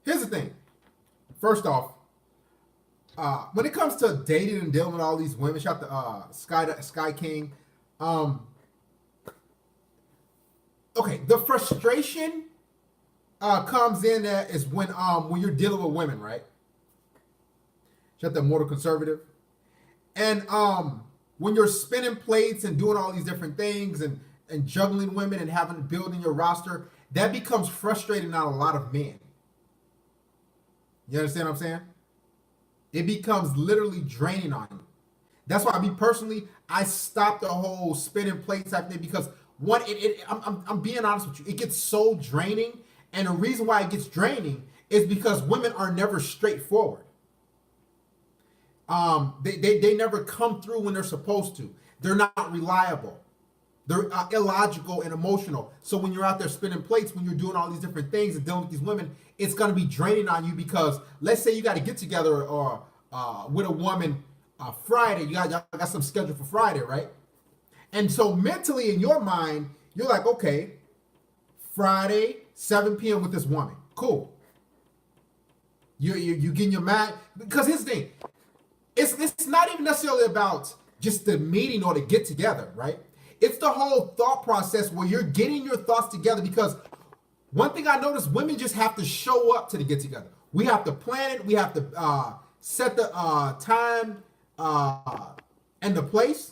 Here's the thing. First off, when it comes to dating and dealing with all these women, shout to Sky King. Um, okay, the frustration comes in is when you're dealing with women, right? Shout to Mortal Conservative, and when you're spinning plates and doing all these different things and juggling women and having to build in your roster, that becomes frustrating on a lot of men. You understand what I'm saying? It becomes literally draining on you. That's why me personally, I stopped the whole spinning plate type thing because one, I'm being honest with you, it gets so draining, and the reason why it gets draining is because women are never straightforward. They never come through when they're supposed to. They're not reliable. They're illogical and emotional. So when you're out there spinning plates, when you're doing all these different things and dealing with these women, it's going to be draining on you because let's say you got to get together or with a woman Friday. You got some schedule for Friday, right? And so mentally in your mind, you're like, okay, Friday, 7 p.m. with this woman. Cool. You getting your mind because here's the thing. It's not even necessarily about just the meeting or the get together, right? It's the whole thought process where you're getting your thoughts together because one thing I noticed, women just have to show up to the get together. We have to plan it. We have to set the time and the place.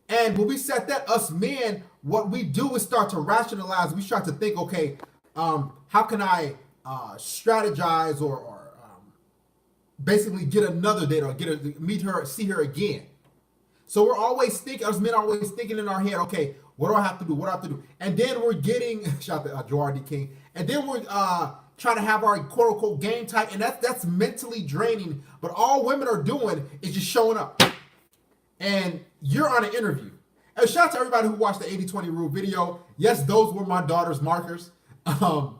And when we set that, us men, what we do is start to rationalize. We start to think, okay, how can I strategize or basically get another date or meet her, see her again. So we're always thinking, us men are always thinking in our head, okay, what do I have to do? What do I have to do? And then we're getting, shout out to Joe King, and then we're trying to have our quote unquote game tight, and that's mentally draining. But all women are doing is just showing up. And you're on an interview. And shout out to everybody who watched the 80-20 rule video. Yes, those were my daughter's markers. I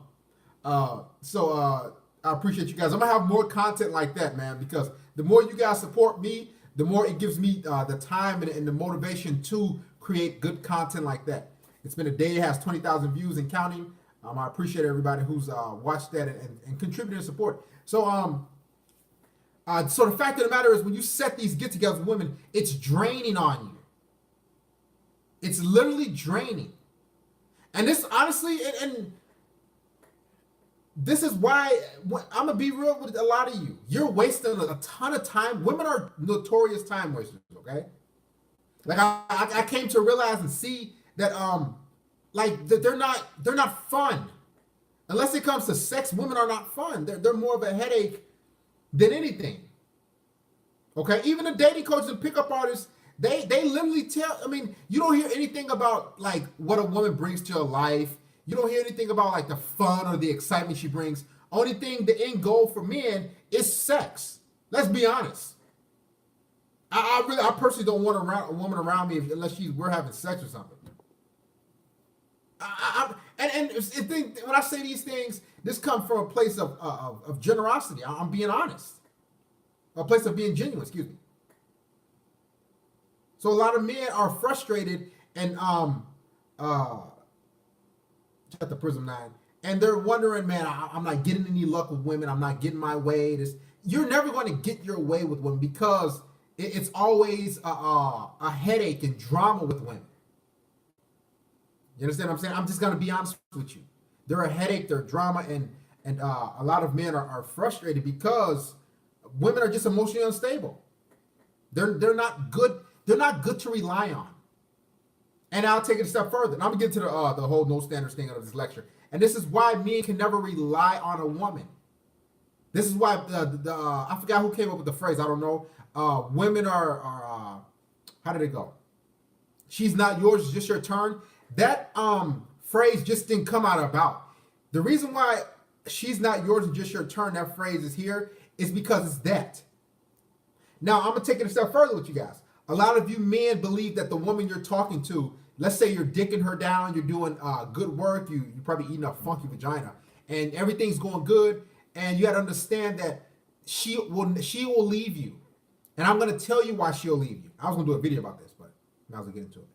appreciate you guys. I'm gonna have more content like that, man, because the more you guys support me, the more it gives me the time and the motivation to create good content like that. It's been a day, it has 20,000 views and counting. I appreciate everybody who's watched that and contributed and support. So so the fact of the matter is when you set these get-togethers with women, it's draining on you. It's literally draining. And this honestly, and this is why I'm gonna be real with a lot of you. You're wasting a ton of time. Women are notorious time wasters. Okay, like I came to realize and see that like they're not fun. Unless it comes to sex, women are not fun. They're more of a headache than anything. Okay, even the dating coaches and pickup artists, they literally tell. I mean, you don't hear anything about like what a woman brings to your life. You don't hear anything about like the fun or the excitement she brings. Only thing, the end goal for men is sex. Let's be honest. I personally don't want a woman around me unless we're having sex or something. And when I say these things, this comes from a place of generosity. I'm being honest. A place of being genuine. Excuse me. So a lot of men are frustrated and at the Prism 9, and they're wondering, man, I'm not getting any luck with women. I'm not getting my way. You're never going to get your way with women because it's always a headache and drama with women. You understand what I'm saying? I'm just going to be honest with you. They're a headache, they're drama, and a lot of men are frustrated because women are just emotionally unstable. They're not good. They're not good to rely on. And I'll take it a step further. And I'm gonna get to the whole no standards thing of this lecture. And this is why men can never rely on a woman. This is why I forgot who came up with the phrase. I don't know. Women are how did it go? She's not yours, it's just your turn. That phrase just didn't come out about. The reason why she's not yours and just your turn, that phrase is here, is because it's that. Now I'm gonna take it a step further with you guys. A lot of you men believe that the woman you're talking to, let's say you're dicking her down, you're doing good work, you probably eating a funky vagina, and everything's going good, and you got to understand that she will leave you. And I'm going to tell you why she'll leave you. I was going to do a video about this, but now I'll get into it.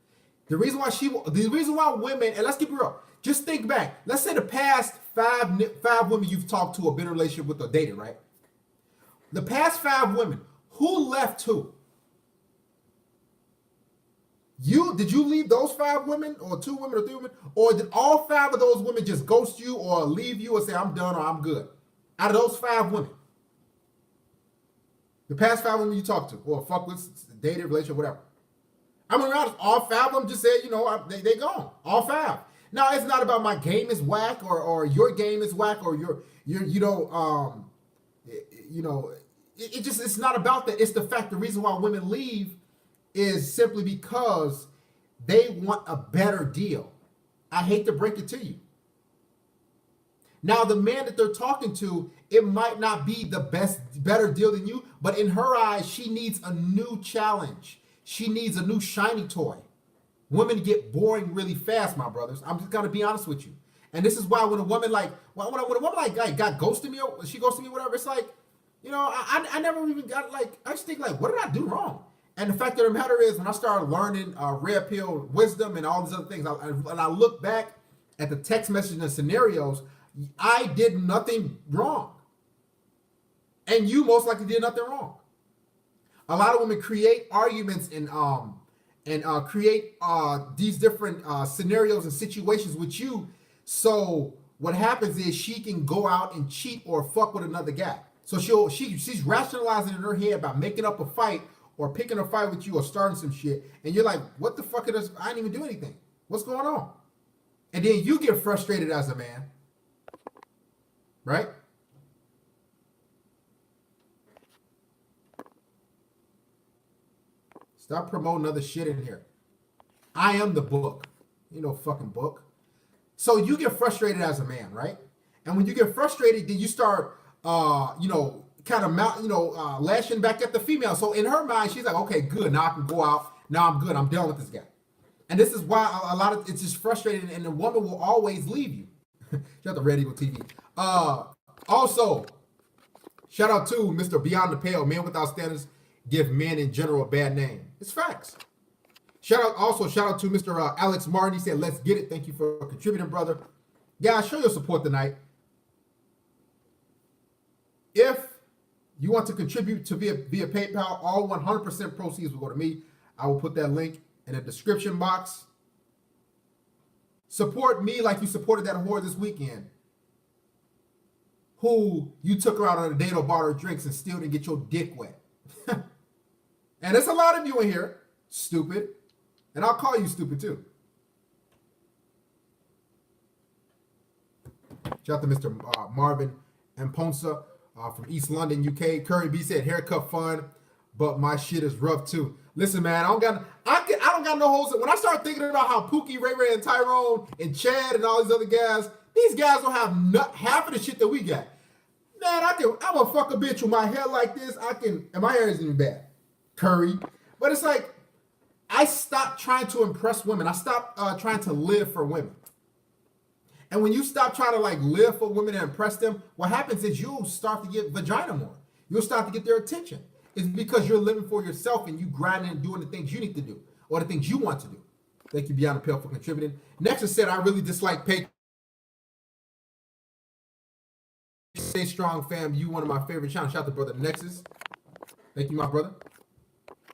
The reason why women, and let's keep it real, Just think back. Let's say the past five women you've talked to or been in a relationship with or dated, right? The past 5 women, who left who? Did you leave those 5 women or 2 women or 3 women? Or did all 5 of those women just ghost you or leave you or say, I'm done or I'm good? Out of those 5 women. The past 5 women you talked to, or fuck with, dated, relationship, whatever. I'm gonna be honest, all 5 of them just said, they gone. All 5. Now it's not about my game is whack or your game is whack or it's not about that. It's the fact the reason why women leave is simply because they want a better deal. I hate to break it to you. Now, the man that they're talking to, it might not be the better deal than you, but in her eyes, she needs a new challenge. She needs a new shiny toy. Women get boring really fast, my brothers. I'm just gonna be honest with you. And this is why when a woman when a woman got ghosted me, or she ghosted me, whatever, it's like, I never even got I just think what did I do wrong? And the fact of the matter is, when I started learning red pill wisdom and all these other things, and I look back at the text messages and scenarios, I did nothing wrong. And you most likely did nothing wrong. A lot of women create arguments and create these different scenarios and situations with you. So what happens is she can go out and cheat or fuck with another guy. So she's rationalizing in her head by making up a fight or picking a fight with you or starting some shit. And you're like, what the fuck is this? I didn't even do anything. What's going on? And then you get frustrated as a man. Right? Stop promoting other shit in here. I am the book. You know, fucking book. So you get frustrated as a man, right? And when you get frustrated, then you start, lashing back at the female. So in her mind, she's like, okay, good. Now I can go out. Now I'm good. I'm done with this guy. And this is why a lot of it's just frustrating, and the woman will always leave you. Shout out to Red Eagle TV. Also, shout out to Mr. Beyond the Pale. Men without standards give men in general a bad name. It's facts. Shout out to Mr. Alex Martin. He said, let's get it. Thank you for contributing, brother. Guys, show your support tonight. If you want to contribute to via PayPal, all 100% proceeds will go to me. I will put that link in the description box. Support me like you supported that whore this weekend, who you took her out on a date or bought her drinks and still didn't get your dick wet. And there's a lot of you in here, stupid. And I'll call you stupid too. Shout out to Mr. Marvin and Ponsa from East London, UK. Curry B said, haircut fun, but my shit is rough too. Listen, man, I don't got no holes. When I start thinking about how Pookie, Ray Ray, and Tyrone, and Chad, and all these other guys, these guys don't have half of the shit that we got. Man, I'm gonna fuck a bitch with my hair like this. And my hair isn't even bad. Curry. But it's like, I stopped trying to impress women. I stopped trying to live for women. And when you stop trying to live for women and impress them, what happens is you'll start to get vagina more. You'll start to get their attention. It's because you're living for yourself and you grinding and doing the things you need to do or the things you want to do. Thank you, Beyond the Pale, for contributing. Nexus said, I really dislike pay. Stay strong, fam. You one of my favorite channels. Shout out to brother Nexus. Thank you, my brother.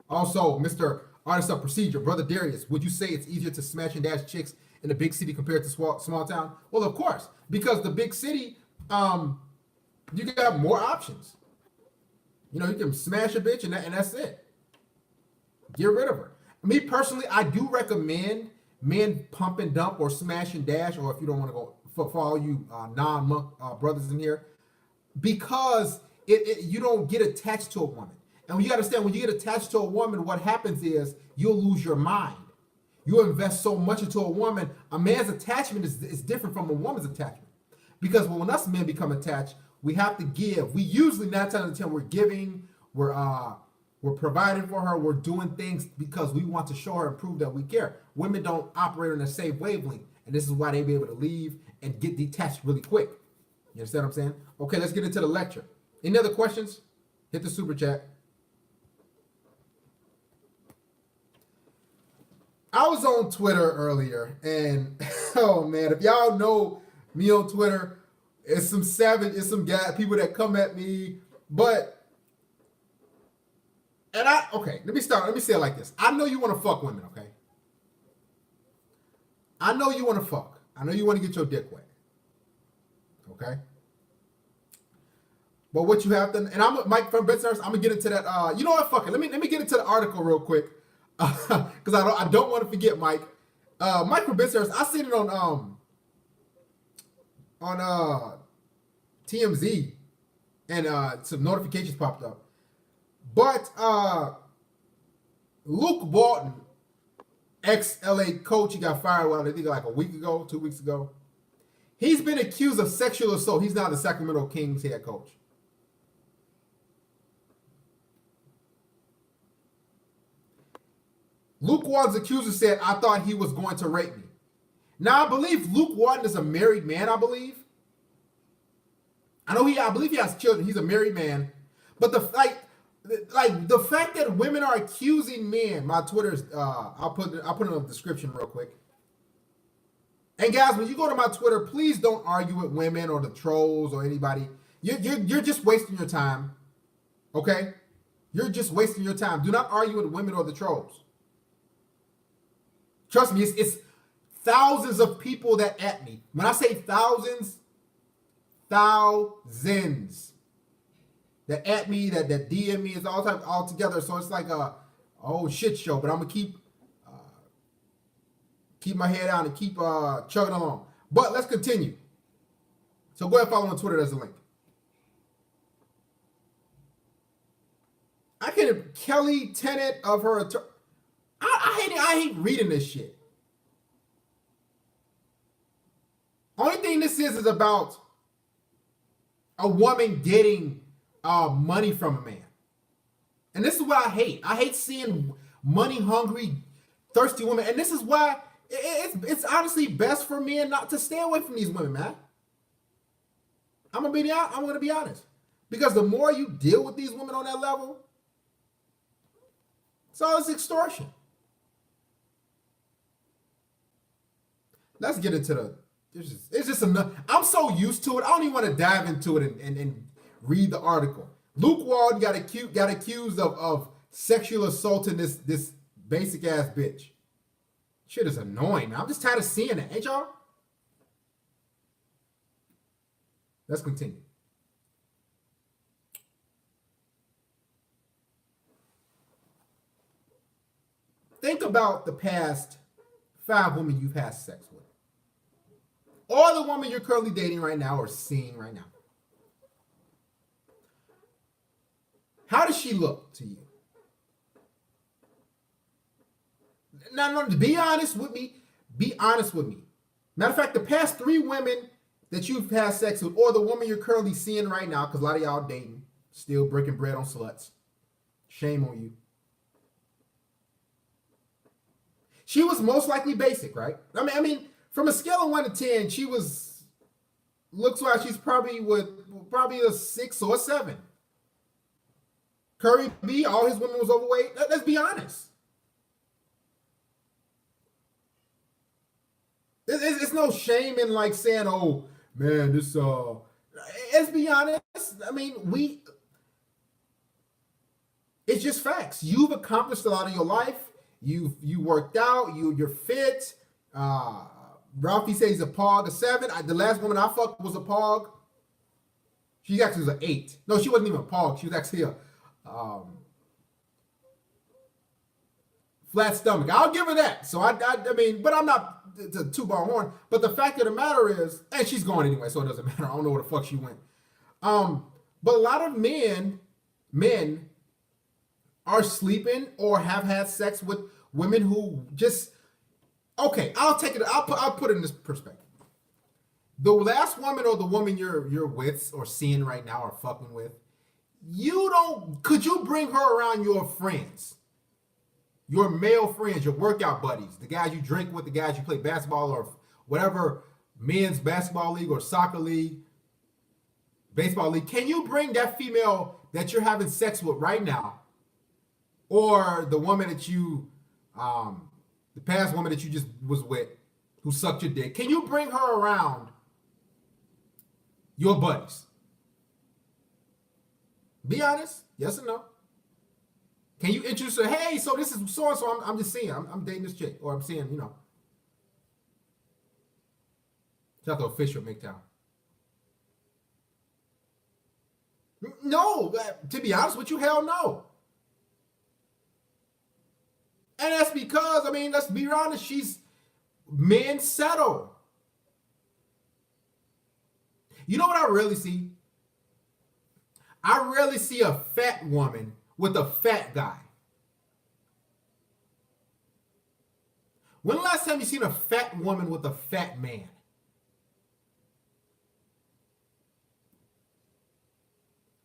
Also, Mr. Artist of Procedure, brother Darius, would you say it's easier to smash and dash chicks in the big city compared to small town? Well, of course, because the big city, you got more options. You can smash a bitch and that's it. Get rid of her. Me personally, I do recommend men pump and dump or smash and dash, or if you don't want to go for all you non-monk brothers in here, because you don't get attached to a woman. And when you understand, when you get attached to a woman, what happens is you'll lose your mind. You invest so much into a woman. A man's attachment is different from a woman's attachment. Because when us men become attached, we have to give. We usually 9 times out of 10 we're giving, we're providing for her, we're doing things because we want to show her and prove that we care. Women don't operate on the same wavelength, and this is why they be able to leave and get detached really quick. You understand what I'm saying? Okay, let's get into the lecture. Any other questions? Hit the super chat. I was on Twitter earlier, and oh man, if y'all know me on Twitter, it's some savage, it's some guy people that come at me. But and I okay, let me start. Let me say it like this. I know you want to fuck women, okay? I know you want to fuck. I know you want to get your dick wet, okay? But what you have to, and I'm Mike from Bitsers. I'm gonna get into that. You know what? Fuck it. Let me get into the article real quick, because I don't want to forget, Mike. Mike from Bitsers. I seen it on TMZ, and some notifications popped up. But Luke Walton, ex LA coach, he got fired. Well, I think like a week ago, 2 weeks ago. He's been accused of sexual assault. He's now the Sacramento Kings head coach. Luke Walton's accuser said, "I thought he was going to rape me." Now, I believe Luke Walton is a married man, I believe. I believe he has children. He's a married man. But the fact that women are accusing men, my Twitter's, I'll put it in the description real quick. And guys, when you go to my Twitter, please don't argue with women or the trolls or anybody. You're just wasting your time. Okay? You're just wasting your time. Do not argue with women or the trolls. Trust me, it's thousands of people that at me. When I say thousands that at me, that DM me, it's all together. So it's like a shit show. But I'm gonna keep my head down and keep chugging along. But let's continue. So go ahead and follow on Twitter. There's a link. Kelly Tennant of her attorney. I hate reading this shit. Only thing this is about a woman getting money from a man. And this is what I hate. I hate seeing money hungry, thirsty women. And this is why it's honestly best for men not to stay away from these women, man. I'm gonna be honest. Because the more you deal with these women on that level, it's extortion. Let's get into it's just enough. I'm so used to it. I don't even want to dive into it and read the article. Luke Walton got accused of sexual assaulting this basic ass bitch. Shit is annoying. I'm just tired of seeing it, ain't y'all? Let's continue. Think about the past 5 women you've had sex with. Or the woman you're currently dating right now or seeing right now. How does she look to you? Now, be honest with me. Be honest with me. Matter of fact, the past 3 women that you've had sex with, or the woman you're currently seeing right now, because a lot of y'all dating, still breaking bread on sluts. Shame on you. She was most likely basic, right? I mean, from a scale of 1 to 10, looks like she's probably a 6 or a 7. Curry B, all his women was overweight. Let's be honest. It's no shame in like saying, "Oh man, this." Let's be honest. I mean, it's just facts. You've accomplished a lot in your life. You worked out. You're fit. Ralphie says he's a pog, a 7. The last woman I fucked was a pog. She actually was an 8. No, she wasn't even a pog. She was actually a flat stomach. I'll give her that. So I mean, but I'm not to two-bar horn. But the fact of the matter is, and she's gone anyway, so it doesn't matter. I don't know where the fuck she went. But a lot of men are sleeping or have had sex with women who just. Okay, I'll take it. I'll put it in this perspective. The last woman or the woman you're with or seeing right now or fucking with, could you bring her around your friends? Your male friends, your workout buddies, the guys you drink with, the guys you play basketball or whatever men's basketball league or soccer league, baseball league. Can you bring that female that you're having sex with right now, or the woman that the past woman that you just was with, who sucked your dick, can you bring her around your buddies? Be honest, yes or no? Can you introduce her? Hey, so this is so and so. I'm just seeing. I'm dating this chick, or I'm seeing, you know. Shout out to official MGTOW. No, to be honest with you, hell no. And that's because, I mean, let's be honest, she's men settle. You know what I really see? I rarely see a fat woman with a fat guy. When the last time you seen a fat woman with a fat man?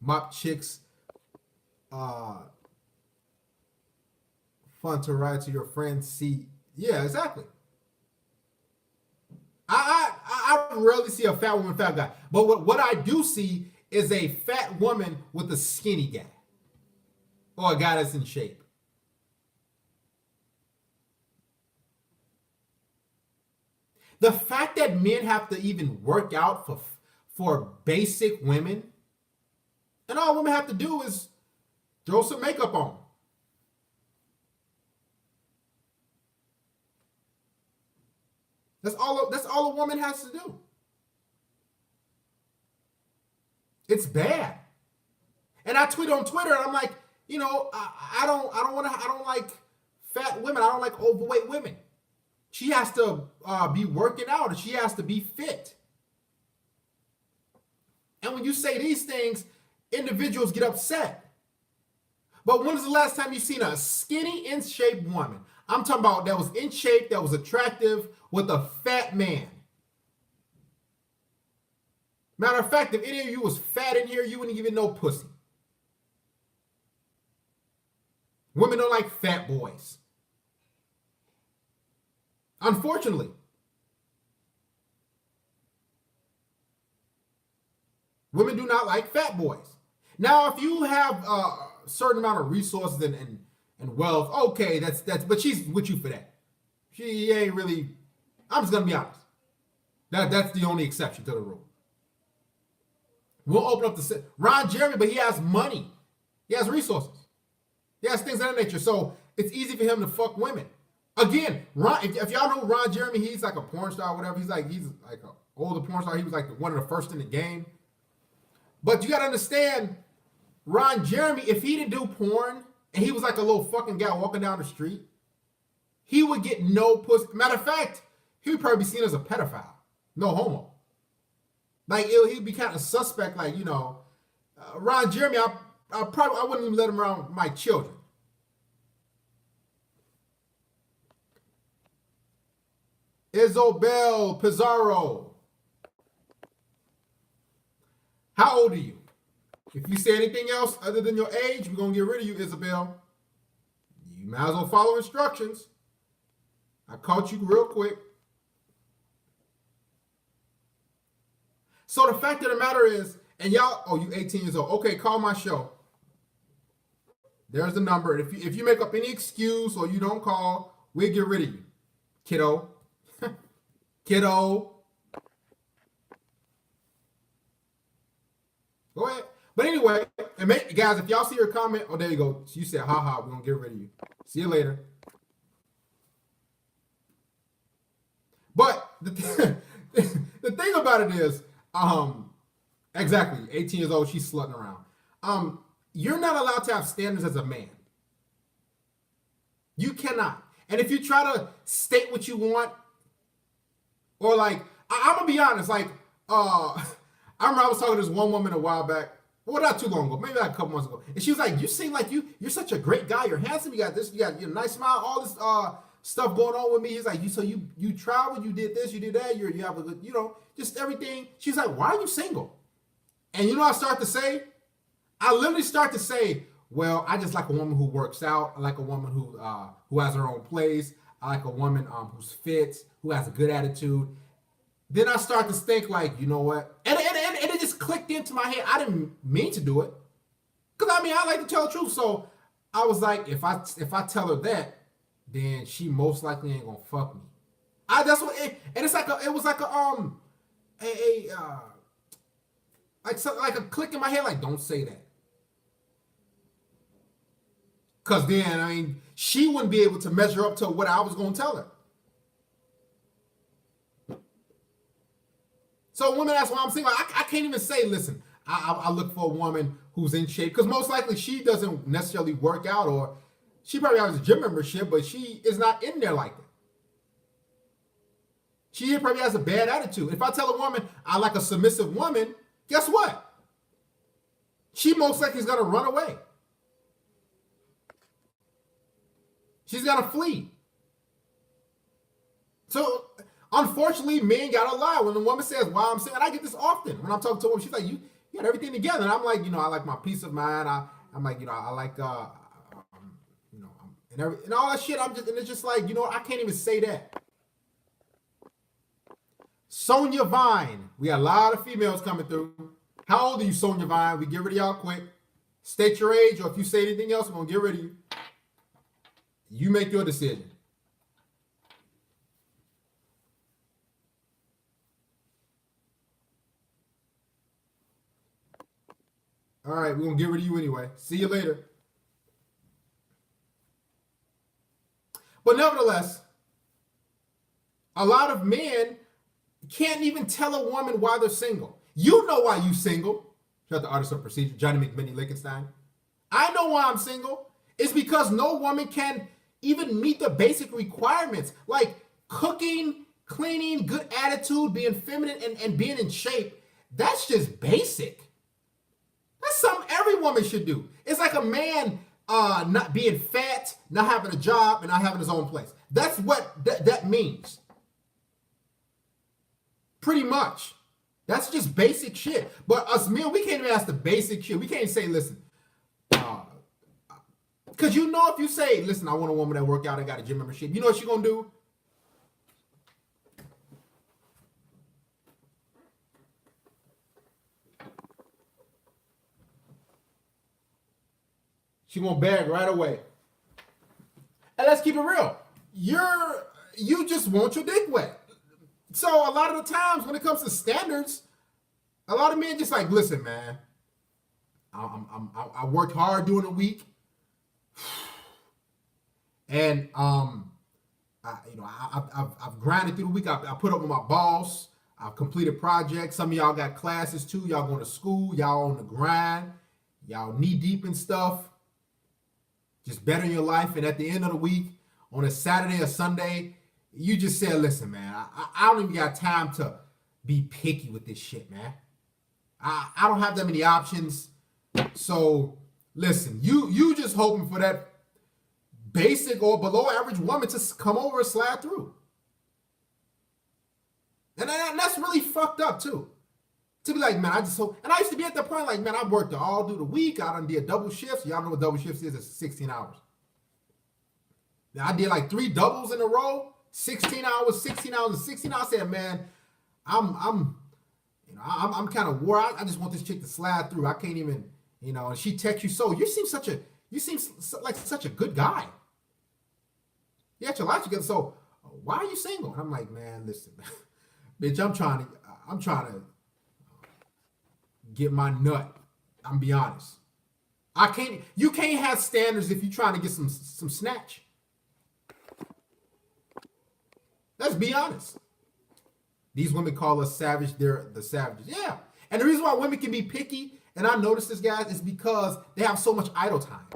Mop chicks, fun to ride to your friend's seat. Yeah, exactly. I rarely see a fat woman, fat guy. But what I do see is a fat woman with a skinny guy. Or a guy that's in shape. The fact that men have to even work out for basic women, and all women have to do is throw some makeup on. That's all a woman has to do. It's bad. And I tweet on Twitter, and I'm like, you know, I don't like fat women. I don't like overweight women. She has to be working out, and she has to be fit. And when you say these things, individuals get upset. But when was the last time you seen a skinny, in shape woman? I'm talking about that was in shape, that was attractive, with a fat man. Matter of fact, if any of you was fat in here, you wouldn't even know pussy. Women don't like fat boys. Unfortunately. Women do not like fat boys. Now, if you have a certain amount of resources and wealth, okay, that's but she's with you for that. She ain't really, I'm just gonna be honest. That's the only exception to the rule. We'll open up the Ron Jeremy, but he has money. He has resources. He has things of that nature. So it's easy for him to fuck women. Again, if y'all know Ron Jeremy, he's like a porn star or whatever. He's like an older porn star. He was like one of the first in the game. But you gotta understand, Ron Jeremy, if he didn't do porn and he was like a little fucking guy walking down the street, he would get no pussy. Matter of fact, he would probably be seen as a pedophile. No homo. Like, he'd be kind of suspect, like, you know, Ron Jeremy, I wouldn't even let him around my children. Isobel Pizarro. How old are you? If you say anything else other than your age, we're going to get rid of you, Isabel. You might as well follow instructions. I caught you real quick. So the fact of the matter is, and y'all, oh, you 18 years old. Okay, call my show. There's the number. If you make up any excuse or you don't call, we'll get rid of you, kiddo. Kiddo. Go ahead. But anyway, and guys, if y'all see your comment, oh, there you go. You said, haha, we're going to get rid of you. See you later. But the thing about it is, exactly, 18 years old, she's slutting around. You're not allowed to have standards as a man. You cannot. And if you try to state what you want, or like, I'm gonna be honest, like, I remember I was talking to this one woman a while back, well, not too long ago, maybe like a couple months ago, and she was like, you seem like you're such a great guy, you're handsome, you got this, you got your nice smile, all this stuff going on with me. He's like, you traveled, you did this, you did that, you have a good, you know, just everything. She's like, why are you single? And you know what I start to say? I literally start to say, well, I just like a woman who works out. I like a woman who has her own place. I like a woman who's fit, who has a good attitude. Then I start to think like, you know what? And it just clicked into my head. I didn't mean to do it. Because I mean, I like to tell the truth. So I was like, if I tell her that, then she most likely ain't gonna fuck me. I that's what and it's like it was like a like a click in my head, like don't say that. Cause then I mean she wouldn't be able to measure up to what I was gonna tell her. So women, that's why I'm saying like, I can't even say, listen, I look for a woman who's in shape, because most likely she doesn't necessarily work out, or she probably has a gym membership, but she is not in there like that. She probably has a bad attitude. If I tell a woman I like a submissive woman, guess what? She most likely is gonna run away. She's gonna flee. So unfortunately, men gotta lie. When the woman says, "Why I'm saying," I get this often when I'm talking to a woman. She's like, "You got everything together," and I'm like, I like my peace of mind. I'm like, I like, and all that shit. And it's just like, I can't even say that. Sonia Vine, we got a lot of females coming through. How old are you, Sonia Vine? We get rid of y'all quick. State your age, or if you say anything else, we're gonna get rid of you. You make your decision. All right, we're going to get rid of you anyway. See you later. But nevertheless, a lot of men can't even tell a woman why they're single. You know why you single. Shout out to Artist of Procedure, Johnny McMinney Lickenstein. I know why I'm single. It's because no woman can even meet the basic requirements, like cooking, cleaning, good attitude, being feminine, and being in shape. That's just basic. That's something every woman should do. It's like a man not being fat, not having a job, and not having his own place. That's what that means. Pretty much. That's just basic shit. But us men, we can't even ask the basic shit. We can't say, listen, because if you say, listen, I want a woman that work out and got a gym membership, you know what she's going to do? She gonna bag right away. And let's keep it real. You just want your dick wet. So a lot of the times when it comes to standards, a lot of men just like, listen, man, I worked hard during the week, and I've grinded through the week. I put up with my boss. I've completed projects. Some of y'all got classes too. Y'all going to school. Y'all on the grind. Y'all knee deep in stuff. Just better your life. And at the end of the week, on a Saturday or Sunday, you just say, listen, man, I don't even got time to be picky with this shit, man. I don't have that many options. So listen, you just hoping for that basic or below average woman to come over and slide through. And that's really fucked up too. To be like, man, I just hope. And I used to be at the point like, man, I worked all through the week. I done did double shifts. Y'all know what double shifts is? It's 16 hours. Now, I did like 3 doubles in a row, 16 hours, 16 hours, and 16 hours. I said, man, I'm kind of wore out. I just want this chick to slide through. I can't even, and she texts you, so you seem like such a good guy. You got your life together. So why are you single? And I'm like, man, listen, bitch, I'm trying to get my nut. I'm be honest. You can't have standards if you're trying to get some snatch. Let's be honest. These women call us savage. They're the savages. Yeah. And the reason why women can be picky, and I notice this, guys, is because they have so much idle time.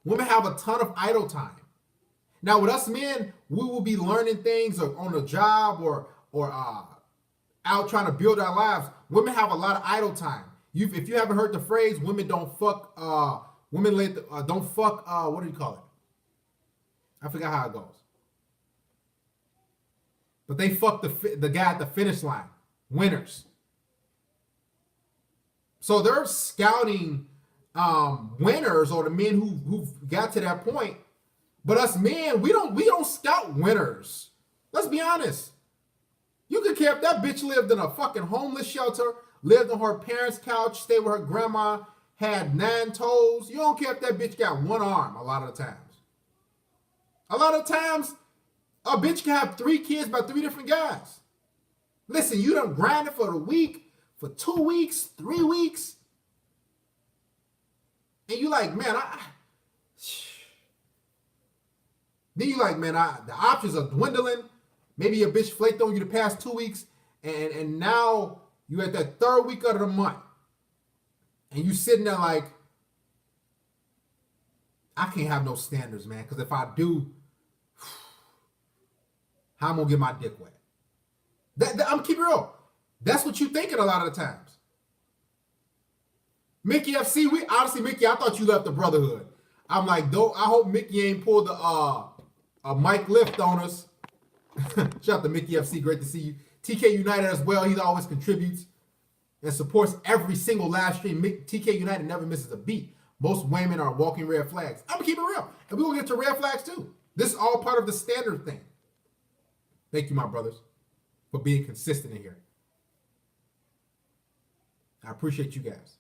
Women have a ton of idle time. Now, with us men, we will be learning things on the job or out trying to build our lives. Women have a lot of idle time. If you haven't heard the phrase, women don't fuck. Don't fuck. What do you call it? I forgot how it goes. But they fuck the guy at the finish line. Winners. So they're scouting winners, or the men who got to that point. But us men, we don't scout winners. Let's be honest. You could care if that bitch lived in a fucking homeless shelter, lived on her parents' couch, stayed with her grandma, had 9 toes. You don't care if that bitch got 1 arm a lot of the times. A lot of times, a bitch can have 3 kids by 3 different guys. Listen, you done grinded for a week, for 2 weeks, 3 weeks, and you like, man, then you like, man, the options are dwindling. Maybe a bitch flaked on you the past 2 weeks, and now you at that 3rd week of the month, and you sitting there like, I can't have no standards, man, because if I do, how I'm gonna get my dick wet? I'm keeping it real. That's what you thinking a lot of the times. Mickey FC, honestly, Mickey, I thought you left the brotherhood. I'm like, though, I hope Mickey ain't pulled a Mike Lift on us. Shout out to Mickey FC, great to see you. TK United as well, he always contributes and supports every single live stream. TK United never misses a beat. Most women are walking red flags. I'm gonna keep it real. And we're gonna get to red flags too. This is all part of the standard thing. Thank you, my brothers, for being consistent in here. I appreciate you guys.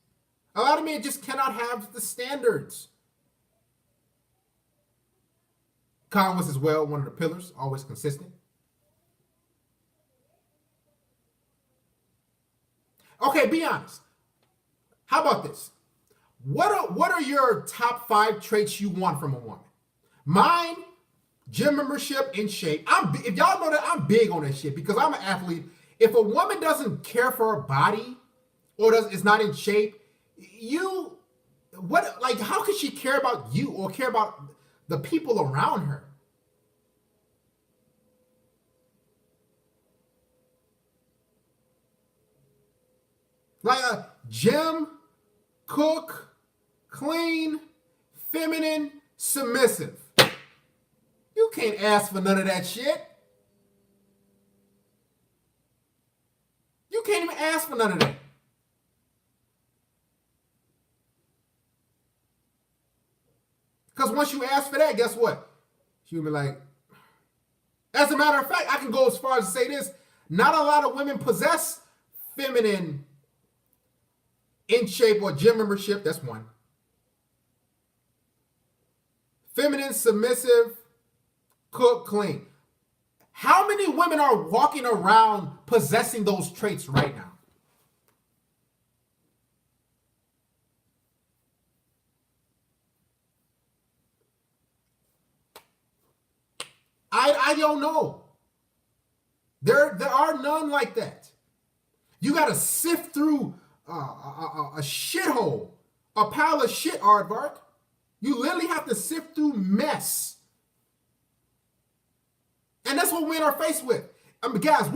A lot of men just cannot have the standards. Conway as well, one of the pillars, always consistent. Okay, be honest. How about this? What are your top 5 traits you want from a woman? Mine, gym membership, in shape. If y'all know that, I'm big on that shit because I'm an athlete. If a woman doesn't care for her body or is not in shape, how could she care about you or care about the people around her? Like a gym, cook, clean, feminine, submissive. You can't ask for none of that shit. You can't even ask for none of that. Because once you ask for that, guess what? She'll be like, as a matter of fact, I can go as far as to say this. Not a lot of women possess feminine, in shape, or gym membership. That's one. Feminine, submissive, cook, clean. How many women are walking around possessing those traits right now? I don't know. There are none like that. You got to sift through a shithole, a pile of shit, Aardvark. You literally have to sift through mess. And that's what men are faced with. Guys,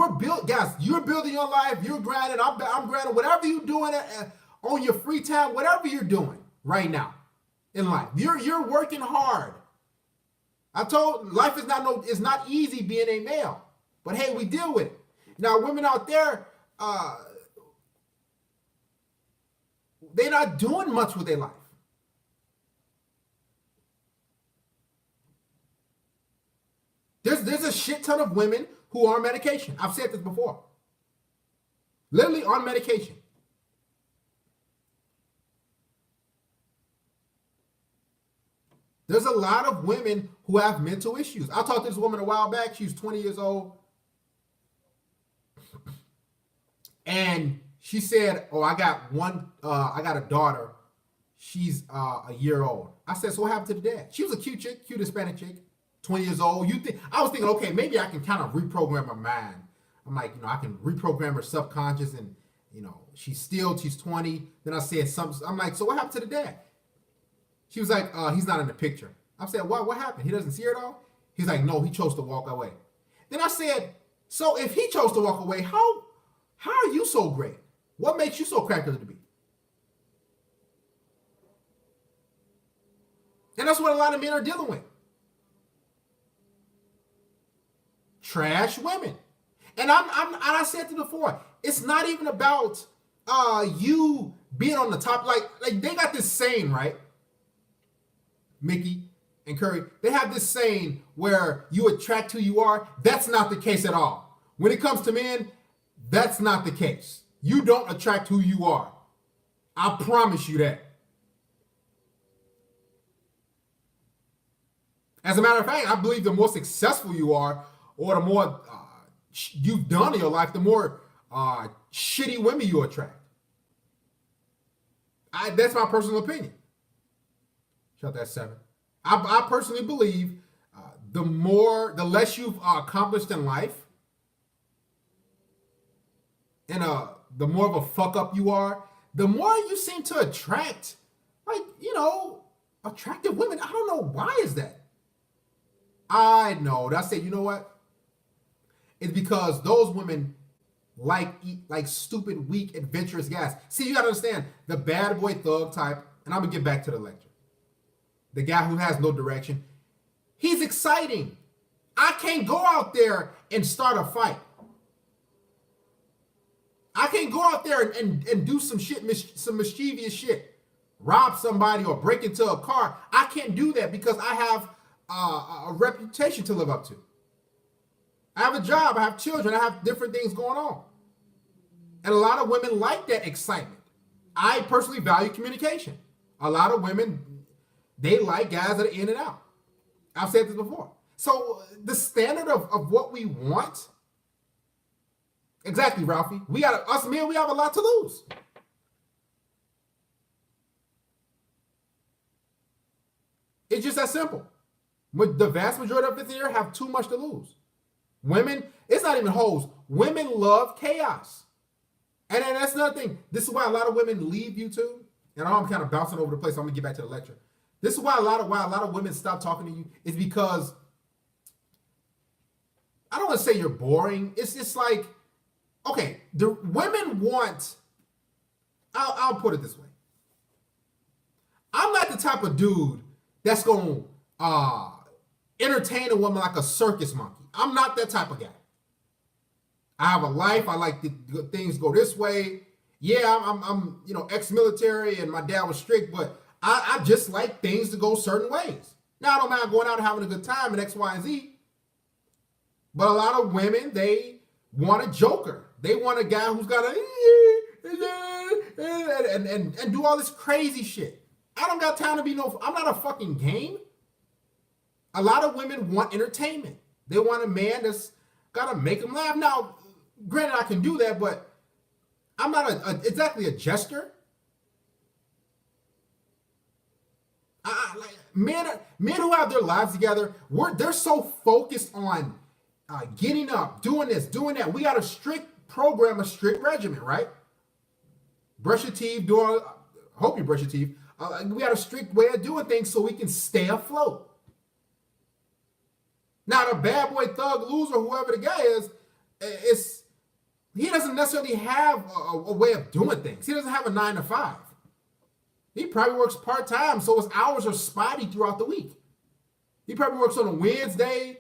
you're building your life, you're grinding, I'm grinding, whatever you're doing on your free time, whatever you're doing right now in life. You're working hard. I told life is not easy being a male. But hey, we deal with it. Now, women out there, they're not doing much with their life. There's a shit ton of women who are on medication. I've said this before. Literally on medication. There's a lot of women who have mental issues. I talked to this woman a while back. She was 20 years old. And she said, oh, I got a daughter. She's a year old. I said, so what happened to the dad? She was a cute chick, cute Hispanic chick, 20 years old. I was thinking, okay, maybe I can kind of reprogram her mind. I'm like, I can reprogram her subconscious and, she's 20. Then I said something. I'm like, so what happened to the dad? She was like, he's not in the picture. I said, what happened? He doesn't see her at all? He's like, no, he chose to walk away. Then I said, so if he chose to walk away, how are you so great? What makes you so crackers to be? And that's what a lot of men are dealing with. Trash women. And I said to before, it's not even about you being on the top. Like they got this saying, right? Mickey and Curry, they have this saying where you attract who you are. That's not the case at all. When it comes to men, that's not the case. You don't attract who you are. I promise you that. As a matter of fact, I believe the more successful you are, or the more you've done in your life, the more shitty women you attract. That's my personal opinion. Shut that 7. I personally believe the less you've accomplished in life, and the more of a fuck up you are, the more you seem to attract, like, attractive women. I don't know why is that. I know. I say, you know what? It's because those women like stupid, weak, adventurous guys. See, you gotta understand the bad boy thug type, and I'm gonna get back to the lecture. The guy who has no direction. He's exciting. I can't go out there and start a fight. I can't go out there and do some shit, some mischievous shit, rob somebody or break into a car. I can't do that because I have a reputation to live up to. I have a job, I have children, I have different things going on. And a lot of women like that excitement. I personally value communication. A lot of women, they like guys that are in and out. I've said this before. So the standard of what we want, exactly, Ralphie. Us men, we have a lot to lose. It's just that simple. The vast majority of us here have too much to lose. Women, it's not even hoes. Women love chaos. And then that's another thing. This is why a lot of women leave YouTube. And I'm kind of bouncing over the place. So I'm gonna get back to the lecture. This is why a lot of women stop talking to you, is because I don't want to say you're boring. It's just like, okay, the women want. I'll put it this way. I'm not the type of dude that's gonna entertain a woman like a circus monkey. I'm not that type of guy. I have a life. I like things go this way. Yeah, I'm ex-military and my dad was strict, but I just like things to go certain ways. Now I don't mind going out and having a good time and X, Y, and Z. But a lot of women, they want a joker. They want a guy who's got and do all this crazy shit. I don't got time to be I'm not a fucking game. A lot of women want entertainment. They want a man that's gotta make them laugh. Now, granted, I can do that, but I'm not exactly a jester. Men who have their lives together, they're so focused on getting up, doing this, doing that. We got a strict program, a strict regimen, right? Brush your teeth, hope you brush your teeth. We got a strict way of doing things so we can stay afloat. Now, the bad boy thug loser, whoever the guy is, he doesn't necessarily have a way of doing things. He doesn't have a 9 to 5. He probably works part-time, so his hours are spotty throughout the week. He probably works on a Wednesday,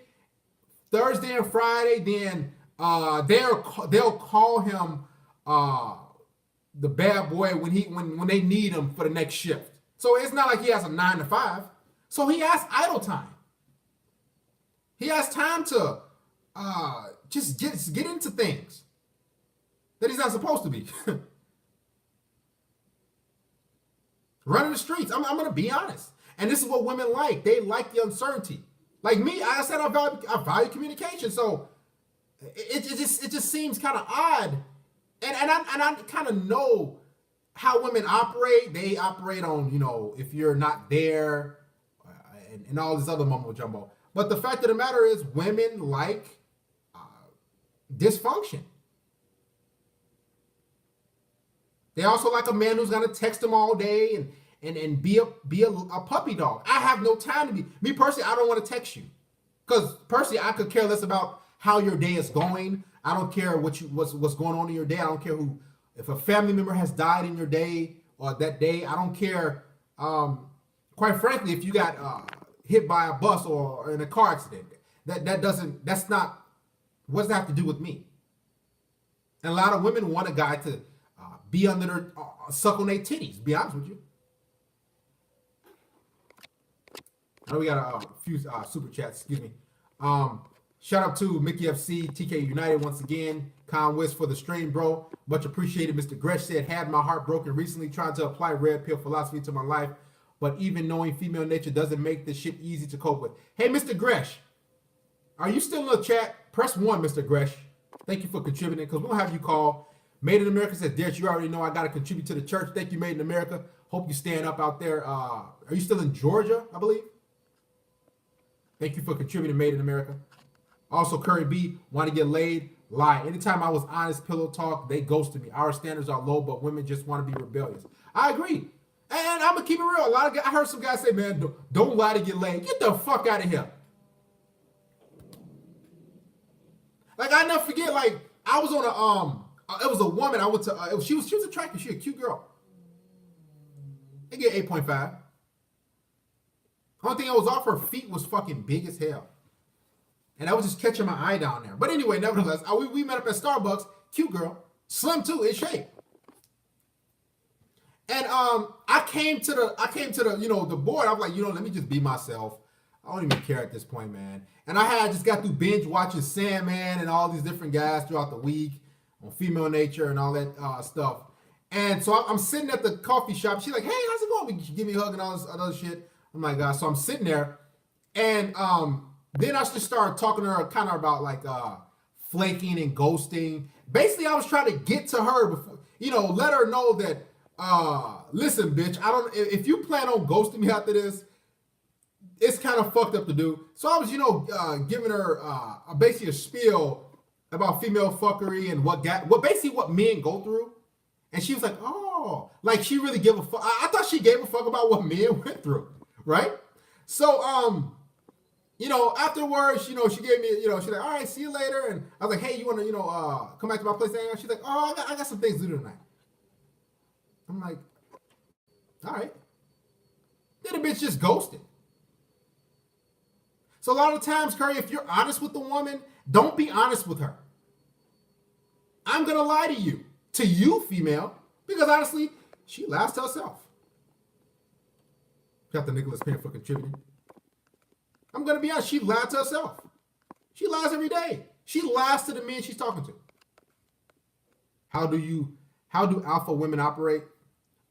Thursday, and Friday. Then they'll call him the bad boy when they need him for the next shift. So it's not like he has a 9 to 5. So he has idle time. He has time to just get into things that he's not supposed to be. Running the streets. I'm going to be honest. And this is what women like. They like the uncertainty. Like me, I said I value communication. So it just seems kind of odd. And I kind of know how women operate. They operate on, if you're not there and all this other mumbo jumbo. But the fact of the matter is, women like dysfunction. They also like a man who's gonna text them all day and be a puppy dog. I have no time to be me personally. I don't want to text you because personally I could care less about how your day is going. I don't care what's going on in your day. I don't care if a family member has died in your day or that day. I don't care. Quite frankly, if you got hit by a bus or in a car accident, what does that have to do with me? And a lot of women want a guy to be under their suck on their titties. Be honest with you. I know we got a few super chats. Excuse me. Shout out to Mickey FC, TK United once again. Con West for the stream, bro. Much appreciated. Mr. Gresh said, had my heart broken recently trying to apply red pill philosophy to my life, but even knowing female nature doesn't make this shit easy to cope with. Hey, Mr. Gresh, are you still in the chat? Press 1, Mr. Gresh. Thank you for contributing, because we're going to have you call. Made in America says, Derek, you already know I got to contribute to the church. Thank you, Made in America. Hope you stand up out there. Are you still in Georgia, I believe? Thank you for contributing, Made in America. Also, Curry B, want to get laid? Lie. Anytime I was honest, pillow talk, they ghosted me. Our standards are low, but women just want to be rebellious. I agree. And I'm going to keep it real. A lot of guys, I heard some guys say, man, don't lie to get laid. Get the fuck out of here. Like, I never forget, like, I was on a, it was a woman I went to, she was attractive. She a cute girl. They get 8.5. Only thing I was off, her feet was fucking big as hell. And I was just catching my eye down there. But anyway, nevertheless, we met up at Starbucks. Cute girl. Slim too, in shape. And I came to the, you know, the board. I'm like, you know, let me just be myself. I don't even care at this point, man. And I had just got through binge watching Sandman and all these different guys throughout the week on female nature and all that stuff. And so I'm sitting at the coffee shop. She's like, hey, how's it going? She give me a hug and all this other shit. I'm like, God. So I'm sitting there, and then I just started talking to her kind of about like flaking and ghosting. Basically, I was trying to get to her before, you know, let her know that, listen, bitch, if you plan on ghosting me after this, it's kind of fucked up to do. So I was, you know, giving her basically a spiel about female fuckery and what men go through. And she was like, oh, like she really gave a fuck. I thought she gave a fuck about what men went through, right? So, you know, afterwards, you know, she gave me, you know, she's like, all right, see you later. And I was like, hey, you want to, you know, come back to my place? And she's like, oh, I got some things to do tonight. I'm like, all right. Then the bitch just ghosted. So a lot of times, Curry, if you're honest with the woman, don't be honest with her. I'm going to lie to you, female, because honestly, she lies to herself. Got the Nicholas Penn for contributing. I'm going to be honest, she lied to herself. She lies every day. She lies to the men she's talking to. How do alpha women operate?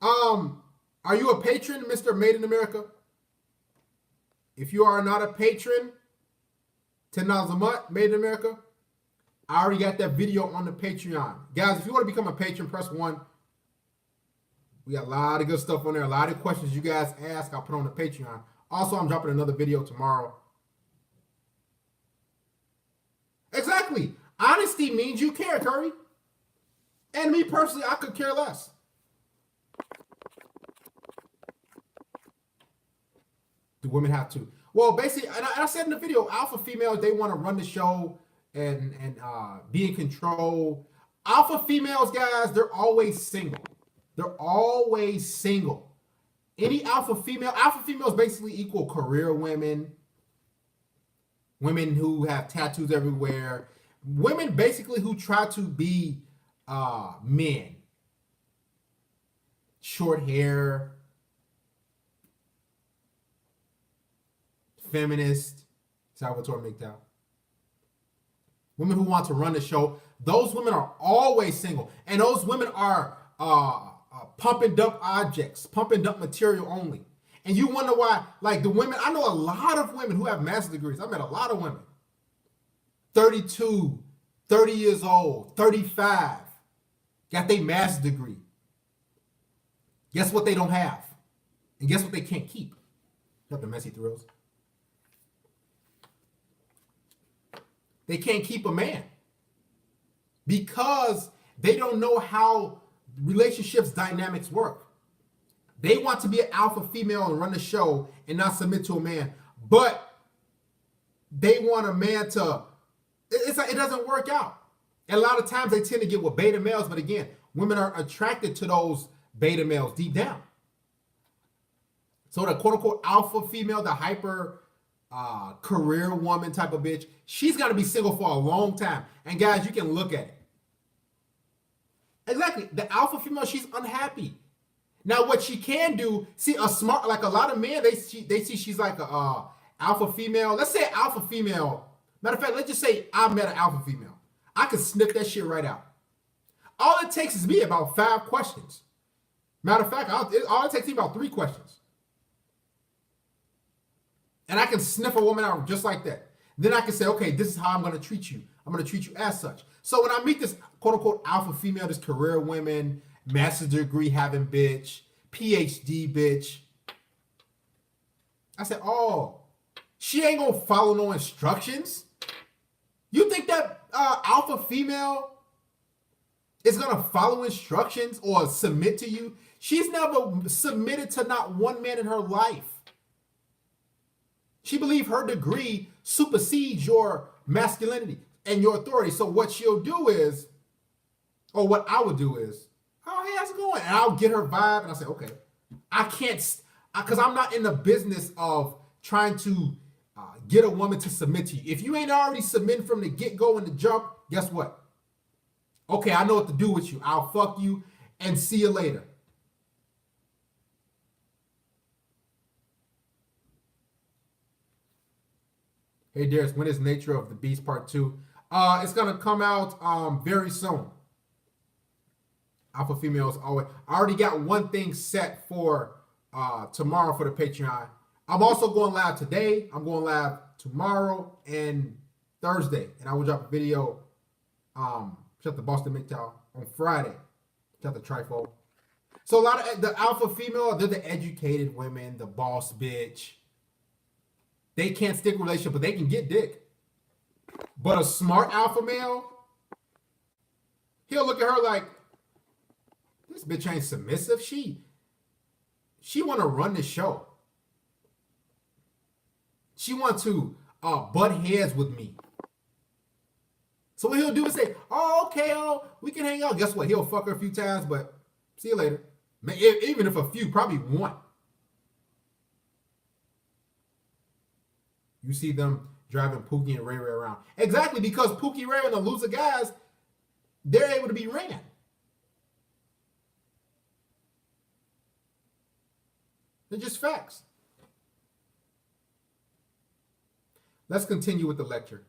Are you a patron, Mr. Made in America? If you are not a patron, $10 a month, Made in America, I already got that video on the Patreon. Guys, if you want to become a patron, press 1. We got a lot of good stuff on there. A lot of questions you guys ask, I'll put on the Patreon. Also, I'm dropping another video tomorrow. Exactly. Honesty means you care, Curry. And me personally, I could care less. Do women have to? Well, basically, and I said in the video, alpha females, they want to run the show and be in control. Alpha females, guys, they're always single. They're always single. Any alpha females basically equal career women, women who have tattoos everywhere, women basically who try to be men. Short hair, feminist, Salvatore McDowell. Women who want to run the show, those women are always single. And those women are pump and dump objects, pump and dump material only. And you wonder why, like the women, I know a lot of women who have master's degrees. I met a lot of women. 32, 30 years old, 35, got their master's degree. Guess what they don't have? And guess what they can't keep? Got the messy thrills. They can't keep a man because they don't know how relationships dynamics work. They want to be an alpha female and run the show and not submit to a man, but they want a man to, it's like it doesn't work out. And a lot of times they tend to get with beta males, but again, women are attracted to those beta males deep down. So the quote unquote alpha female, the hyper career woman type of bitch, she's got to be single for a long time. And guys, you can look at it. Exactly. The alpha female, she's unhappy. Now, what she can do, see a smart, like a lot of men, they see she's like a alpha female. Let's say alpha female. Matter of fact, let's just say I met an alpha female. I could sniff that shit right out. All it takes is me about 5 questions. Matter of fact, all it takes me about 3 questions. And I can sniff a woman out just like that. Then I can say, okay, this is how I'm going to treat you. I'm going to treat you as such. So when I meet this quote unquote alpha female, this career women, master's degree having bitch, PhD bitch, I said, oh, she ain't going to follow no instructions. You think that alpha female is going to follow instructions or submit to you? She's never submitted to not one man in her life. She believes her degree supersedes your masculinity and your authority. So what she'll do is, or what I would do is, oh, hey, how's it going? And I'll get her vibe and I'll say, okay, I can't, because I'm not in the business of trying to get a woman to submit to you. If you ain't already submitting from the get-go and the jump, guess what? Okay, I know what to do with you. I'll fuck you and see you later. Hey Darius, when is Nature of the Beast Part 2? It's gonna come out very soon. Alpha females always. I already got one thing set for tomorrow for the Patreon. I'm also going live today. I'm going live tomorrow and Thursday, and I will drop a video. Shut the Boston MGTOW on Friday. Shut the Trifo. So a lot of the alpha female, they're the educated women, the boss bitch. They can't stick a relationship, but they can get dick. But a smart alpha male, he'll look at her like, this bitch ain't submissive. She want to run the show. She want to butt heads with me. So what he'll do is say, oh, okay, oh, we can hang out. Guess what? He'll fuck her a few times, but see you later. Even if a few, probably one. You see them driving Pookie and Ray Ray around. Exactly, because Pookie, Ray, and the loser guys, they're able to be ran. They're just facts. Let's continue with the lecture.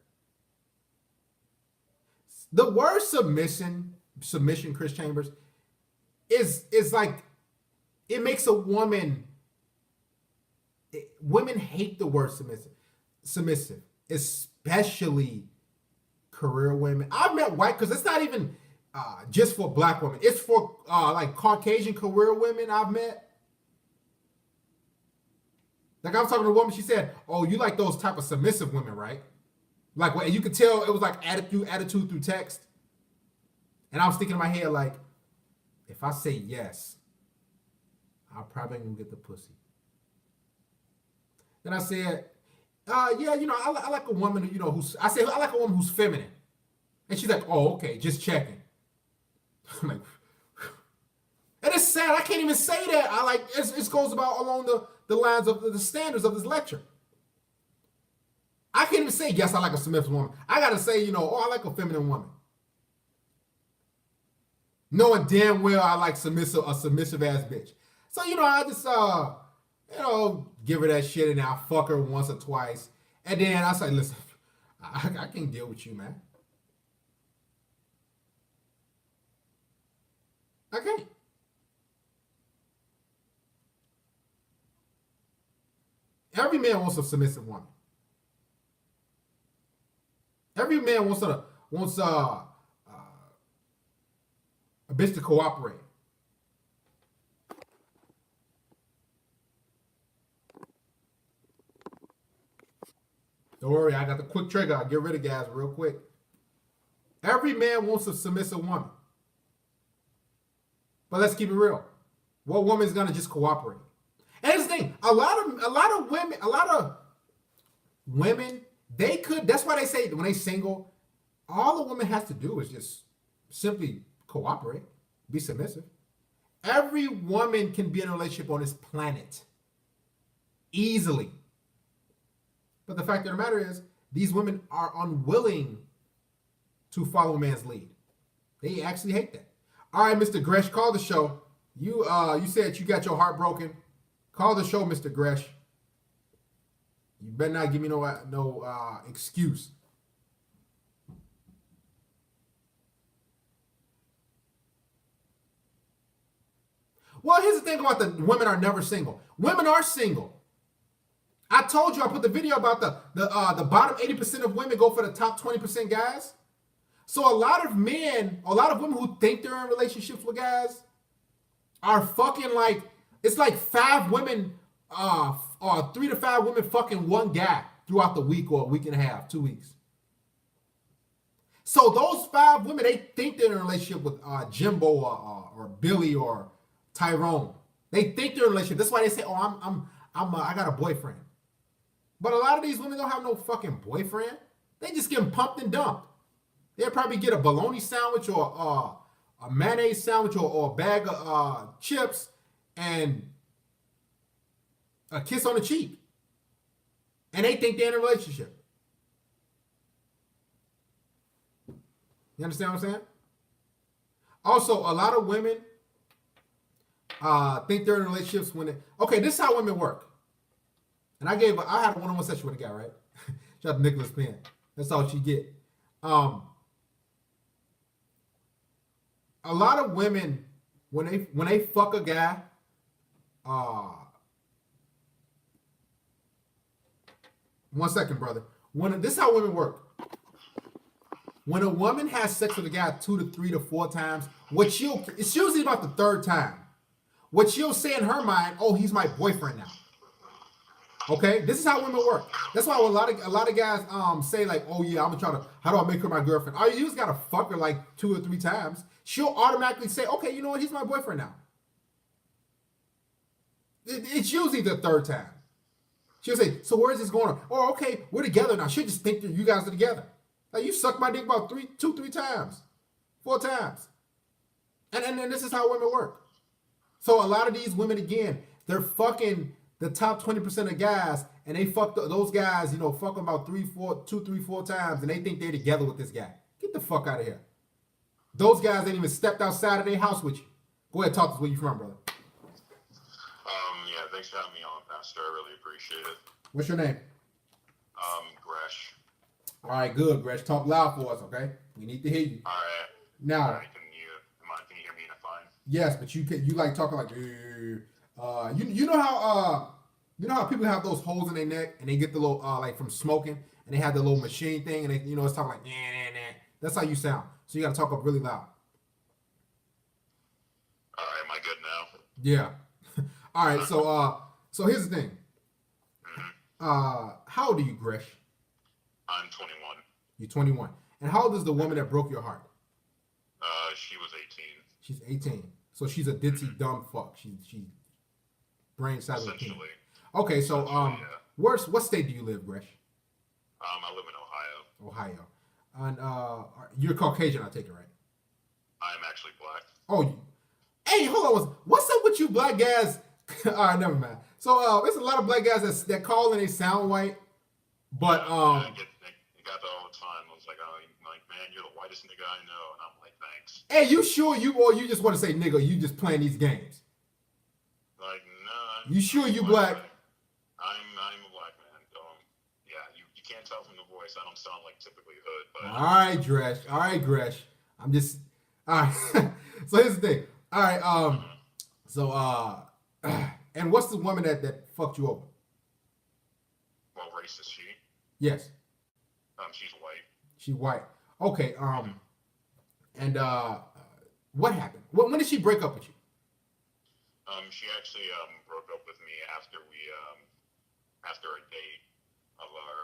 The word submission, Chris Chambers, is like, it makes a woman, women hate the word submissive, especially career women. I've met white, because it's not even just for black women. It's for like Caucasian career women I've met. Like I was talking to a woman, she said, oh, you like those type of submissive women, right? Like, well, you could tell it was like attitude through text. And I was thinking in my head, like, if I say yes, I'll probably gonna get the pussy. Then I said, yeah, you know, I like a woman, you know, I like a woman who's feminine. And she's like, oh, okay, just checking. I'm like, and it's sad, I can't even say that. I like, it goes about along the lines of the standards of this lecture. I can't even say, yes, I like a submissive woman. I got to say, you know, oh, I like a feminine woman. Knowing damn well I like a submissive ass bitch. So, you know, I just, you know, give her that shit and I'll fuck her once or twice. And then I say, listen, I can't deal with you, man. I can't. Every man wants a submissive woman. Every man wants a bitch to cooperate. Don't worry, I got the quick trigger. I'll get rid of guys real quick. Every man wants a submissive woman. But let's keep it real. What woman is gonna just cooperate? And here's the thing: a lot of women, they could. That's why they say when they single, all the woman has to do is just simply cooperate, be submissive. Every woman can be in a relationship on this planet easily. But the fact of the matter is, these women are unwilling to follow a man's lead. They actually hate that. All right, Mr. Gresh, call the show. You said you got your heart broken. Call the show, Mr. Gresh. You better not give me no excuse. Well, here's the thing about the women are never single. Women are single. I told you I put the video about the bottom 80% of women go for the top 20% guys. So a lot of men, a lot of women who think they're in relationships with guys are fucking like, it's like 5 women, or 3 to 5 women fucking one guy throughout the week or a week and a half, 2 weeks. So those 5 women, they think they're in a relationship with Jimbo or Billy or Tyrone. They think they're in a relationship. That's why they say, "Oh, I got a boyfriend." But a lot of these women don't have no fucking boyfriend. They just get pumped and dumped. They'll probably get a bologna sandwich or a mayonnaise sandwich or a bag of chips and a kiss on the cheek. And they think they're in a relationship. You understand what I'm saying? Also, a lot of women think they're in relationships when okay, this is how women work. And I had a one-on-one session with a guy, right? Shout out to Nicholas Penn. That's all she get. A lot of women when they fuck a guy, one second, brother. This is how women work. When a woman has sex with a guy 2 to 3 to 4 times, it's usually about the 3rd time. What she'll say in her mind, oh, he's my boyfriend now. Okay, this is how women work. That's why a lot of guys say like, oh yeah, I'm gonna try to, how do I make her my girlfriend? All you just gotta fuck her like 2 or 3 times. She'll automatically say, okay, you know what, he's my boyfriend now. It's usually the 3rd time. She'll say, so where is this going on? Oh, okay, we're together now. She'll just think that you guys are together. Like you sucked my dick about 2, 3 times, 4 times. And then this is how women work. So a lot of these women, again, they're fucking the top 20% of guys, and they fuck those guys, fuck them about 2, 3, 4 times, and they think they're together with this guy. Get the fuck out of here. Those guys ain't even stepped outside of their house with you. Go ahead, talk to us. Where you from, brother? Yeah, thanks for having me on, Pastor. I really appreciate it. What's your name? Gresh. All right, good, Gresh. Talk loud for us, okay? We need to hear you. All right. Now, can you hear me fine? Yes, but you like talking like, you know how people have those holes in their neck and they get the little like from smoking and they have the little machine thing and they it's talking like nah. That's how you sound. So you got to talk up really loud. All right, am I good now? Yeah. All right. So here's the thing. How old are you, Gresh? I'm 21. You're 21. And how old is the woman that broke your heart? She was 18. She's 18. So she's a ditzy dumb fuck. She brain size of a king. Okay, so yeah. what state do you live, Gresh? I live in Ohio. Ohio. And you're Caucasian, I take it, right? I'm actually black. Oh, hey, hold on. What's up with you black guys? All right, never mind. So there's a lot of black guys that call and they sound white, but I got that all the time. I was like, man, you're the whitest nigga I know, and I'm like, thanks. Hey, you sure you just want to say nigga? You just playing these games? Like, no. You sure you black? I'm a black man. Yeah, you can't tell from the voice. I don't sound like typically hood, but. All right, Gresh. I'm just all right. So here's the thing. All right, so and what's the woman that fucked you over? What race is she? Yes. She's white. She's white. Okay. And what happened? When did she break up with you? She actually broke up with me after a date of our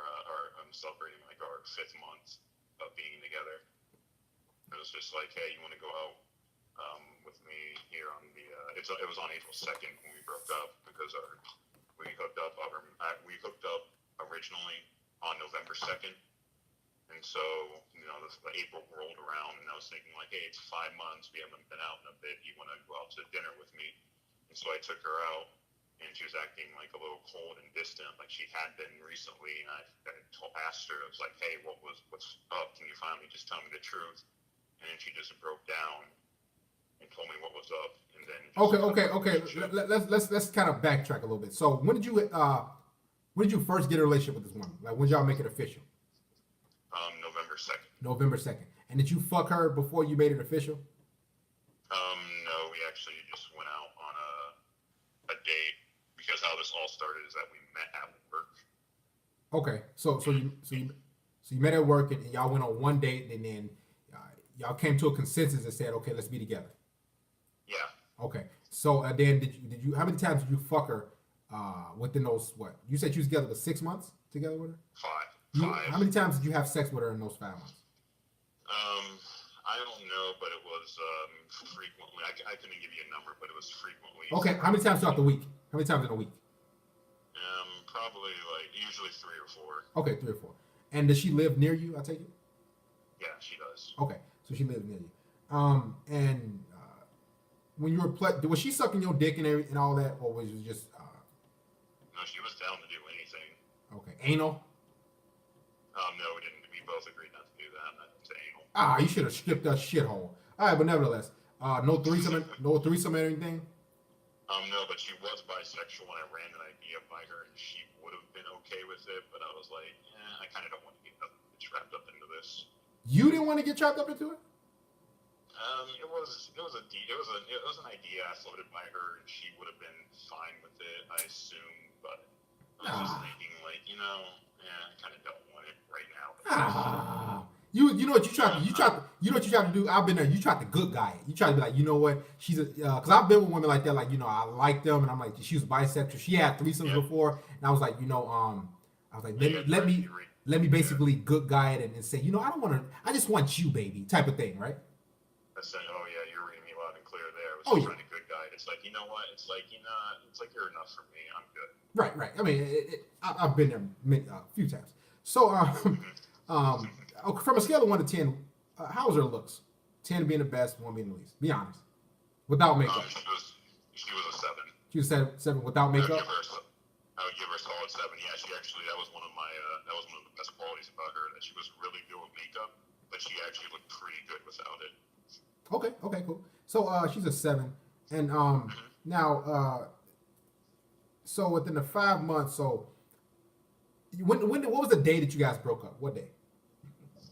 celebrating like our 5th month of being together. It was just like, hey, you want to go out with me here on the? It was on April 2nd when we broke up because we hooked up originally on November 2nd. And so, the April rolled around, and I was thinking, like, hey, it's 5 months. We haven't been out in a bit. You want to go out to dinner with me? And so I took her out, and she was acting, like, a little cold and distant, like she had been recently. And I asked her, I was like, hey, what's up? Can you finally just tell me the truth? And then she just broke down and told me what was up. And then okay. Let's kind of backtrack a little bit. So when did you first get a relationship with this woman? Like, when did y'all make it official? November 2nd. November 2nd. And did you fuck her before you made it official? No, we actually just went out on a date because how this all started is that we met at work. Okay, so you met at work and y'all went on one date and then y'all came to a consensus and said, okay, let's be together. Yeah. Okay, so then did you how many times did you fuck her within those what you said you was together for 6 months together with her? Five. How many times did you have sex with her in those 5 months? I don't know, but it was frequently. I couldn't give you a number, but it was frequently. Okay, how many times throughout the week? How many times in a week? Probably like usually 3 or 4. Okay, 3 or 4. And does she live near you? I take it. Yeah, she does. Okay, so she lives near you. And when you were was she sucking your dick and all that, or was it just? No, she was down to do anything. Okay, anal. No, we didn't. We both agreed not to do that. Not to anal. You should have skipped that shithole. All right, but nevertheless, no threesome or anything. No, but she was bisexual, and I ran an idea by her, and she would have been okay with it. But I was like, I kind of don't want to get trapped up into this. You didn't want to get trapped up into it. It was an idea I floated by her, and she would have been fine with it, I assume. But I was just thinking, like, I kind of don't want it right now. You know what you tried to do. I've been there. You tried to good guy it. You tried to be like, you know what? She's a because I've been with women like that. Like, I like them, and I'm like, she was bisexual. She had threesomes before, and I was like, I was like, let me basically good guy it and say, I don't want to. I just want you, baby, type of thing, right? I said, oh yeah, you're reading me loud and clear there. I was Oh, trying to good guy it. It's like, you know what? It's like it's like you're enough for me. I'm good. Right. I mean, I've been there a few times. So, from a scale of 1 to 10, how's her looks? 10 being the best, 1 being the least. Be honest. Without makeup. She was a 7. She was 7 without makeup. I would give her a solid 7. Yeah, she actually that was one of the best qualities about her, that she was really good with makeup, but she actually looked pretty good without it. Okay, cool. So she's a 7, and now so within the 5 months, so when what was the day that you guys broke up? What day?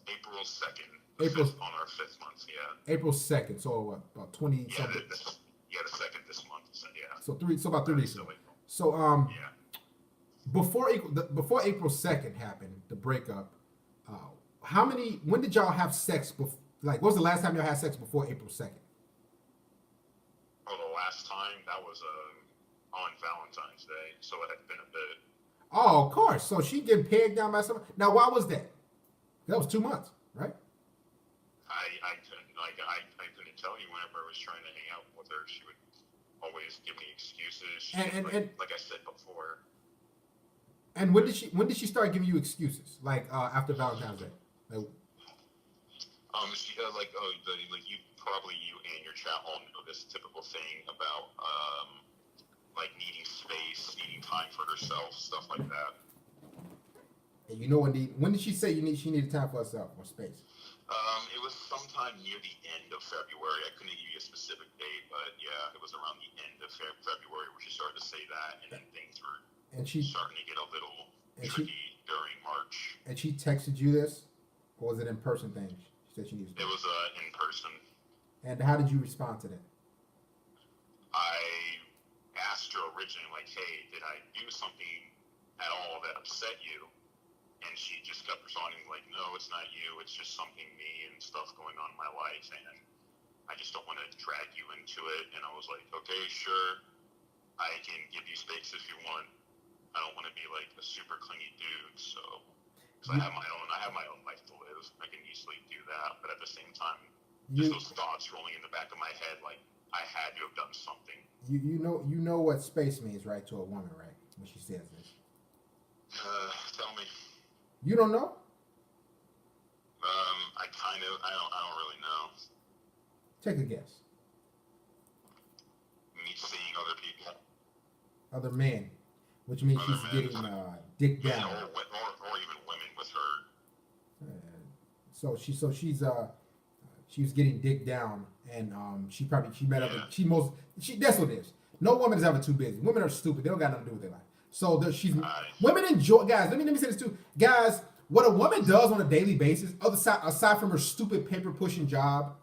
April 2nd. On our 5th month, yeah. April 2nd. So what, about 20 yeah, something. The 2nd this month. So yeah. So about 3 weeks ago. So yeah. Before April 2nd happened, the breakup, when did y'all have sex what was the last time y'all had sex before April 2nd? Oh, the last time, that was on Valentine's Day, so it had been a bit. Oh, of course. So she getting pegged down by someone. Now, why was that? That was 2 months, right? I couldn't tell you. Whenever I was trying to hang out with her, she would always give me excuses. Like I said before. And when did she start giving you excuses? Like after Valentine's Day? She you and your chat all know this typical thing about like needing space, needing time for herself, stuff like that. And when did she say she needed time for herself or space? It was sometime near the end of February. I couldn't give you a specific date, but yeah, it was around the end of February where she started to say that, and then things were starting to get a little tricky during March. And she texted you this, or was it in person thing? She said she needed. It was in person. And how did you respond to that? I asked her originally, like, hey, did I do something at all that upset you? And she just kept responding like, no, it's not you. It's just something me and stuff going on in my life. And I just don't want to drag you into it. And I was like, okay, sure. I can give you space if you want. I don't want to be like a super clingy dude. So, because I have my own life to live. I can easily do that. But at the same time, just those thoughts rolling in the back of my head, like I had to have done something. You know what space means, right, to a woman, right? When she says this. Tell me. You don't know? I don't really know. Take a guess. Me seeing other people. Other men, which means she's getting dick down. Or even women with her. So she's getting dick down, and she met up. That's what it is. No woman is ever too busy. Women are stupid. They don't got nothing to do with their life. So women enjoy, guys. Let me say this too, guys. What a woman does on a daily basis, aside from her stupid paper pushing job,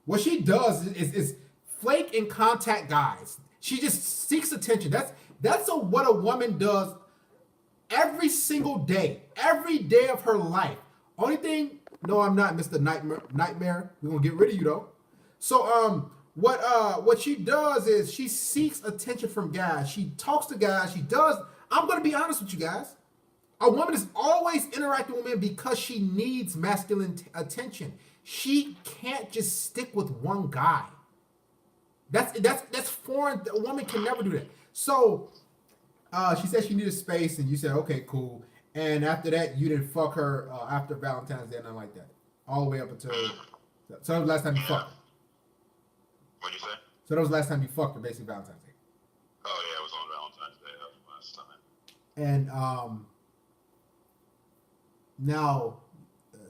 what she does is flake and contact guys. She just seeks attention. That's what a woman does every single day, every day of her life. Only thing, no, I'm not Mr. Nightmare. We're gonna get rid of you though. So what she does is she seeks attention from guys. She talks to guys. She does. I'm gonna be honest with you guys. A woman is always interacting with men because she needs masculine attention. She can't just stick with one guy. That's foreign. A woman can never do that. So she said she needed space, and you said, okay, cool. And after that, you didn't fuck her after Valentine's Day, nothing like that. All the way up until. So that was the last time you fucked her. What'd you say? So that was the last time you fucked her, basically Valentine's Day. Oh yeah, it was on Valentine's Day. That was the last time. And now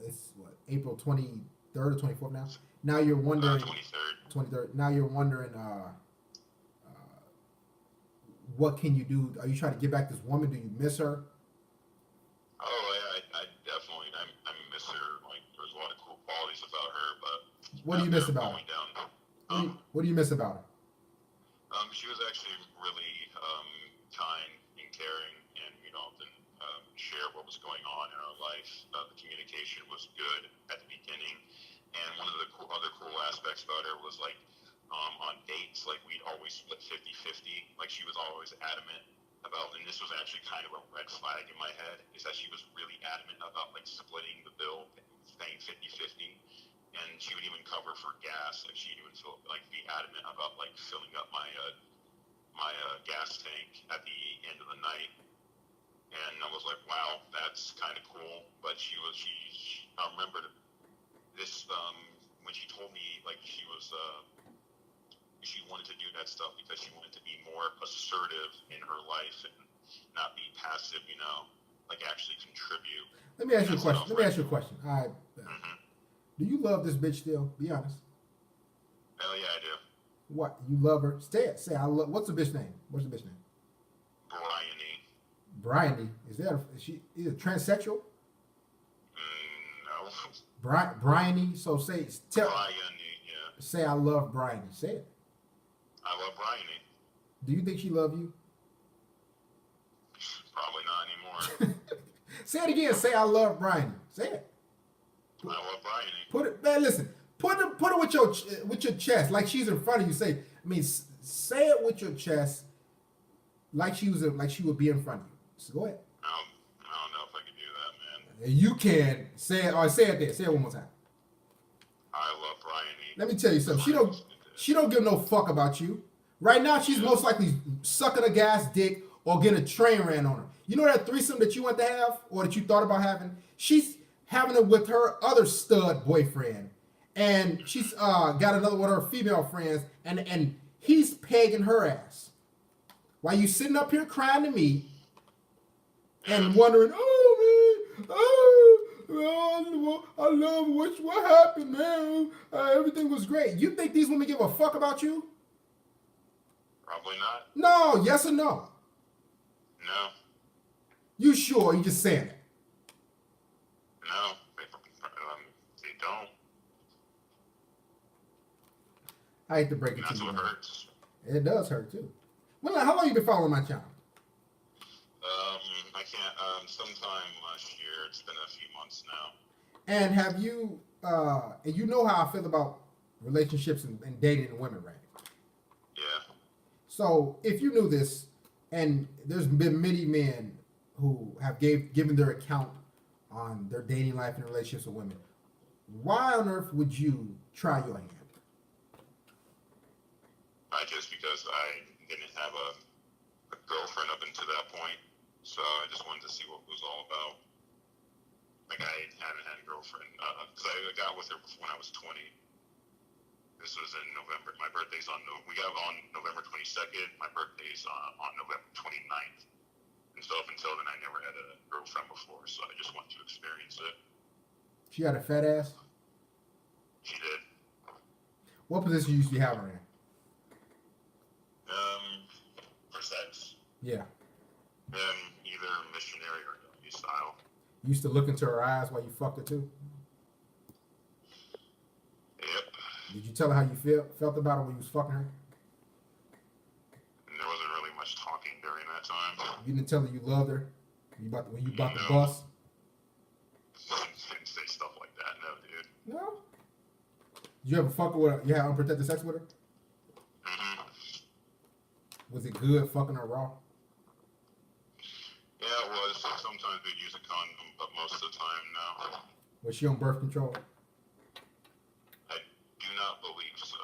it's what, April 23rd or 24th now. Now you're wondering 23rd. Now you're wondering what can you do? Are you trying to get back this woman? Do you miss her? Oh, I definitely, I miss her. Like, there's a lot of cool qualities about her, but what do you miss about her? What do you miss about her? She was actually really kind and caring, and often share what was going on in our life. The communication was good at the beginning, and one of the other cool aspects about her was like on dates, like we'd always split 50-50. Like she was always adamant about, and this was actually kind of a red flag in my head, is that she was really adamant about like splitting the bill, paying 50-50. And she would even cover for gas. Like she'd even be adamant about like filling up my gas tank at the end of the night. And I was like, wow, that's kind of cool. But I remember this when she told me like she wanted to do that stuff because she wanted to be more assertive in her life and not be passive, like actually contribute. Let me ask you a question. All right. Mm-hmm. Do you love this bitch still? Be honest. Hell yeah, I do. What? You love her? Say I love. What's the bitch name? What's the bitch name? Bryony. Is she a transsexual? No. Bryony. So Bryony, yeah. Say I love Bryony. Say it. I love Bryony. Do you think she love you? Probably not anymore. Say it again. Say I love Bryony. Say it. I love Bryony. Put it, man. Listen. Put it with your chest, like she's in front of you. Say it with your chest, like she would be in front of you. So go ahead. I don't know if I can do that, man. You can say it, or say it there. Say it one more time. I love Bryony. Let me tell you something. She don't give no fuck about you. Right now, she's most likely sucking a gas dick or getting a train ran on her. You know that threesome that you want to have or that you thought about having? She's having it with her other stud boyfriend. And she's got another one of her female friends, and he's pegging her ass. While you sitting up here crying to me and wondering, I love what happened, man. Everything was great. You think these women give a fuck about you? Probably not. No. Yes or no? No. You sure? You just saying it? No. They don't. I hate to break it to you. That's what hurts. It does hurt too. Well, how long you been following my channel? I can't. Sometime last year. It's been a few months now. And have you? And you know how I feel about relationships and dating women, right? Yeah. So if you knew this, and there's been many men who have given their account on their dating life and relationships with women, why on earth would you try your hand? Just because I didn't have a girlfriend up until that point, so I just wanted to see what it was all about. Like I haven't had a girlfriend because I got with her when I was 20. This was in November. My birthday's we got on November 22nd. My birthday's on November 29th. And so up until then, I never had a girlfriend before, so I just wanted to experience it. She had a fat ass? She did. What position you usually have her in? For sex. Yeah. Either missionary or doggy style. You used to look into her eyes while you fucked her too? Yep. Did you tell her how you felt about her when you was fucking her? And there wasn't really much talk talking during that time. You didn't tell her you loved her when you bought the No. bus. Didn't say stuff like that. No, dude. No. Did you ever fuck her with her? You had unprotected sex with her? Mm-hmm. Was it good fucking her raw? Yeah, it was. Sometimes we'd use a condom, but most of the time, no. Was she on birth control? I do not believe so.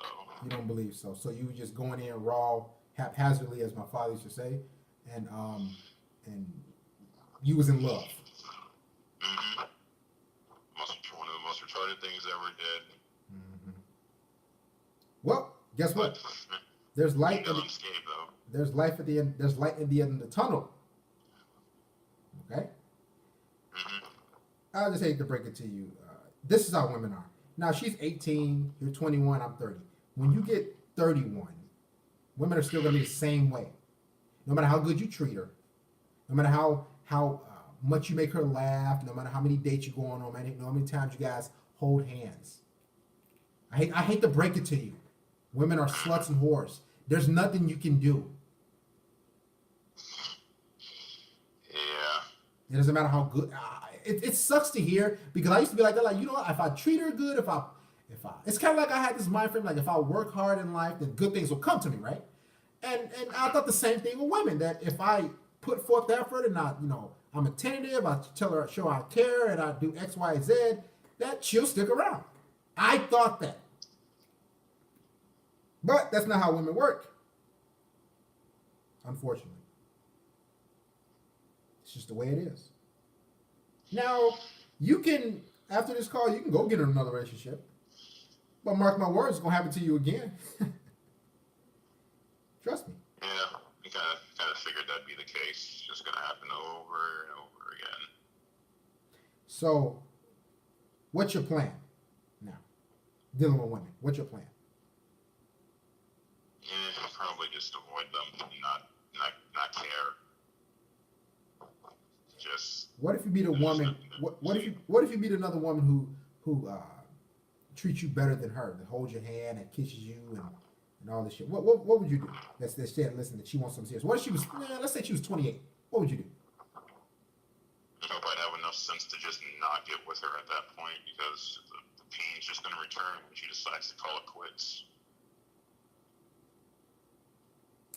You don't believe so. So you were just going in raw, haphazardly, as my father used to say, and you was in love. Mm-hmm. One of the most retarded things I ever did. Mm-hmm. Well, guess what? But, There's light. you know, unscathed, though. There's life at the end. There's light at the end of the tunnel. Okay. Mm-hmm. I just hate to break it to you. This is how women are. Now she's 18. You're 21. I'm 30. When you get 31, women are still gonna be the same way. No matter how good you treat her, no matter how much you make her laugh, no matter how many dates you go on, no matter how many times you guys hold hands. I hate to break it to you. Women are sluts and whores. There's nothing you can do. Yeah. It doesn't matter how good. It sucks to hear because I used to be like that. Like, you know what? If I treat her good, if I, it's kind of like I had this mind frame. Like, if I work hard in life, then good things will come to me, right? And I thought the same thing with women. That if I put forth the effort and I'm attentive, I tell her, show I care, and I do X, Y, Z, that she'll stick around. I thought that, but that's not how women work. Unfortunately, it's just the way it is. Now, you can, after this call, you can go get in another relationship. But mark my words, it's going to happen to you again. Trust me. Yeah, we kind of figured that'd be the case. It's just going to happen over and over again. So, what's your plan now? Dealing with women, what's your plan? Yeah, probably just avoid them, not care. Just. What if you meet a woman? What if you meet another woman who treats you better than her, that holds your hand, that kisses you, and all this shit? What would you do? That's said, listen, that she wants something serious. What if she was? Let's say she was 28. What would you do? I hope I'd have enough sense to just not get with her at that point because the pain's just going to return when she decides to call it quits.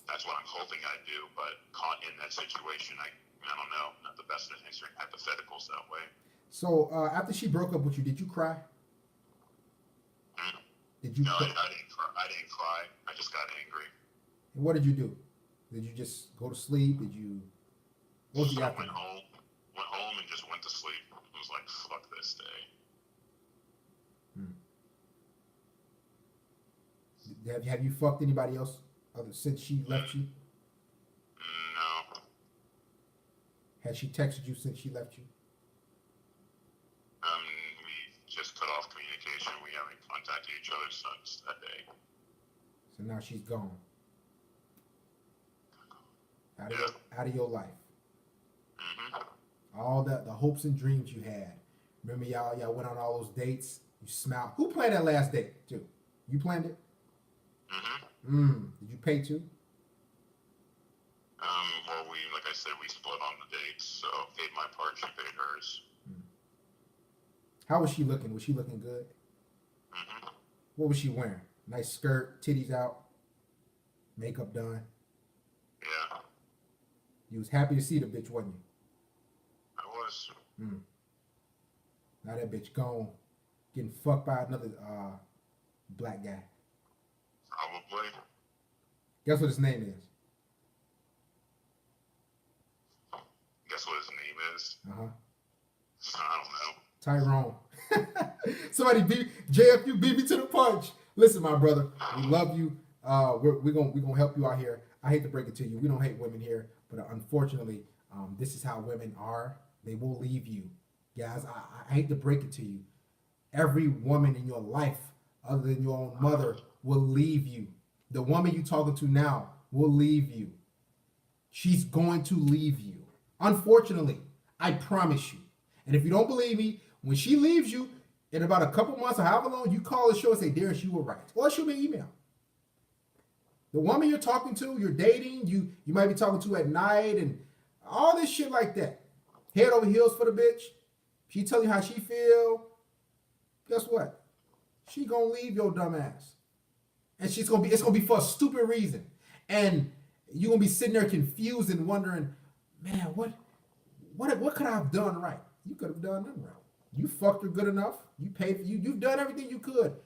That's what I'm hoping I do, but caught in that situation, I don't know. Not the best at answering hypotheticals that way. So after she broke up with you, did you cry? Did you? No, I didn't cry. I didn't cry. I just got angry. And what did you do? Did you just go to sleep? Did you? What was the I aftermath? went home and just went to sleep. I was like, fuck this day. Have you fucked anybody else since she left you? No. Has she texted you since she left you? We just cut off communication. We haven't contacted each other since that day. So now she's gone. Out of your life. Mm-hmm. All the hopes and dreams you had. Remember y'all went on all those dates. You smiled. Who planned that last date too? You planned it? Mm-hmm. Did you pay too? Well, like I said, we split on the dates, so paid my part, she paid hers. How was she looking? Was she looking good? Mm-hmm. What was she wearing? Nice skirt, titties out, makeup done. Yeah. You was happy to see the bitch, wasn't you? I was. Now that bitch gone, getting fucked by another black guy. Probably. Guess what his name is? Guess what his name is? Uh-huh. I don't know. Tyrone. Somebody beat JFU beat me to the punch. Listen, my brother, we love you. We're gonna help you out here. I hate to break it to you. We don't hate women here, but unfortunately, this is how women are. They will leave you. Guys, I hate to break it to you. Every woman in your life, other than your own mother, will leave you. The woman you're talking to now will leave you. She's going to leave you. Unfortunately, I promise you. And if you don't believe me, when she leaves you, in about a couple months or however long, you call the show and say, Darius, you were right. Or shoot me an email. The woman you're talking to, you're dating, you might be talking to at night, and all this shit like that. Head over heels for the bitch. She tell you how she feel. Guess what? She gonna leave your dumb ass, and it's gonna be for a stupid reason, and you're gonna be sitting there confused and wondering, man, what could I have done right? You could have done nothing right. You fucked her good enough. You paid for you've done everything you could.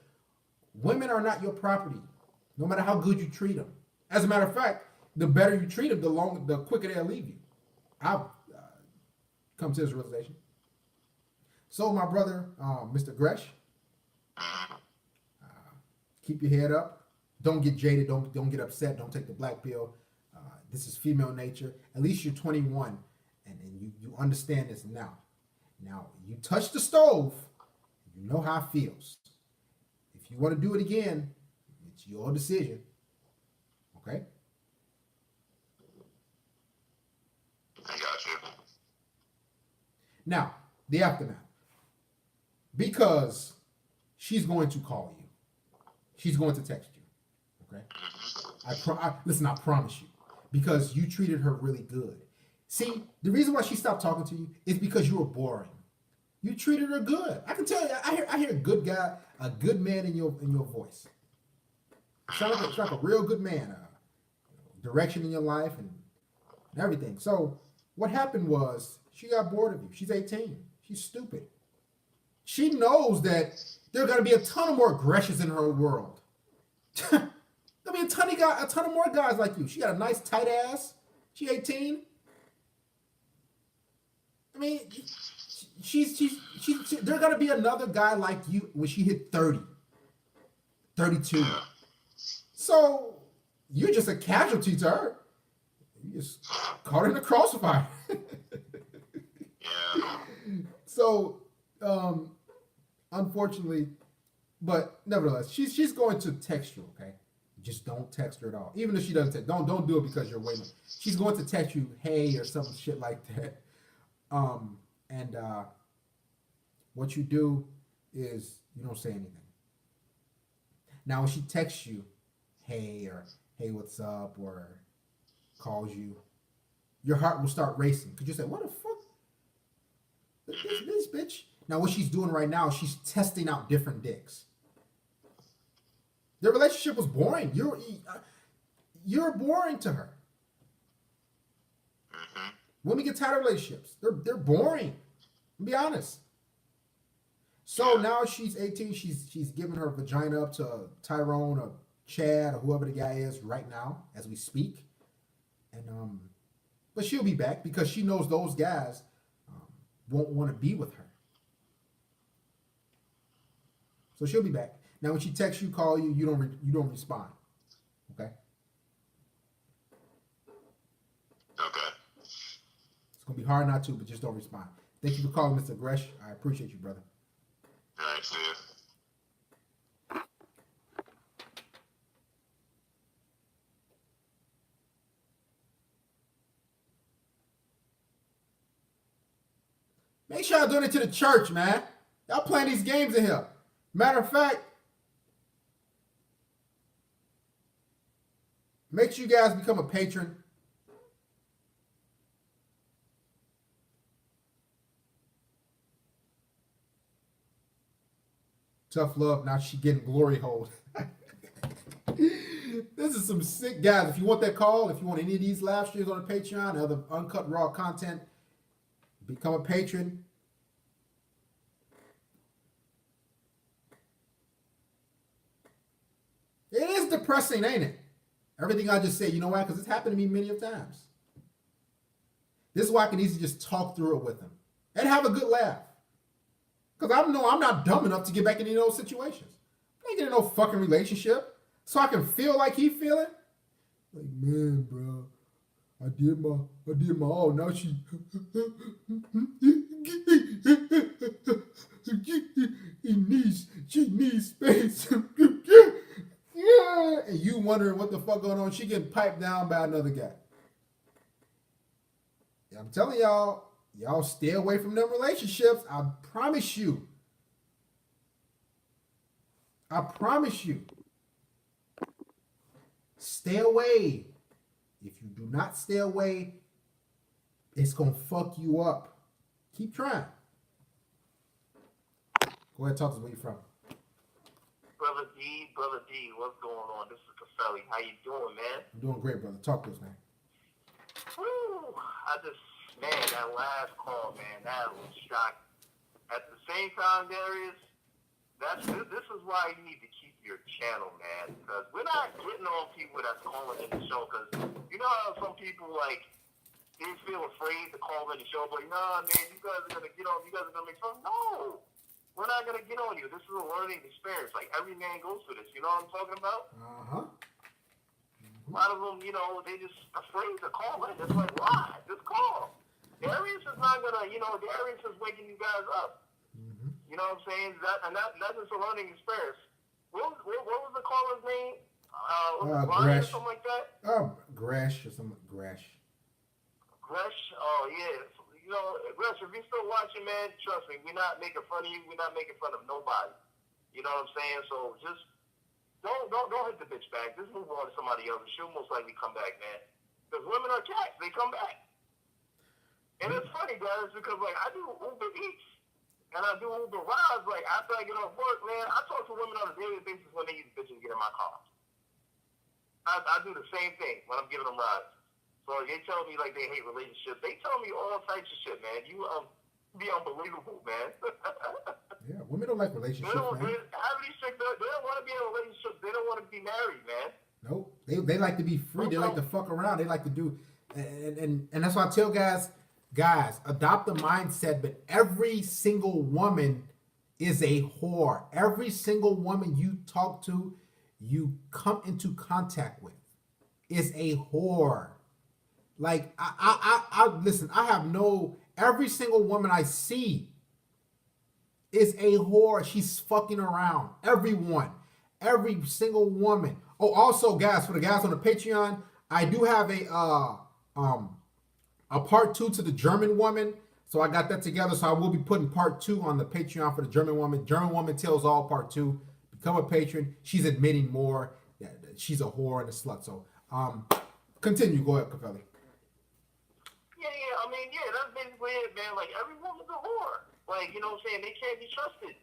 Women are not your property, no matter how good you treat them. As a matter of fact, the better you treat them, the quicker they'll leave you. I've come to this realization. So, my brother, Mr. Gresh, keep your head up. Don't get jaded. Don't get upset. Don't take the black pill. This is female nature. At least you're 21, and you understand this now. Now, you touch the stove, you know how it feels. If you want to do it again, it's your decision. Okay? I got you. Now, the aftermath. Because she's going to call you. She's going to text you. Okay? Listen, I promise you. Because you treated her really good. See, the reason why she stopped talking to you is because you were boring. You treated her good. I can tell you, I hear a good guy, a good man in your voice. Sounds like a real good man. Direction in your life and everything. So what happened was she got bored of you. She's 18. She's stupid. She knows that there are going to be a ton of more Greshes in her world. There'll be a ton of more guys like you. She got a nice tight ass. She 18. I mean, there's going to be another guy like you when she hit 30, 32. So you're just a casualty to her. You just caught her in the crossfire. Yeah. So, unfortunately, but nevertheless, she's going to text you. Okay, just don't text her at all. Even if she doesn't text, don't do it because you're waiting. She's going to text you, hey, or some shit like that. And what you do is you don't say anything. Now, when she texts you, hey, or hey, what's up, or calls you, your heart will start racing because you say, what the fuck? This bitch. Now, what she's doing right now, she's testing out different dicks. Their relationship was boring. You're boring to her. Women get tired of relationships. They're boring. Be honest. So now she's 18. She's giving her vagina up to Tyrone or Chad or whoever the guy is right now as we speak. And but she'll be back because she knows those guys won't want to be with her. So she'll be back. Now when she texts you, call you, you don't respond. Okay? Okay. It's gonna be hard not to, but just don't respond. Thank you for calling, Mr. Gresh. I appreciate you, brother. All right, see you. Make sure y'all donate to the church, man. Y'all playing these games in here. Matter of fact, make sure you guys become a patron. Tough love. Now she getting glory hold. This is some sick guys. If you want that call, if you want any of these live streams on the Patreon, other uncut raw content, become a patron. It is depressing, ain't it? Everything I just said, you know why? Because it's happened to me many of times. This is why I can easily just talk through it with them and have a good laugh. Because I know I'm not dumb enough to get back into those situations. I ain't getting no fucking relationship. So I can feel like he feeling. Like, man, bro, I did my all. Now she needs space. Yeah. And you wondering what the fuck going on. She getting piped down by another guy. Yeah, I'm telling y'all stay away from them relationships. I promise you. I promise you. Stay away. If you do not stay away, it's gonna fuck you up. Keep trying. Go ahead, talk to us where you from. Brother D, what's going on? This is Caselli. How you doing, man? I'm doing great, brother. Talk to us, man. Woo! That last call, man, that was shocking. At the same time, Darius, this is why you need to keep your channel, man, because we're not getting on people that's calling in the show, because you know how some people, like, they feel afraid to call in the show, but nah, man, you guys are going to get on, you guys are going to make fun. No! We're not going to get on you. This is a learning experience. Like, every man goes through this. You know what I'm talking about? Uh-huh. A lot of them, they just afraid to call in. It's like, why? Just call. Darius is not going to, Darius is waking you guys up. Mm-hmm. You know what I'm saying? That's just a learning experience. What was the caller's name? Was it Brian or something like that? Gresh or something. Gresh. Gresh? Oh, yeah. Gresh, if you're still watching, man, trust me, we're not making fun of you. We're not making fun of nobody. You know what I'm saying? So just don't hit the bitch back. Just move on to somebody else. She'll most likely come back, man. Because women are cats. They come back. And it's funny, guys, because, like, I do Uber Eats. And I do Uber rides. Like, after I get off work, man, I talk to women on a daily basis when they use bitches to get in my car. I do the same thing when I'm giving them rides. So they tell me, like, they hate relationships. They tell me all types of shit, man. You be unbelievable, man. Yeah, women don't like relationships, man. Half of these chicks, they don't want to be in a relationship. They don't want to be married, man. Nope. They like to be free. They like to fuck around. They like to do, and that's why I tell guys, adopt the mindset. But every single woman is a whore. Every single woman you talk to, you come into contact with, is a whore. Like I listen. I have every single woman I see is a whore. She's fucking around. Every single woman. Oh, also, guys, for the guys on the Patreon, I do have a part 2 to the German woman. So I got that together. So I will be putting part 2 on the Patreon for the German woman. German woman tells all part 2. Become a patron. She's admitting more that she's a whore and a slut. So continue. Go ahead, Cafelli. Yeah, that's basically it, man. Like, every woman's a whore. Like, you know what I'm saying? They can't be trusted.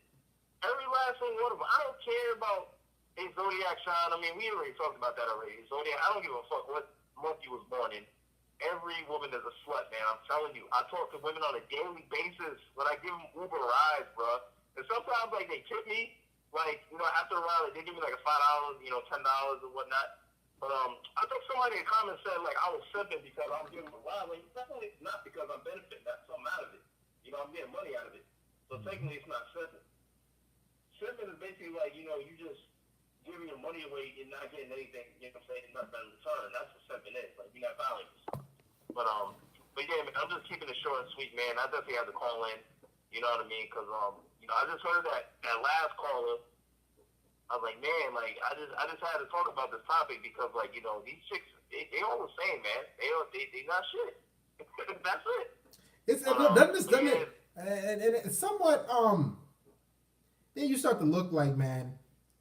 Every last single one of them. I don't care about a zodiac sign. I mean, we already talked about that already. Zodiac, I don't give a fuck what month you was born in. Every woman is a slut, man. I'm telling you. I talk to women on a daily basis when I give them Uber rides, bro. And sometimes, like, they tip me. Like, after a while, like, they give me, like, a $5, $10 or whatnot. But I think somebody in the comments said, like, I was simping because I was giving them a ride. Like, definitely not because I'm benefiting. That's something out of it. I'm getting money out of it. So technically, it's not simping. Simping is basically like, you just giving your money away and not getting anything, nothing in return. That's what simping is. Like, you're not valuing yourself. But yeah, man, I'm just keeping it short and sweet, man. I definitely had to call in. You know what I mean? Because, I just heard that last caller. I was like, man, like, I just had to talk about this topic because, like, these chicks, they all the same, man. They not shit. That's it. And it's somewhat then you start to look like, man.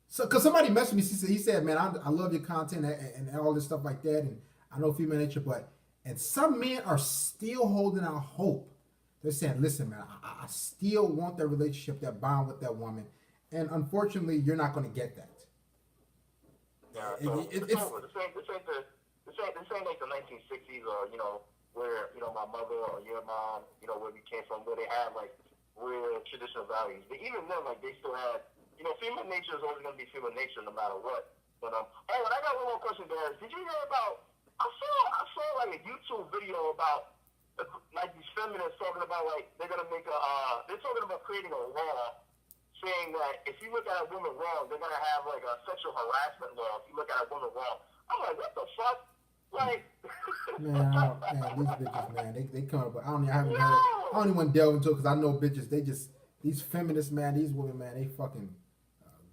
So, cause somebody messaged me, he said, man, I love your content and all this stuff like that, and I know female nature, and some men are still holding out hope. They're saying, listen, man, I still want that relationship, that bond with that woman. And unfortunately, you're not going to get that. Yeah, so it's over. This ain't like the 1960s or, where, my mother or your mom, where we came from, where they had, like, real traditional values. But even then, like, they still had, female nature is always going to be female nature no matter what. But, and I got one more question, Darius. Did you hear about, I saw, like, a YouTube video about, like, these feminists talking about, like, they're going to make they're talking about creating a law saying that if you look at a woman wrong, they're gonna have like a sexual harassment law. If you look at a woman wrong, I'm like, what the fuck? Like, man, these bitches, man, they come up. I haven't heard it. I don't even want to delve into it because I know bitches. These feminists, man, these women, man, they fucking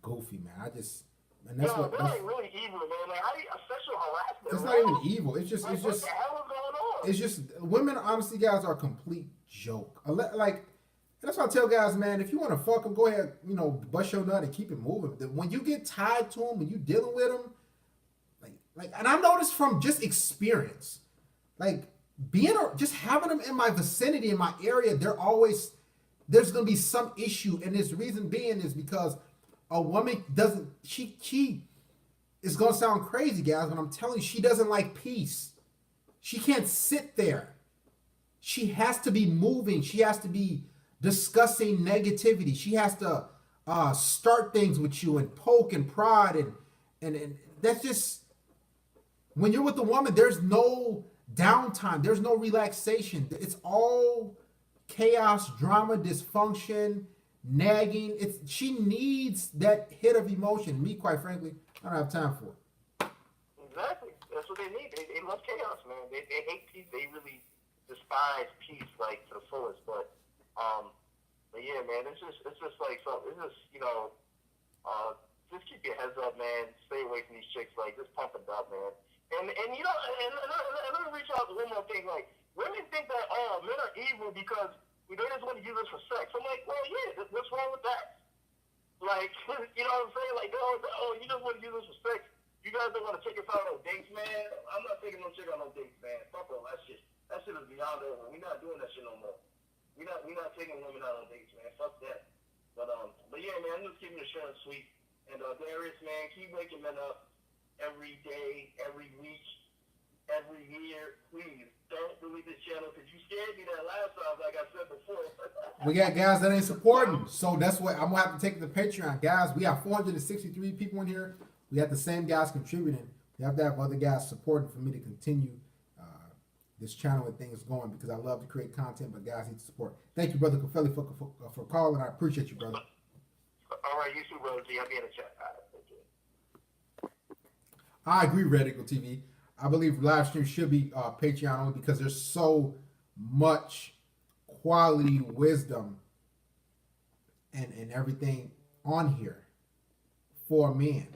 goofy, man. And that's what. They're like really evil, man. Like, how do you, sexual harassment? It's not even evil. It's just. What the hell is going on? It's just women. Honestly, guys, are a complete joke. Like. And that's why I tell guys, man, if you want to fuck them, go ahead, bust your nut and keep it moving. When you get tied to them, when you dealing with them, like, Like, and I noticed from just experience, like just having them in my vicinity, in my area, there's gonna be some issue, and this reason being is because a woman doesn't she it's gonna sound crazy, guys, but I'm telling you, she doesn't like peace. She can't sit there. She has to be moving. She has to be discussing negativity. She has to start things with you and poke and prod and that's just when you're with a woman. There's no downtime. There's no relaxation. It's all chaos, drama, dysfunction, nagging. She needs that hit of emotion. Me, quite frankly, I don't have time for it. Exactly. That's what they need. They love chaos, man. They hate peace. They really despise peace, like, to the fullest. But yeah, man, it's just like, so it's just, just keep your heads up, man. Stay away from these chicks. Like, just pump it up, man. And let me reach out to one more thing. Like, women think that men are evil because they just want to use us for sex. I'm like, well, yeah, what's wrong with that? Like, you know what I'm saying? Like, you just want to use us for sex. You guys don't want to take us out on dates, man. I'm not taking no chick on no dates, man. Fuck all that shit. That shit is beyond over. We're not doing that shit no more. We're not taking women out on dates, man. Fuck that. But yeah, man, I'm just keeping it short and sweet. And Darius, man, keep waking men up every day, every week, every year. Please don't delete this channel because you scared me that last time, like I said before. We got guys that ain't supporting, so that's what I'm gonna have to take the Patreon, guys. We have 463 people in here. We have the same guys contributing. We have to have other guys supporting for me to continue this channel and things going because I love to create content, but guys need to support. Thank you, brother Kofeli, for calling. I appreciate you, brother. All right, you too, brother G. I'll be in the chat. All right, thank you. I agree, Red Eagle TV. I believe live stream should be Patreon only because there's so much quality wisdom and everything on here for men.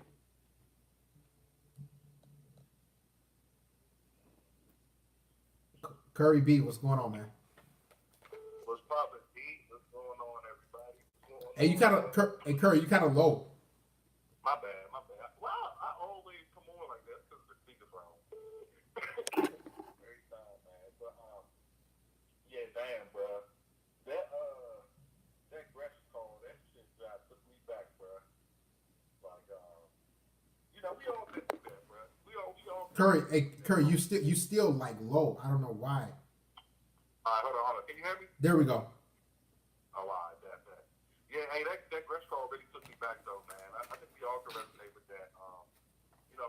Curry B, what's going on, man? What's poppin', D? What's going on, everybody? Hey, Curry, you kind of low. My bad. Well, I always come on like that because the speaker's wrong. Every time, man. But yeah, damn, bro. That Gresh call, that shit took me back, bro. Like, we all been through that, bro. We all. Curry, you still like low. I don't know why. All right, hold on. Can you hear me? There we go. Oh, all right, that. Yeah, hey, that Gresh call really took me back, though, man. I think we all can resonate with that.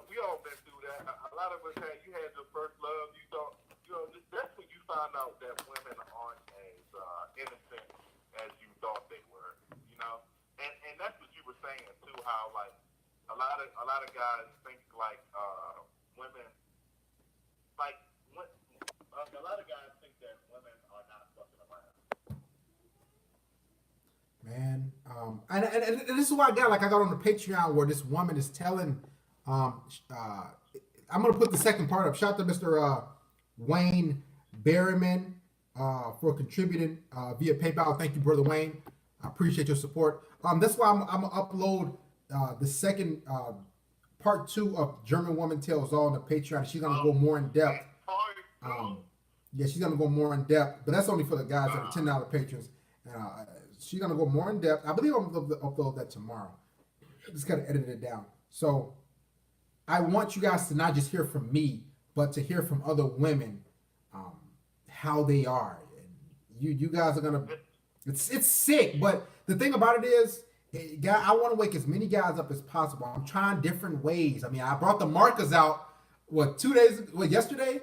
We all been through that. A lot of us you had your first love. You thought, that's when you find out that women aren't as innocent as you thought they were, And that's what you were saying, too, how, like, a lot of guys think, like, women, like, a lot of guys think that women are not fucking around. Man, and this is why I got on the Patreon where this woman is telling, I'm gonna put the second part up. Shout out to Mr. Wayne Berryman for contributing via PayPal. Thank you, brother Wayne. I appreciate your support. That's why I'm gonna upload the second part 2 of German Woman Tells All on the Patreon. She's gonna go more in depth. Yeah, she's gonna go more in depth, but that's only for the guys that are $10 patrons. She's gonna go more in depth. I believe I'm gonna upload that tomorrow. I just gotta edit it down. So I want you guys to not just hear from me, but to hear from other women how they are. And you guys are gonna. It's sick, but the thing about it is, I want to wake as many guys up as possible. I'm trying different ways. I mean, I brought the markers out. Yesterday?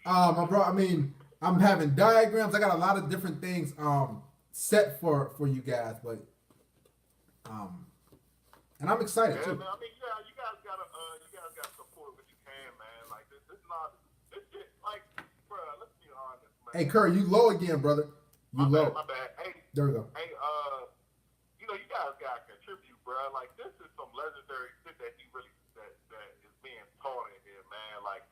I'm having diagrams. I got a lot of different things set for you guys, but and I'm excited too. Man, I mean, you guys gotta support what you can, man. Like this shit, like, bro. Let's be honest, man. Hey, Curry, you low again, brother. You low. My bad. Hey, there we go. Hey, you guys gotta contribute, bro. Like this is some legendary shit that is being taught in here, man. Like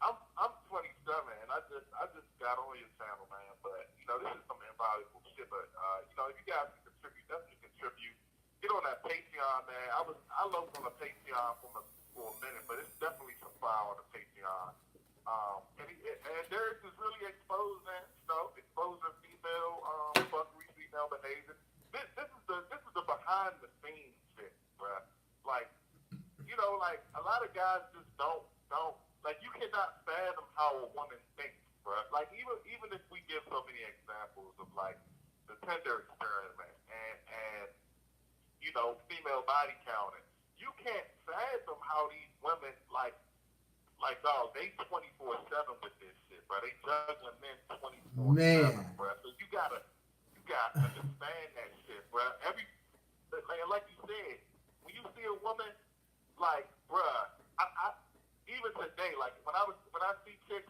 I'm 27 and I just got on your channel, man. But this is some invaluable shit. But if you guys can contribute, definitely contribute. Get on that Patreon, man. I looked on the Patreon from for a minute, but it's definitely some fire on the Patreon. And Darius is really exposing female fuckery, female behavior. This is the behind the scenes shit, bruh. Like, you know, like a lot of guys just don't like, you cannot fathom how a woman thinks, bruh. Like, even if we give so many examples of like the Tinder experiment and you know, female body counting, you can't fathom how these women like dog, they 24/7 with this shit, bro. They juggling men 24/7, Man. bro. So you gotta understand that shit, bro. Like you said, when you see a woman, like, bruh, I even today, like when I see chicks,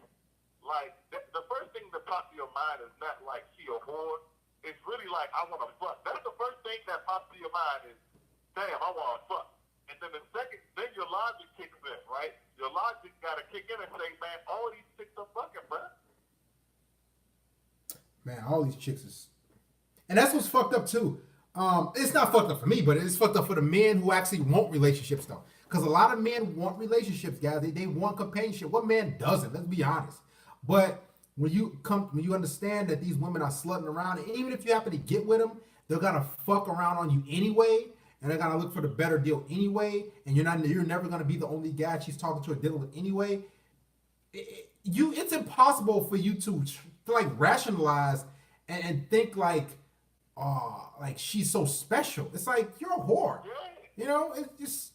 like the first thing that pops to your mind is not like she a whore. It's really like, I want to fuck. That's the first thing that pops to your mind is, damn, I want to fuck. And then the second, then your logic kicks in, right? Your logic got to kick in and say, man, all these chicks are fucking, bro. Man, all these chicks is, and that's what's fucked up too. It's not fucked up for me, but it's fucked up for the men who actually want relationships though. Because a lot of men want relationships, guys. They want companionship. What man doesn't? Let's be honest. But when you understand that these women are slutting around, and even if you happen to get with them, they're gonna fuck around on you anyway, and they're gonna look for the better deal anyway. And you're never gonna be the only guy she's talking to or dealing with anyway. It's impossible for you to like rationalize and think like she's so special. It's like, you're a whore. Yeah. You know, it's just,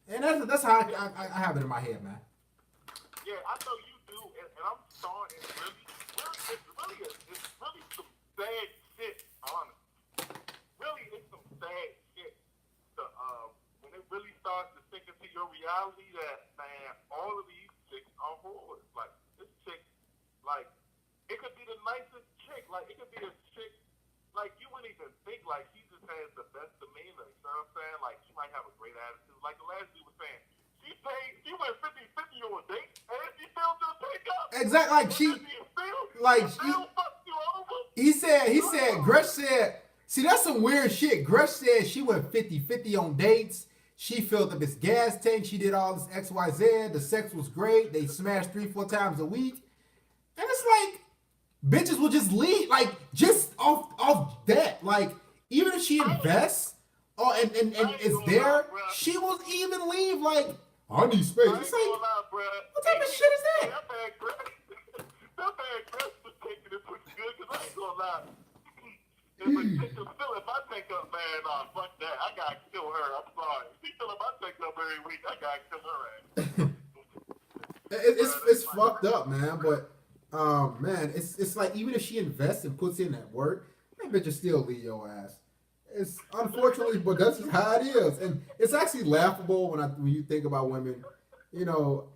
and that's how I have it in my head, man. Yeah, I know you do, and I'm starting it's really some sad shit, honestly. Really, it's some sad shit. When it really starts to sink into your reality that, man, all of these chicks are whores. Like, this chick, like, it could be the nicest chick. Like, it could be a chick, like, you wouldn't even think, like, she just has the best demeanor. You know what I'm saying? Like, she might have a great attitude. Like the last dude was saying, she went 50-50 on a date, and she filled your take up. Exactly, he said, Gresh said, see, that's some weird shit. Gresh said she went 50-50 on dates. She filled up his gas tank. She did all this XYZ. The sex was great. They smashed 3-4 times a week. And it's like, bitches will just leave, like, just off that. Like, even if she invests, and is there, she will even leave, like, I need space. It's like, what type of shit is that? That man Chris was taking it pretty good, because I ain't gonna lie. If I take up, man, fuck that. I gotta kill her. I'm sorry. If she fill up my take up every week, I gotta kill her ass. It's fucked up, man. But man, it's like, even if she invests and puts in that work, that bitch will still leave your ass. It's unfortunately, but that's just how it is, and it's actually laughable when you think about women. You know,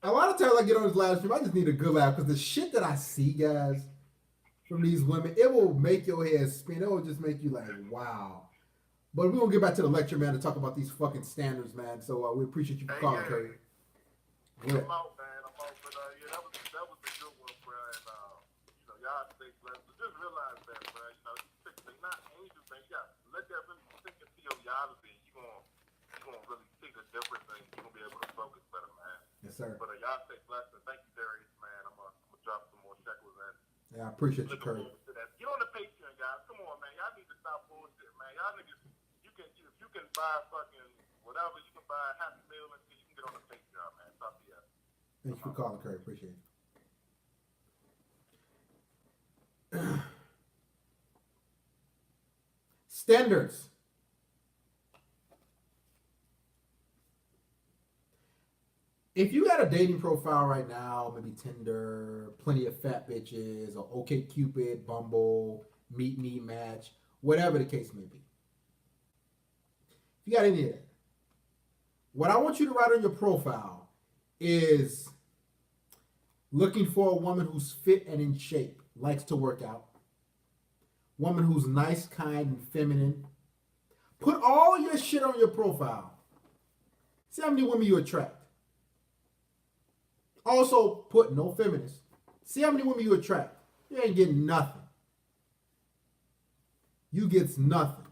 a lot of times I get on this live stream, I just need a good laugh, because the shit that I see, guys, from these women, it will make your head spin. It will just make you like, wow. But we're gonna get back to the lecture, man, to talk about these fucking standards, man. So we appreciate you for calling, Curry. I'm out, man. But yeah, that was a good one, bro. And y'all stay blessed. But just realize that, bro. These chicks, they not angels, man. You gotta let that really sink into your reality. You're gonna really see the difference, and you're gonna be able to focus better, man. Yes, sir. But y'all stay blessed, and thank you, Darius, man. I'm gonna drop some more shekels in. Yeah, I appreciate you, Curry. Get on the Patreon, guys. Come on, man. Y'all need to stop bullshit, man. Y'all niggas, if you can buy fucking whatever, you can buy a Happy Meal and shit, you can get on the Patreon, man. Talk to y'all. Thanks for calling, Curry. Appreciate it. Standards. If you got a dating profile right now, maybe Tinder, plenty of fat bitches, or OkCupid, Bumble, Meet Me, Match, whatever the case may be. If you got any of that, what I want you to write on your profile is looking for a woman who's fit and in shape, likes to work out, woman who's nice, kind, and feminine. Put all your shit on your profile. See how many women you attract. Also, put no feminists. See how many women you attract. You ain't getting nothing. You gets nothing.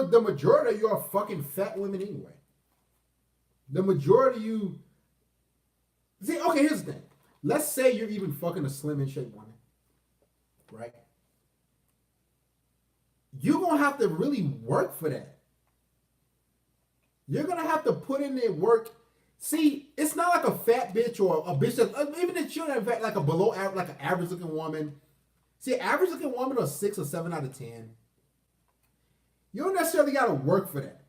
the majority of you are fucking fat women anyway. The majority of you. See, okay, here's the thing. Let's say you're even fucking a slim in shape woman, right? You're gonna have to really work for that. You're gonna have to put in the work. See, it's not like a fat bitch or a bitch that even if you're in fact like a below average, like an average looking woman. See, average looking woman or 6 or 7 out of 10. You don't necessarily gotta work for that.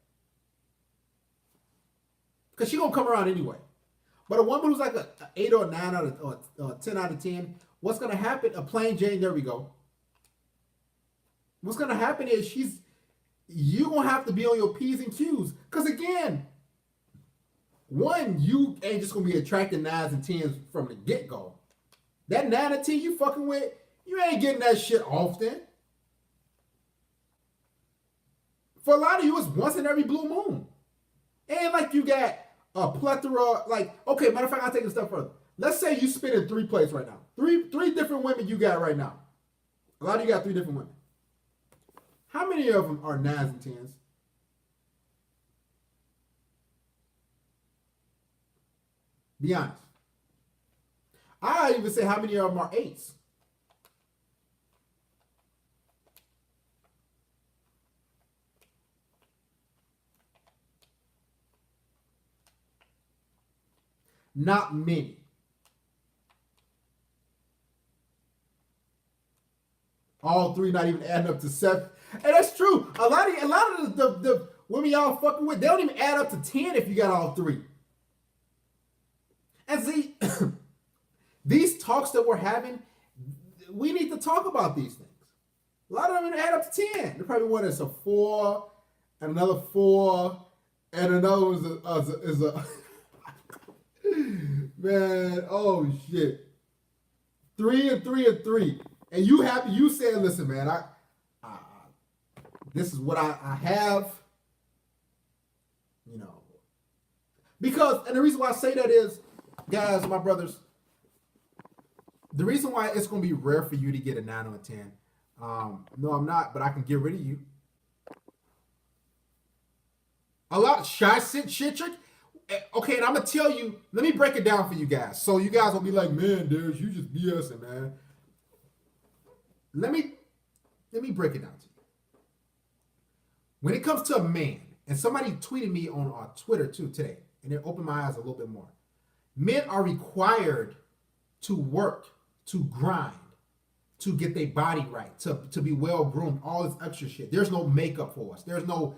Because she gonna come around anyway. But a woman who's like a 8 or 9 out of or 10 out of 10, what's gonna happen? A plain Jane, there we go. What's gonna happen is you're gonna have to be on your P's and Q's. Cause again, one, you ain't just gonna be attracting 9s and 10s from the get-go. That 9 or 10 you fucking with, you ain't getting that shit often. For a lot of you, it's once in every blue moon. And like you got a plethora, like, okay, matter of fact, I'll take it a step further. Let's say you spit in 3 places right now. Three different women you got right now. A lot of you got 3 different women. How many of them are 9s and 10s? Be honest. I even say how many of them are 8s. Not many. All 3 not even adding up to 7. And that's true. A lot of the women y'all fucking with, they don't even add up to 10 if you got all 3. And see, these talks that we're having, we need to talk about these things. A lot of them add up to 10. They probably one that's a 4, and another 4, and another one is a man, oh shit. 3 and 3 and 3. And you happy, you saying, listen, man, this is what I have, you know. Because, and the reason why I say that is, guys, my brothers, the reason why it's going to be rare for you to get a 9 or a 10, no, I'm not, but I can get rid of you. A lot of shy shit trick. Okay, and I'm going to tell you, let me break it down for you guys. So you guys will be like, man, Darius, you just BSing, man. Let me break it down to you. When it comes to a man, and somebody tweeted me on Twitter too today, and it opened my eyes a little bit more. Men are required to work, to grind, to get their body right, to be well groomed, all this extra shit. There's no makeup for us. There's none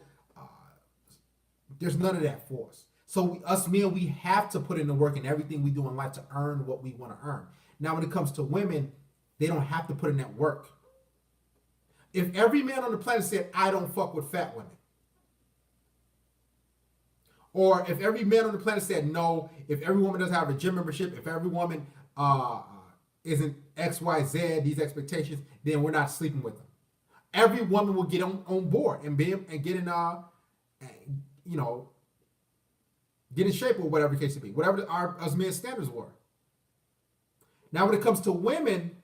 of that for us. So us men, we have to put in the work in everything we do in life to earn what we want to earn. Now, when it comes to women, they don't have to put in that work. If every man on the planet said, I don't fuck with fat women, or if every man on the planet said no, if every woman doesn't have a gym membership, if every woman isn't XYZ, these expectations, then we're not sleeping with them. Every woman will get on board and get in, get in shape or whatever the case may be, whatever us men's standards were. Now, when it comes to women,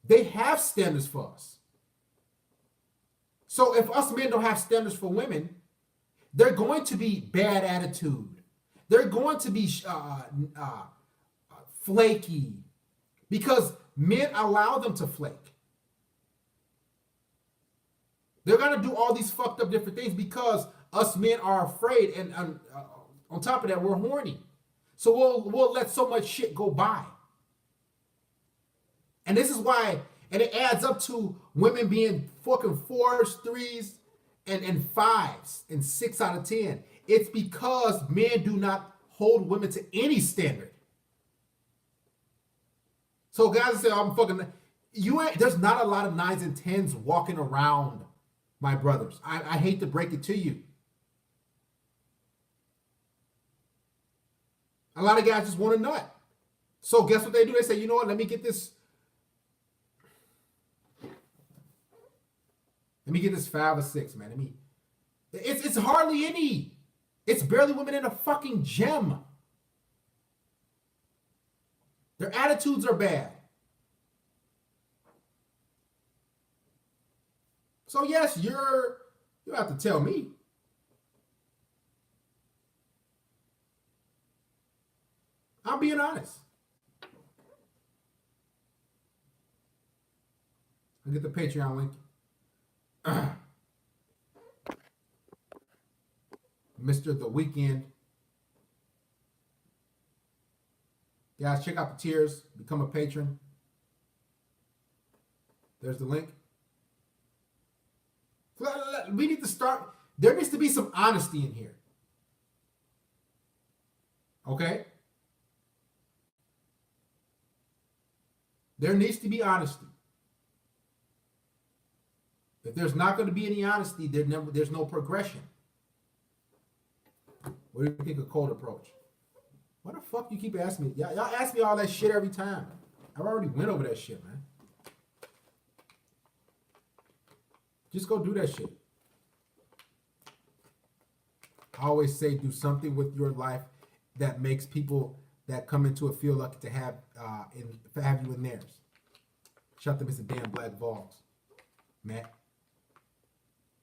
they have standards for us. So if us men don't have standards for women, they're going to be bad attitude. They're going to be flaky because men allow them to flake. They're going to do all these fucked up different things because us men are afraid, and on top of that, we're horny. So we'll let so much shit go by. And this is why, and it adds up to women being fucking 4s, 3s, and 5s, and 6 out of 10. It's because men do not hold women to any standard. So guys say, I'm fucking, there's not a lot of 9s and 10s walking around, my brothers. I hate to break it to you. A lot of guys just want a nut. So guess what they do? They say, you know what, let me get this 5 or 6, man. It's hardly any. It's barely women in a fucking gym. Their attitudes are bad. So yes, you're You don't have to tell me. I'm being honest. I'll get the Patreon link. Mr. The Weeknd. Guys, check out the tiers. Become a patron. There's the link. We need to start. There needs to be some honesty in here. Okay? There needs to be honesty. If there's not going to be any honesty, there's no progression. What do you think of cold approach? What the fuck you keep asking me? Y'all ask me all that shit every time. I already went over that shit, man. Just go do that shit. I always say do something with your life that makes people that come into it feel lucky to have you in theirs. Shout out to Mr. Dan Black Vols. Matt.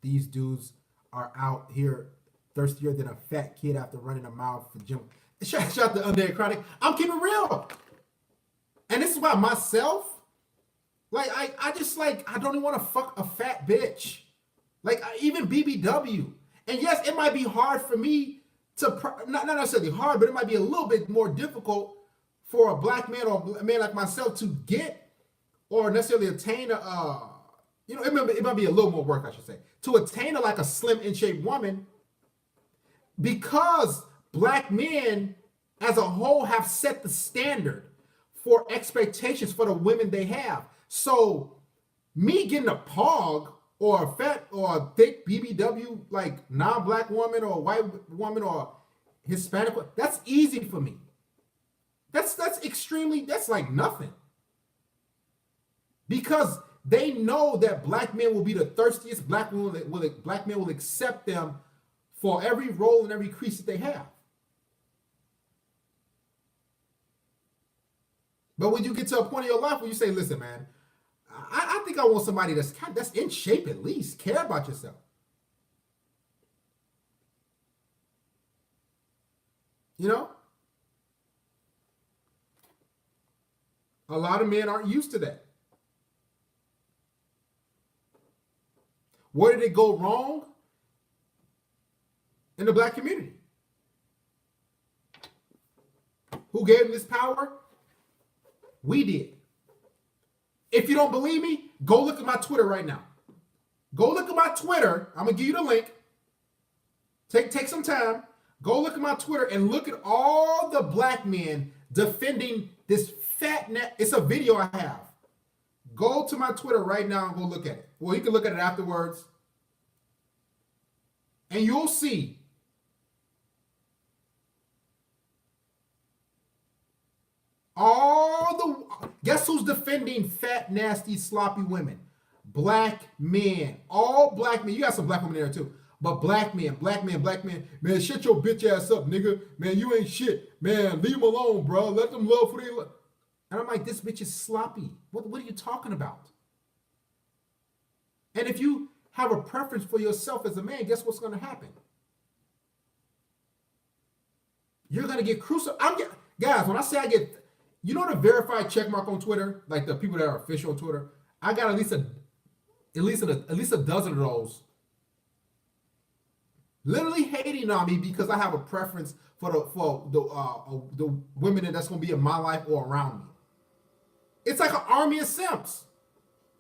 These dudes are out here thirstier than a fat kid after running a mile for gym. Shout out to Undead Chronic. I'm keeping real. And this is why myself, like, I just, like, I don't even want to fuck a fat bitch. Like, even BBW. And yes, it might be hard for me to, not necessarily hard, but it might be a little bit more difficult for a black man or a man like myself to get or necessarily attain it might be a little more work, I should say, to attain like a slim in shape woman, because black men as a whole have set the standard for expectations for the women they have. So me getting a pog or a fat or a thick BBW, like non-black woman or a white woman or Hispanic, that's easy for me. That's like nothing. Because they know that black men will be the thirstiest. Black men will accept them for every role and every crease that they have. But when you get to a point in your life where you say, listen, man, I think I want somebody that's in shape at least. Care about yourself. You know? A lot of men aren't used to that. Where did it go wrong? In the black community. Who gave them this power? We did. If you don't believe me, go look at my Twitter right now. Go look at my Twitter. I'm going to give you the link. Take some time. Go look at my Twitter and look at all the black men defending this fat net. It's a video I have. Go to my Twitter right now and go look at it. Well, you can look at it afterwards. And you'll see guess who's defending fat, nasty, sloppy women? Black men. All black men. You got some black women there too. But black men. Man, shut your bitch ass up, nigga. Man, you ain't shit. Man, leave them alone, bro. Let them love who they love. And I'm like, this bitch is sloppy. What are you talking about? And if you have a preference for yourself as a man, guess what's going to happen? You're going to get crucified. Guys, when I say I get, you know the verified checkmark on Twitter, like the people that are official on Twitter, I got at least a dozen of those literally hating on me because I have a preference for the women that's going to be in my life or around me. It's like an army of simps.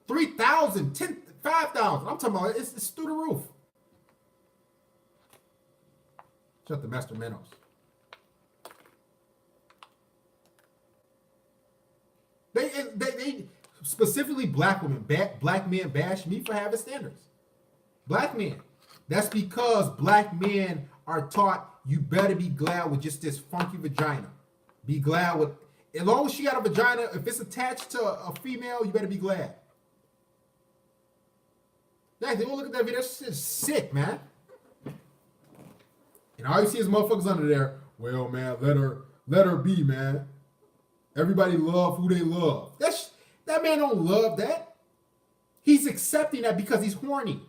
3,000, 10,000, 5,000. I'm talking about it's through the roof. Shut the Master Menos. They specifically black women, black men bash me for having standards. Black men. That's because black men are taught you better be glad with just this funky vagina. Be glad with, as long as she got a vagina, if it's attached to a female, you better be glad. Yeah, they go look at that video. That shit is sick, man. And all you see is motherfuckers under there. Well, man, let her be, man. Everybody love who they love. That man don't love that. He's accepting that because he's horny.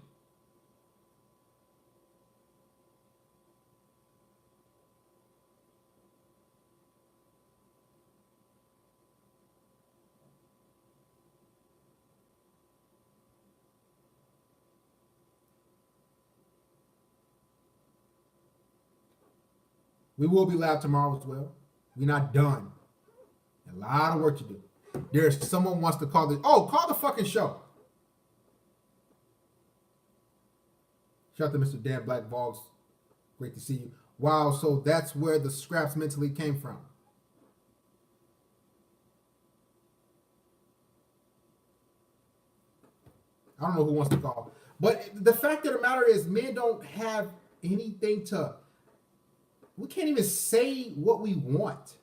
We will be live tomorrow as well. We're not done. A lot of work to do. There's someone wants to call the call the fucking show. Shout out to Mr. Dan Black Vogs. Great to see you. Wow, so that's where the scraps mentally came from. I don't know who wants to call. But the fact of the matter is, men don't have anything to. We can't even say what we want.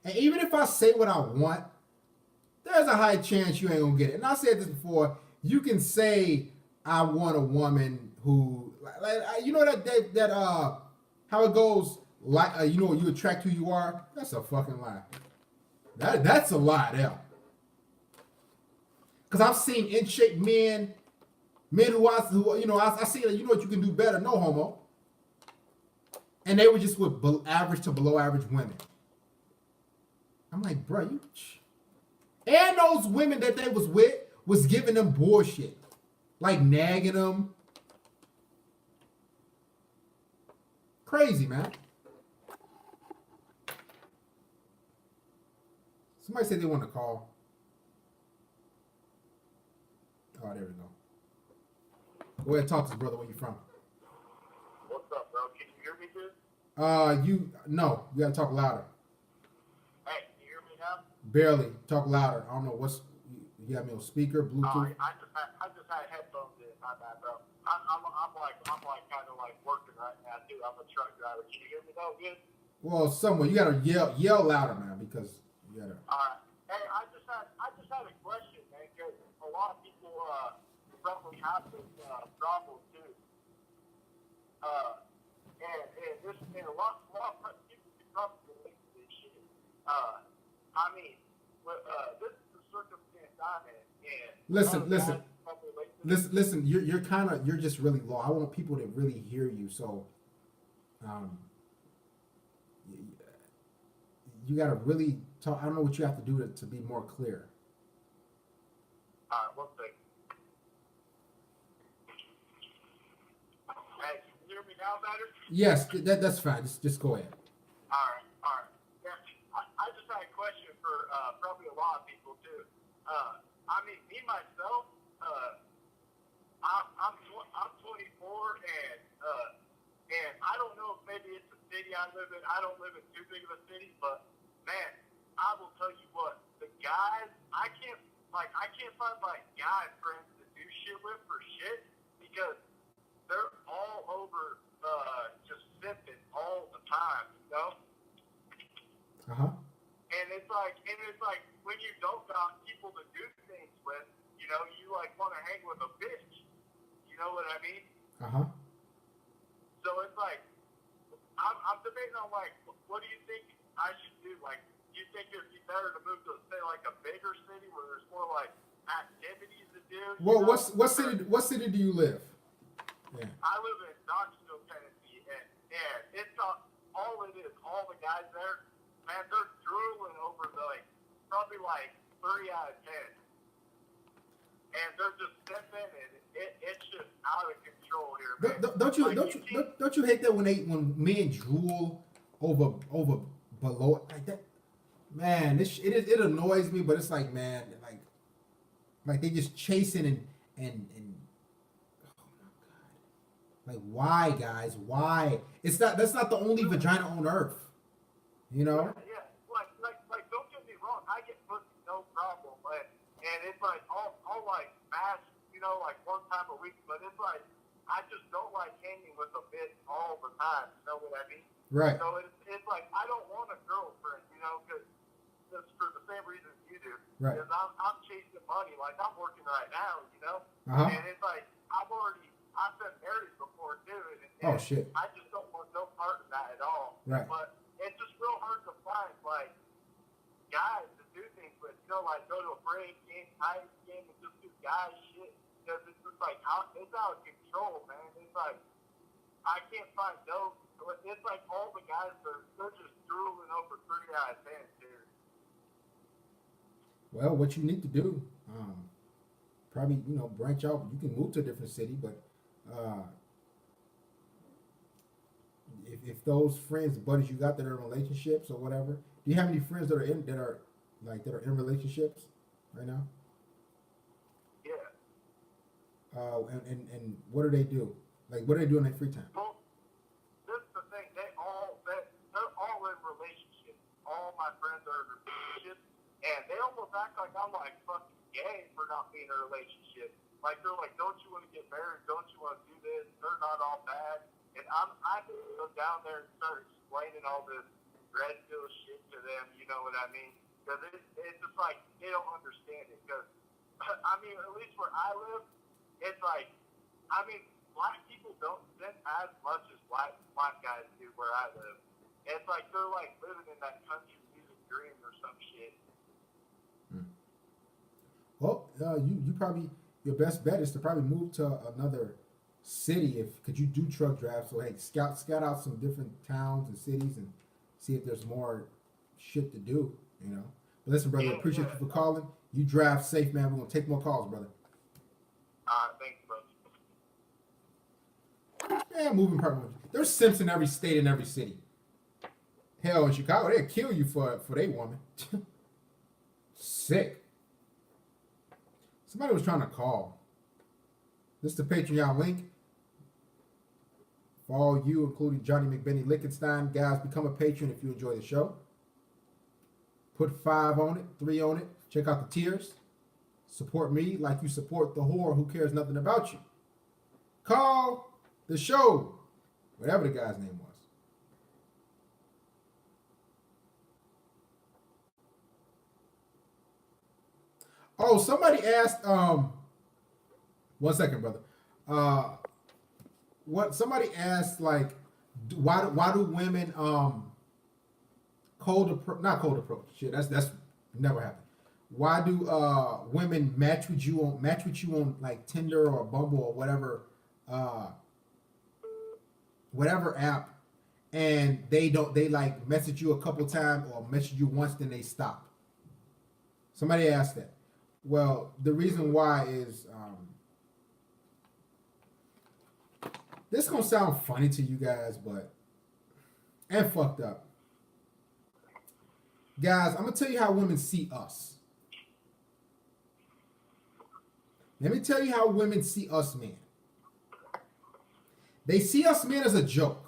And even if I say what I want, there's a high chance you ain't gonna get it. And I said this before. You can say I want a woman who, you know that how it goes. Like you know, you attract who you are. That's a fucking lie. That's a lie there. Because I've seen in shape men who you know I see that you know what you can do better. No homo. And they were just with average to below average women. I'm like, bro, you. And those women that they was with was giving them bullshit, like nagging them. Crazy, man. Somebody said they want to call. Oh, there we go. Go ahead, talk to us, brother. Where you from? What's up, bro? Can you hear me good? You gotta talk louder. Hey, can you hear me now? Barely. Talk louder. I don't know what's. You got me on speaker, Bluetooth. I just had headphones in. My bad, bro. I'm like kind of like working right now too. I'm a truck driver. Can you hear me though? Good. Well, somewhere you gotta yell louder, man, because you gotta. All right. Hey, I just had a question, man, because a lot of people probably have this problem too. And a lot of people can probably relate to this shit. I mean, this is the circumstance I'm in, and Listen. You're just really low. I want people to really hear you, so you gotta really talk. I don't know what you have to do to be more clear. all right, one second. Hey, can you hear me now better? Yes, that's fine. Just go ahead. All right. Yeah, I just had a question for probably a lot of people too. I mean, me myself, I'm 24 and I don't know if maybe it's the city I live in. I don't live in too big of a city, but man, I will tell you what, the guys, I can't find my guy friends to do shit with for shit because they're all over just simping all the time, you know? And it's like when you don't got people to do things with, you know, you like want to hang with a bitch. You know what I mean? So it's like I'm debating on like, what do you think I should do? Like, do you think it'd be better to move to say like a bigger city where there's more like activities to do? Well, what city do you live? Yeah. I live in Knoxville, Tennessee, and it's all it is. All the guys there, man, they're drooling over probably 3 out of 10, and they're just simping, and it's just out of control here, man. Don't you hate that when men drool over below like that? Man, it annoys me, but it's like, man, like they just chasing and oh my god, like why, guys? Why? That's not the only vagina on earth, you know. Yeah, like don't get me wrong, I get pussy no problem, and it's like all like mass, you know, like one time a week, but it's like I just don't like hanging with a bitch all the time. You know what I mean? Right. So it's like I don't want a girlfriend, you know, because that's for the same reason you do. Right. Because I'm chasing money, like I'm working right now, you know. And it's like I've been married before too, and shit. I just don't want no part of that at all. Right. But it's just real hard to find like guys to do things with, you know, like go to a break game, ice game, and just do guy shit. Because it's just like it's out of control, man. It's like I can't find those. It's like all the guys they're just drooling over 3 out of 10 here. Well, what you need to do, probably, you know, branch out. You can move to a different city, but if those friends, buddies you got that are in relationships or whatever, do you have any friends that are in relationships right now? Yeah. And what do they do? Like, what do they do in their free time? Well, this is the thing. They're all in relationships. All my friends are in relationships, and they almost act like I'm like fucking gay for not being in a relationship. Like they're like, don't you want to get married? Don't you want to do this? They're not all bad. And I go down there and start explaining all this red pill shit to them. You know what I mean? Because it's just like they don't understand it. Because I mean, at least where I live, it's like, I mean, black people don't sin as much as white guys do where I live. It's like they're like living in that country music dream or some shit. Well, you probably, your best bet is to probably move to another city because you do truck drive. So hey, scout out some different towns and cities and see if there's more shit to do. You know. But listen, brother, appreciate you for calling. You drive safe, man. We're gonna take more calls, brother. Thanks, brother. Yeah, moving probably. There's simps in every state and every city. Hell, in Chicago, they'll kill you for they woman. Sick. Somebody was trying to call. This is the Patreon link. For all you, including Johnny McBenny Lichtenstein, guys, become a patron if you enjoy the show. Put 5 on it, 3 on it. Check out the tiers. Support me like you support the whore who cares nothing about you. Call the show. Whatever the guy's name was. Oh, somebody asked, 1 second, brother. What somebody asked, like, why do women not cold approach? Shit, that's never happened. Why do women match with you on like Tinder or Bumble or whatever app, and they like message you a couple times or message you once, then they stop? Somebody asked that. Well, the reason why is this is gonna sound funny to you guys, and fucked up. Guys, I'm gonna tell you how women see us. Let me tell you how women see us men. They see us men as a joke.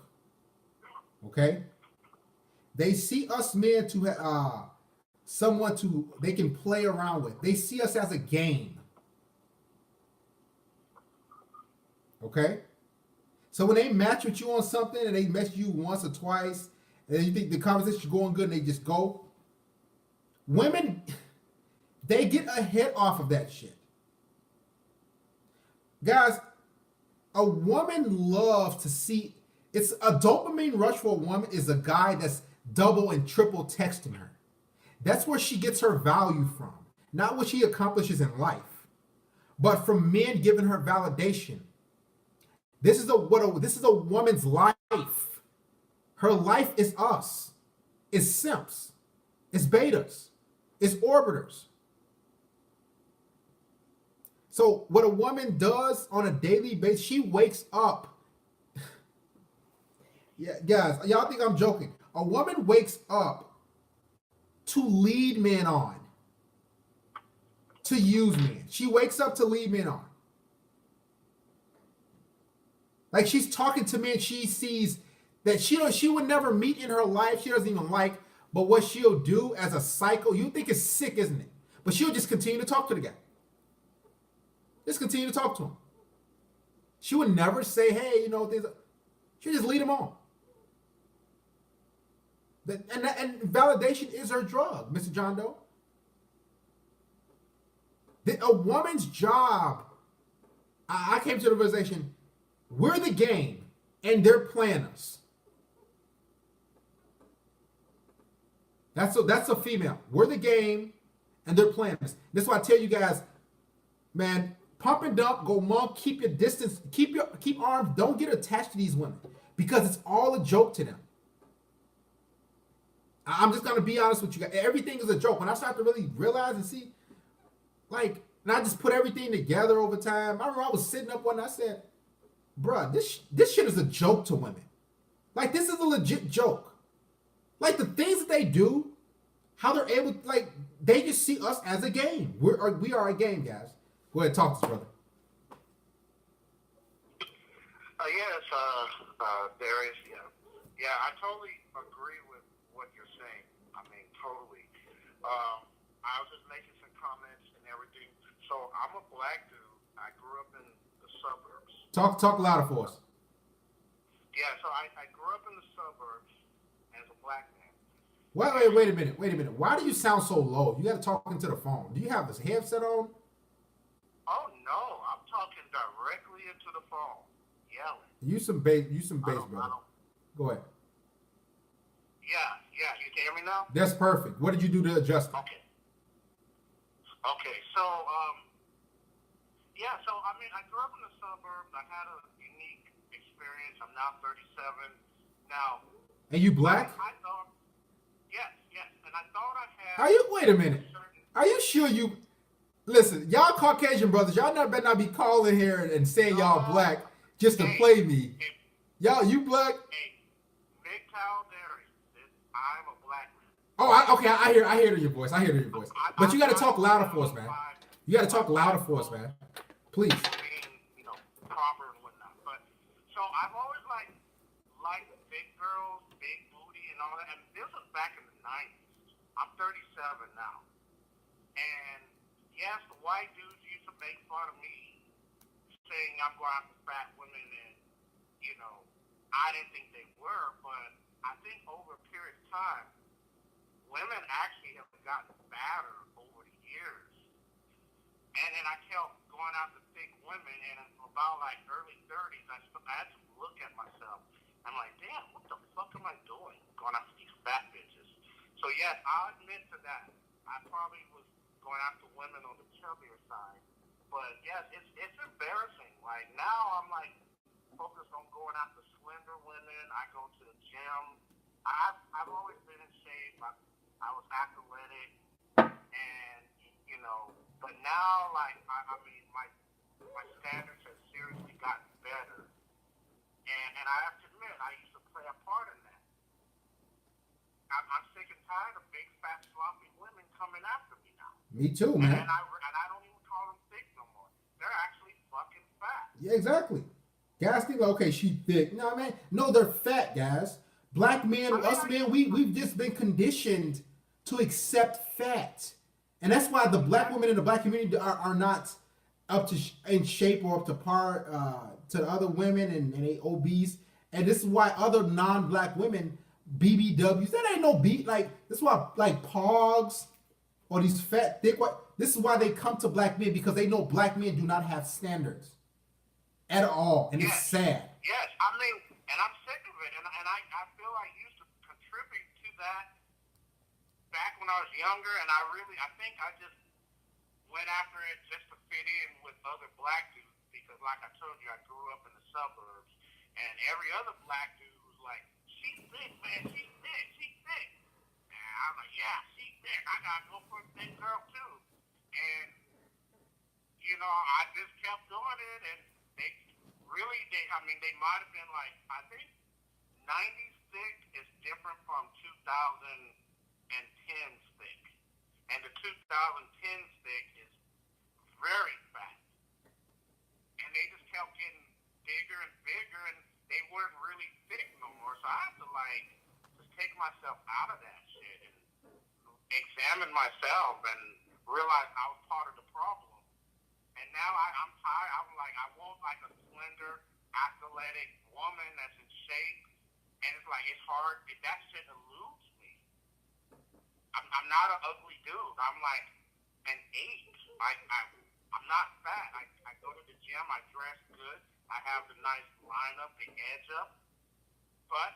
Okay? They see us men to someone they can play around with. They see us as a game. Okay? So when they match with you on something and they message you once or twice, and you think the conversation's going good and they just go, women, they get a hit off of that shit. Guys, a woman loves to see, it's a dopamine rush for a woman is a guy that's double and triple texting her. That's where she gets her value from. Not what she accomplishes in life, but from men giving her validation. This is a woman's life. Her life is us. It's simps. It's betas. It's orbiters. So what a woman does on a daily basis, she wakes up. Yeah, guys, y'all think I'm joking. A woman wakes up to lead men on, to use men. She wakes up to lead men on. Like she's talking to men she sees that she would never meet in her life. She doesn't even like, but what she'll do as a psycho, you think it's sick, isn't it? But she'll just continue to talk to the guy. Just continue to talk to him. She would never say, hey, things. She'll just lead him on. And validation is her drug, Mr. John Doe. A woman's job, I came to the realization, we're the game and they're playing us. That's a female. We're the game and they're playing us. That's why I tell you guys, man, pump and dump, go monk, keep your distance, keep arms, don't get attached to these women because it's all a joke to them. I'm just gonna be honest with you guys. Everything is a joke. When I start to really realize and see, and I just put everything together over time. I remember I was sitting up one night, I said, bruh, this shit is a joke to women. Like, this is a legit joke. Like, the things that they do, how they're able, like, they just see us as a game. We are a game, guys. Go ahead, talk to us, brother. Yes, Darius. Yeah. I totally agree with what you're saying. I mean, totally. I was just making some comments and everything. So I'm a black dude. I grew up in the suburbs. Talk louder for us. Yeah, so I grew up in the suburbs as a black man. Wait a minute. Why do you sound so low? You got to talk into the phone. Do you have this headset on? Oh no, I'm talking directly into the phone, yelling. Use some bass, brother. Go ahead. Yeah. You can hear me now? That's perfect. What did you do to adjust it? Okay. So yeah. So I mean, I grew up in the suburbs. I had a unique experience. I'm now 37. Now. And you black? I thought. Yes. And I thought I had. Are you? Wait a minute. Are you sure you? Listen, y'all Caucasian brothers, y'all better not be calling here and saying y'all black just to play me. Y'all, you black? Hey, Big Kyle Darius, I'm a black man. Oh, okay. I hear it in your voice. But you got to talk louder for us, man. You got to talk louder for us, man. Please. Being, proper and whatnot. But so I've always liked big girls, big booty, and all that. And this was back in the 90s. I'm 37 now, and yes, the white dudes used to make fun of me, saying I'm going after fat women, and I didn't think they were. But I think over a period of time, women actually have gotten fatter over the years. And then I kept going after thick women, and about like early 30s, I had to look at myself. I'm like, damn, what the fuck am I doing going after these fat bitches? So yes, I'll admit to that. I probably was going after women on the chubbier side. But yes, it's embarrassing. Like now I'm like focused on going after slender women. I go to the gym. I've always been in shape. I was athletic, and but now like I mean my standards have seriously gotten better, and I have to admit I used to play a part in that. I'm sick and tired of big fat sloppy women coming after me now. Me too, man. And I don't even call them thick no more. They're actually fucking fat. Yeah, exactly. Guys think, okay, she thick. No, man. No, they're fat, guys. Black men, us men, we've just been conditioned to accept fat. And that's why the black women in the black community are not up to in shape or up to par to the other women and they obese. And this is why other non-black women, BBWs, that ain't no beat. Like, this is why, like, Pogs or these fat, thick, this is why they come to black men, because they know black men do not have standards at all. And it's sad. Yes, I mean, and I'm sick of it. And I feel I used to contribute to that back when I was younger. And I think I just went after it just to fit in with other black dudes. Because like I told you, I grew up in the suburbs. And every other black dude was like, she's thick, man, she's thick. And I'm like, yeah, she's thick. I gotta go for a thick girl too. And, I just kept doing it. And they might have been like, I think 90s thick is different from 2010's thick. And the 2010's thick is very fat. And they just kept getting bigger and bigger, and they weren't really thick no more. So I had to just take myself out of that shit and examine myself and realize I was part of the problem. And now I'm tired. I'm like, I want like a slender, athletic woman that's in shape. And it's like, it's hard. That shit eludes me. I'm not an ugly dude. I'm like an 8. I'm not fat. I go to the gym. I dress good. I have the nice lineup, the edge up. But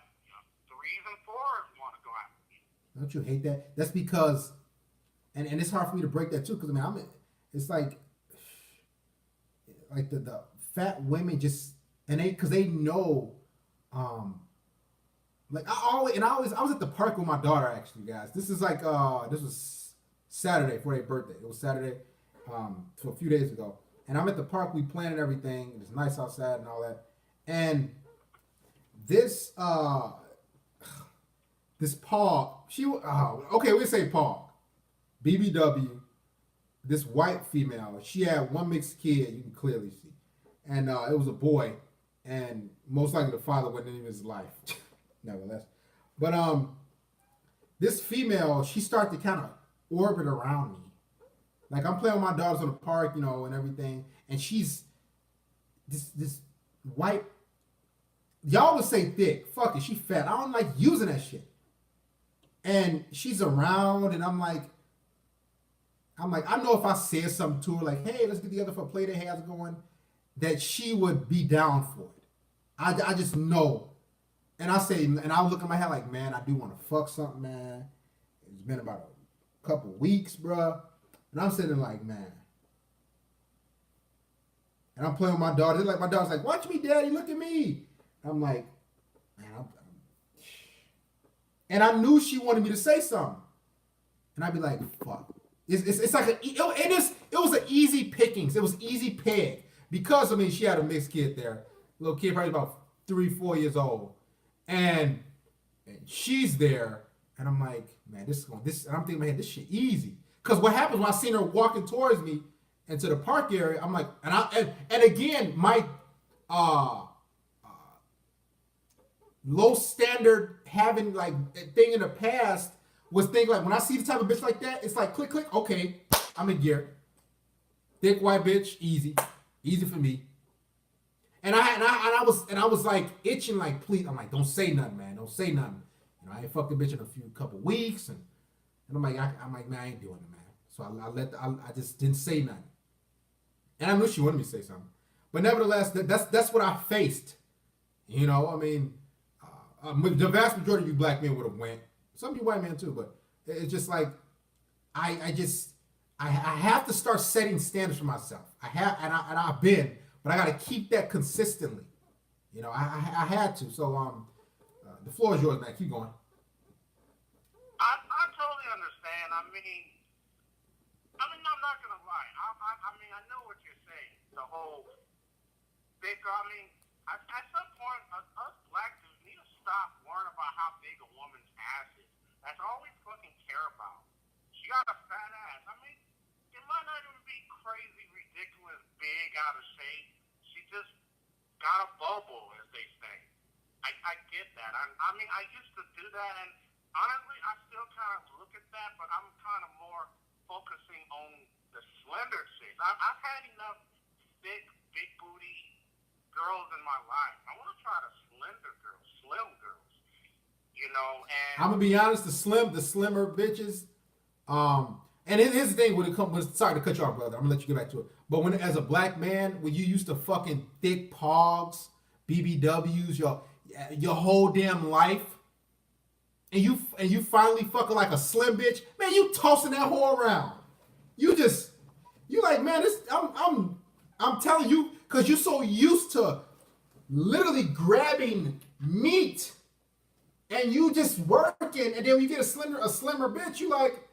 3s and 4s want to go after me. Don't you hate that? That's because, and it's hard for me to break that too, because it's like the fat women just, and because they know, like I was at the park with my daughter actually, guys. This is like this was Saturday for their birthday. It was Saturday, so a few days ago, and I'm at the park. We planted everything. It's nice outside and all that, and this this Paul, okay, we say Paul, BBW, this white female. She had one mixed kid. You can clearly see, and it was a boy, and most likely the father wasn't in his life, nevertheless. But this female, she started to kind of orbit around me. Like I'm playing with my daughters in the park, you know, and everything, and she's this white. Y'all would say thick. Fuck it, she fat. I don't like using that shit. And she's around, and I'm like, I know if I said something to her, like, hey, let's get together for a play that has going, that she would be down for it. I just know. And I say, and I look in my head like, man, I do want to fuck something, man. It's been about a couple weeks, bruh. And I'm sitting like, man. And I'm playing with my daughter. Like my daughter's like, watch me, daddy, look at me. I'm like, man, and I knew she wanted me to say something. And I'd be like, fuck. It's like it was an easy pickings. It was easy peg. Because I mean she had a mixed kid there. Little kid probably about 3-4 years old. And she's there. And I'm like, man, and I'm thinking in my head, this shit easy. Because what happens when I seen her walking towards me into the park area, I'm like, and again, my low standard having like thing in the past was thinking like when I see the type of bitch like that, it's like click, okay, I'm in gear. Thick white bitch, easy for me. And I was like itching like, please, I'm like, don't say nothing, man, don't say nothing. You know, I ain't fucked a bitch in a couple weeks, and I'm like, man, I ain't doing it, man. So I just didn't say nothing. And I knew she wanted me to say something, but nevertheless, that's what I faced. You know, I mean, the vast majority of you black men would have went. Some of you white men too, but it's just like I have to start setting standards for myself. I've been, but I got to keep that consistently. You know, I had to. So the floor is yours, man. Keep going. I totally understand. I mean, I'm not gonna lie. I mean, I know what you're saying. The whole big. I mean, at some point, us black dudes need to stop worrying about how big a woman's ass is. That's all we fucking care about. She got a fat ass. I mean, it might not even be crazy, ridiculous, big, out of shape. She just got a bubble, as they say. I get that. I mean, I used to do that, and honestly, I still kind of look at that, but I'm kind of more focusing on the slender chicks. I've had enough thick, big booty girls in my life. I want to try the slender girls, slim girls. You know, and I'm gonna be honest, the slimmer bitches. And here's the thing when it comes. Sorry to cut you off, brother. I'm gonna let you get back to it. But when, as a black man, when you used to fucking thick pogs, BBWs, your whole damn life, and you finally fucking like a slim bitch, man, you tossing that whore around. You like, man, this. I'm telling you, cause you're so used to literally grabbing meat. And you just working, and then when you get a slimmer bitch, you like,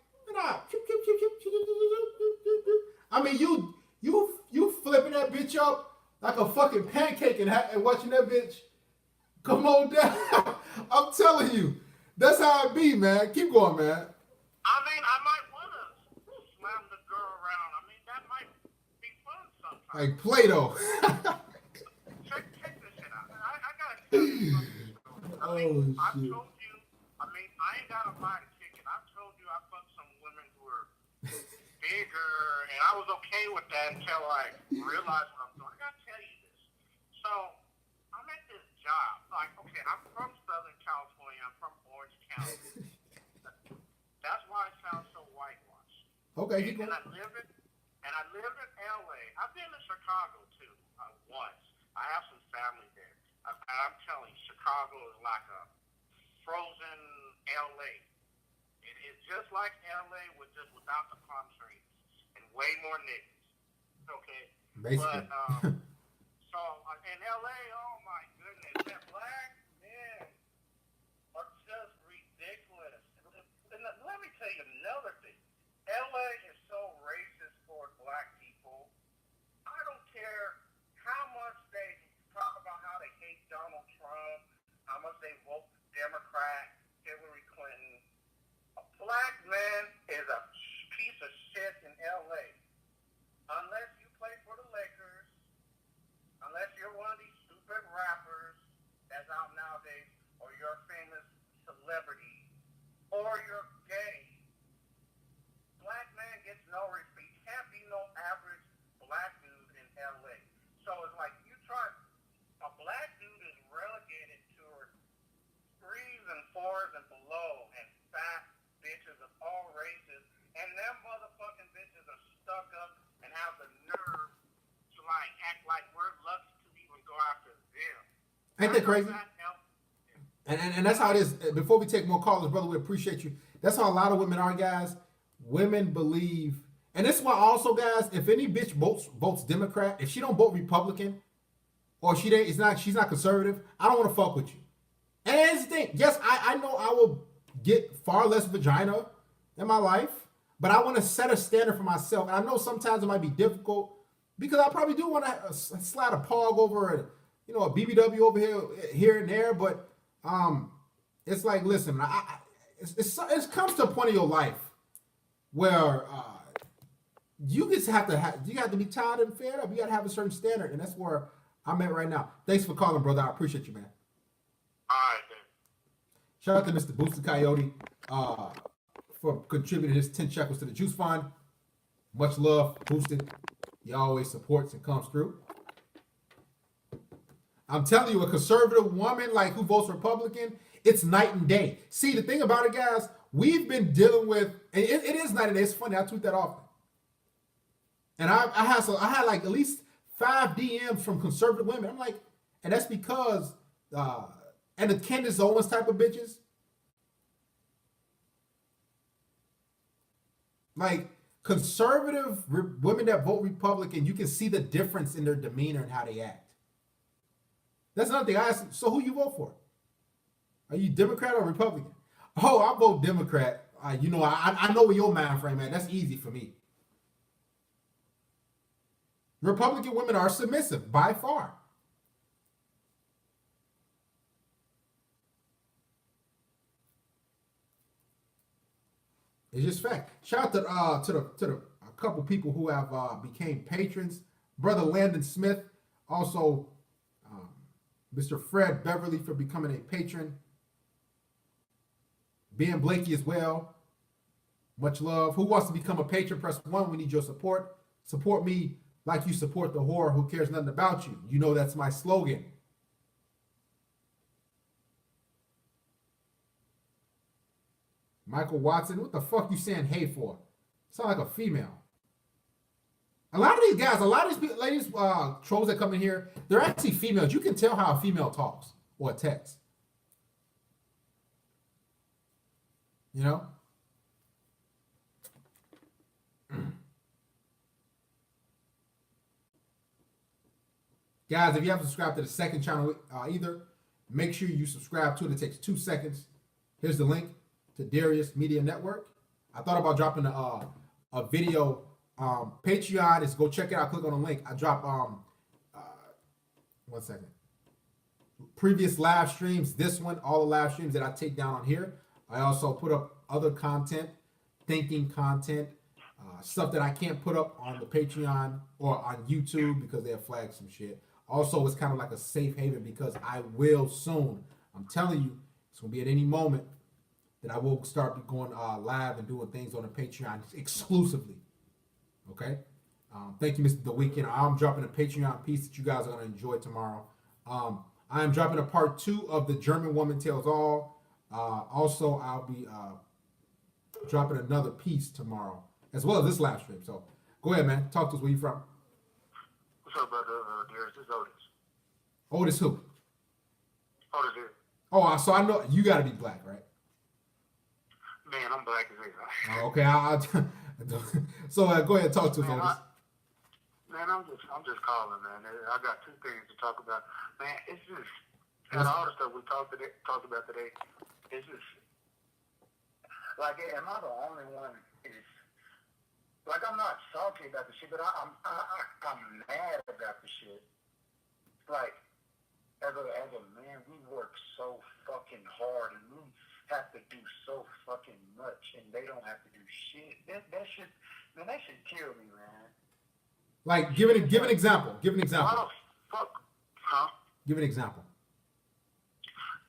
I mean, you flipping that bitch up like a fucking pancake and watching that bitch come on down. I'm telling you, that's how it be, man. Keep going, man. I mean, I might want to slam the girl around. I mean, that might be fun sometimes. Like Play-Doh. check this shit out. I gotta tell you something. I mean, I've told you, I mean, I ain't gotta buy the ticket. I've told you I fucked some women who were bigger, and I was okay with that until I realized what I'm doing. I gotta tell you this. So, I'm at this job. Like, okay, I'm from Southern California. I'm from Orange County. That's why it sounds so whitewashed. Okay, you go. And I live in LA. I've been to Chicago too, once. I have some family there. I'm telling you, Chicago is like a frozen LA. It is just like LA without the palm trees and way more niggas. Okay? Basically. But, so in LA, oh my goodness, that black men are just ridiculous. And let me tell you another thing. LA is so racist toward black people. I don't care how much they talk about how they hate Donald Trump, Ain't that crazy? And that's how it is. Before we take more callers, brother, we appreciate you. That's how a lot of women are, guys. Women believe, and that's why also, guys, if any bitch votes Democrat, if she don't vote Republican, or she's not conservative, I don't want to fuck with you. And here's the thing. Yes, I know I will get far less vagina in my life, but I want to set a standard for myself. And I know sometimes it might be difficult because I probably do want to slide a pog over a BBW over here and there. But it's like, listen, it comes to a point in your life where you just have to be tired and fed up. You got to have a certain standard, and that's where I'm at right now. Thanks for calling, brother. I appreciate you, man. All right, then. Shout out to Mr. Boosted Coyote for contributing his 10 shekels to the Juice Fund. Much love, Boosted. He always supports and comes through. I'm telling you, a conservative woman like who votes Republican, it's night and day. See, the thing about it, guys, we've been dealing with, and it is night and day. It's funny, I tweet that often. And I had like at least 5 DMs from conservative women. I'm like, and that's because, and the Candace Owens type of bitches, like conservative women that vote Republican, you can see the difference in their demeanor and how they act. That's another thing. I asked, so who you vote for? Are you Democrat or Republican? Oh, I vote Democrat. I know where your mind frame at. That's easy for me. Republican women are submissive by far. It's just fact. Shout out to the a couple people who have became patrons. Brother Landon Smith, also Mr. Fred Beverly for becoming a patron. Ben Blakey as well. Much love. Who wants to become a patron? Press 1. We need your support. Support me like you support the whore who cares nothing about you. You know that's my slogan. Michael Watson, what the fuck you saying hey for? Sound like a female. A lot of these guys, a lot of these ladies, trolls that come in here, they're actually females. You can tell how a female talks or texts. You know? Guys, if you haven't subscribed to the second channel either, make sure you subscribe to it. It takes 2 seconds. Here's the link to Darius Media Network. I thought about dropping a video. Patreon is, go check it out. Click on the link. I drop 1 second. Previous live streams, this one, all the live streams that I take down on here. I also put up other content, thinking content, stuff that I can't put up on the Patreon or on YouTube because they have flagged some shit. Also, it's kind of like a safe haven because I will soon. I'm telling you, it's gonna be at any moment that I will start going live and doing things on the Patreon exclusively. Okay. Thank you, Mr. The Weekend. I'm dropping a Patreon piece that you guys are gonna enjoy tomorrow. I am dropping a part 2 of The German Woman Tells All. Also, I'll be dropping another piece tomorrow, as well as this live stream. So go ahead, man. Talk to us. Where you from? What's up, brother? Darius, this is Otis. Otis who? Otis here. Oh, so I know you got to be black, right? Man, I'm black as hell. Oh, okay. So go ahead and talk to us, Otis. I'm just calling, man. I got 2 things to talk about. Man, it's just, and all the stuff we talked about today, it's just, like, am I the only one? Like, I'm not salty about the shit, but I'm mad about the shit. Like, as a man, we work so fucking hard, and we have to do so fucking much, and they don't have to do shit. That should kill me, man. Like, give an example. Give an example. Why the fuck? Huh? Give an example.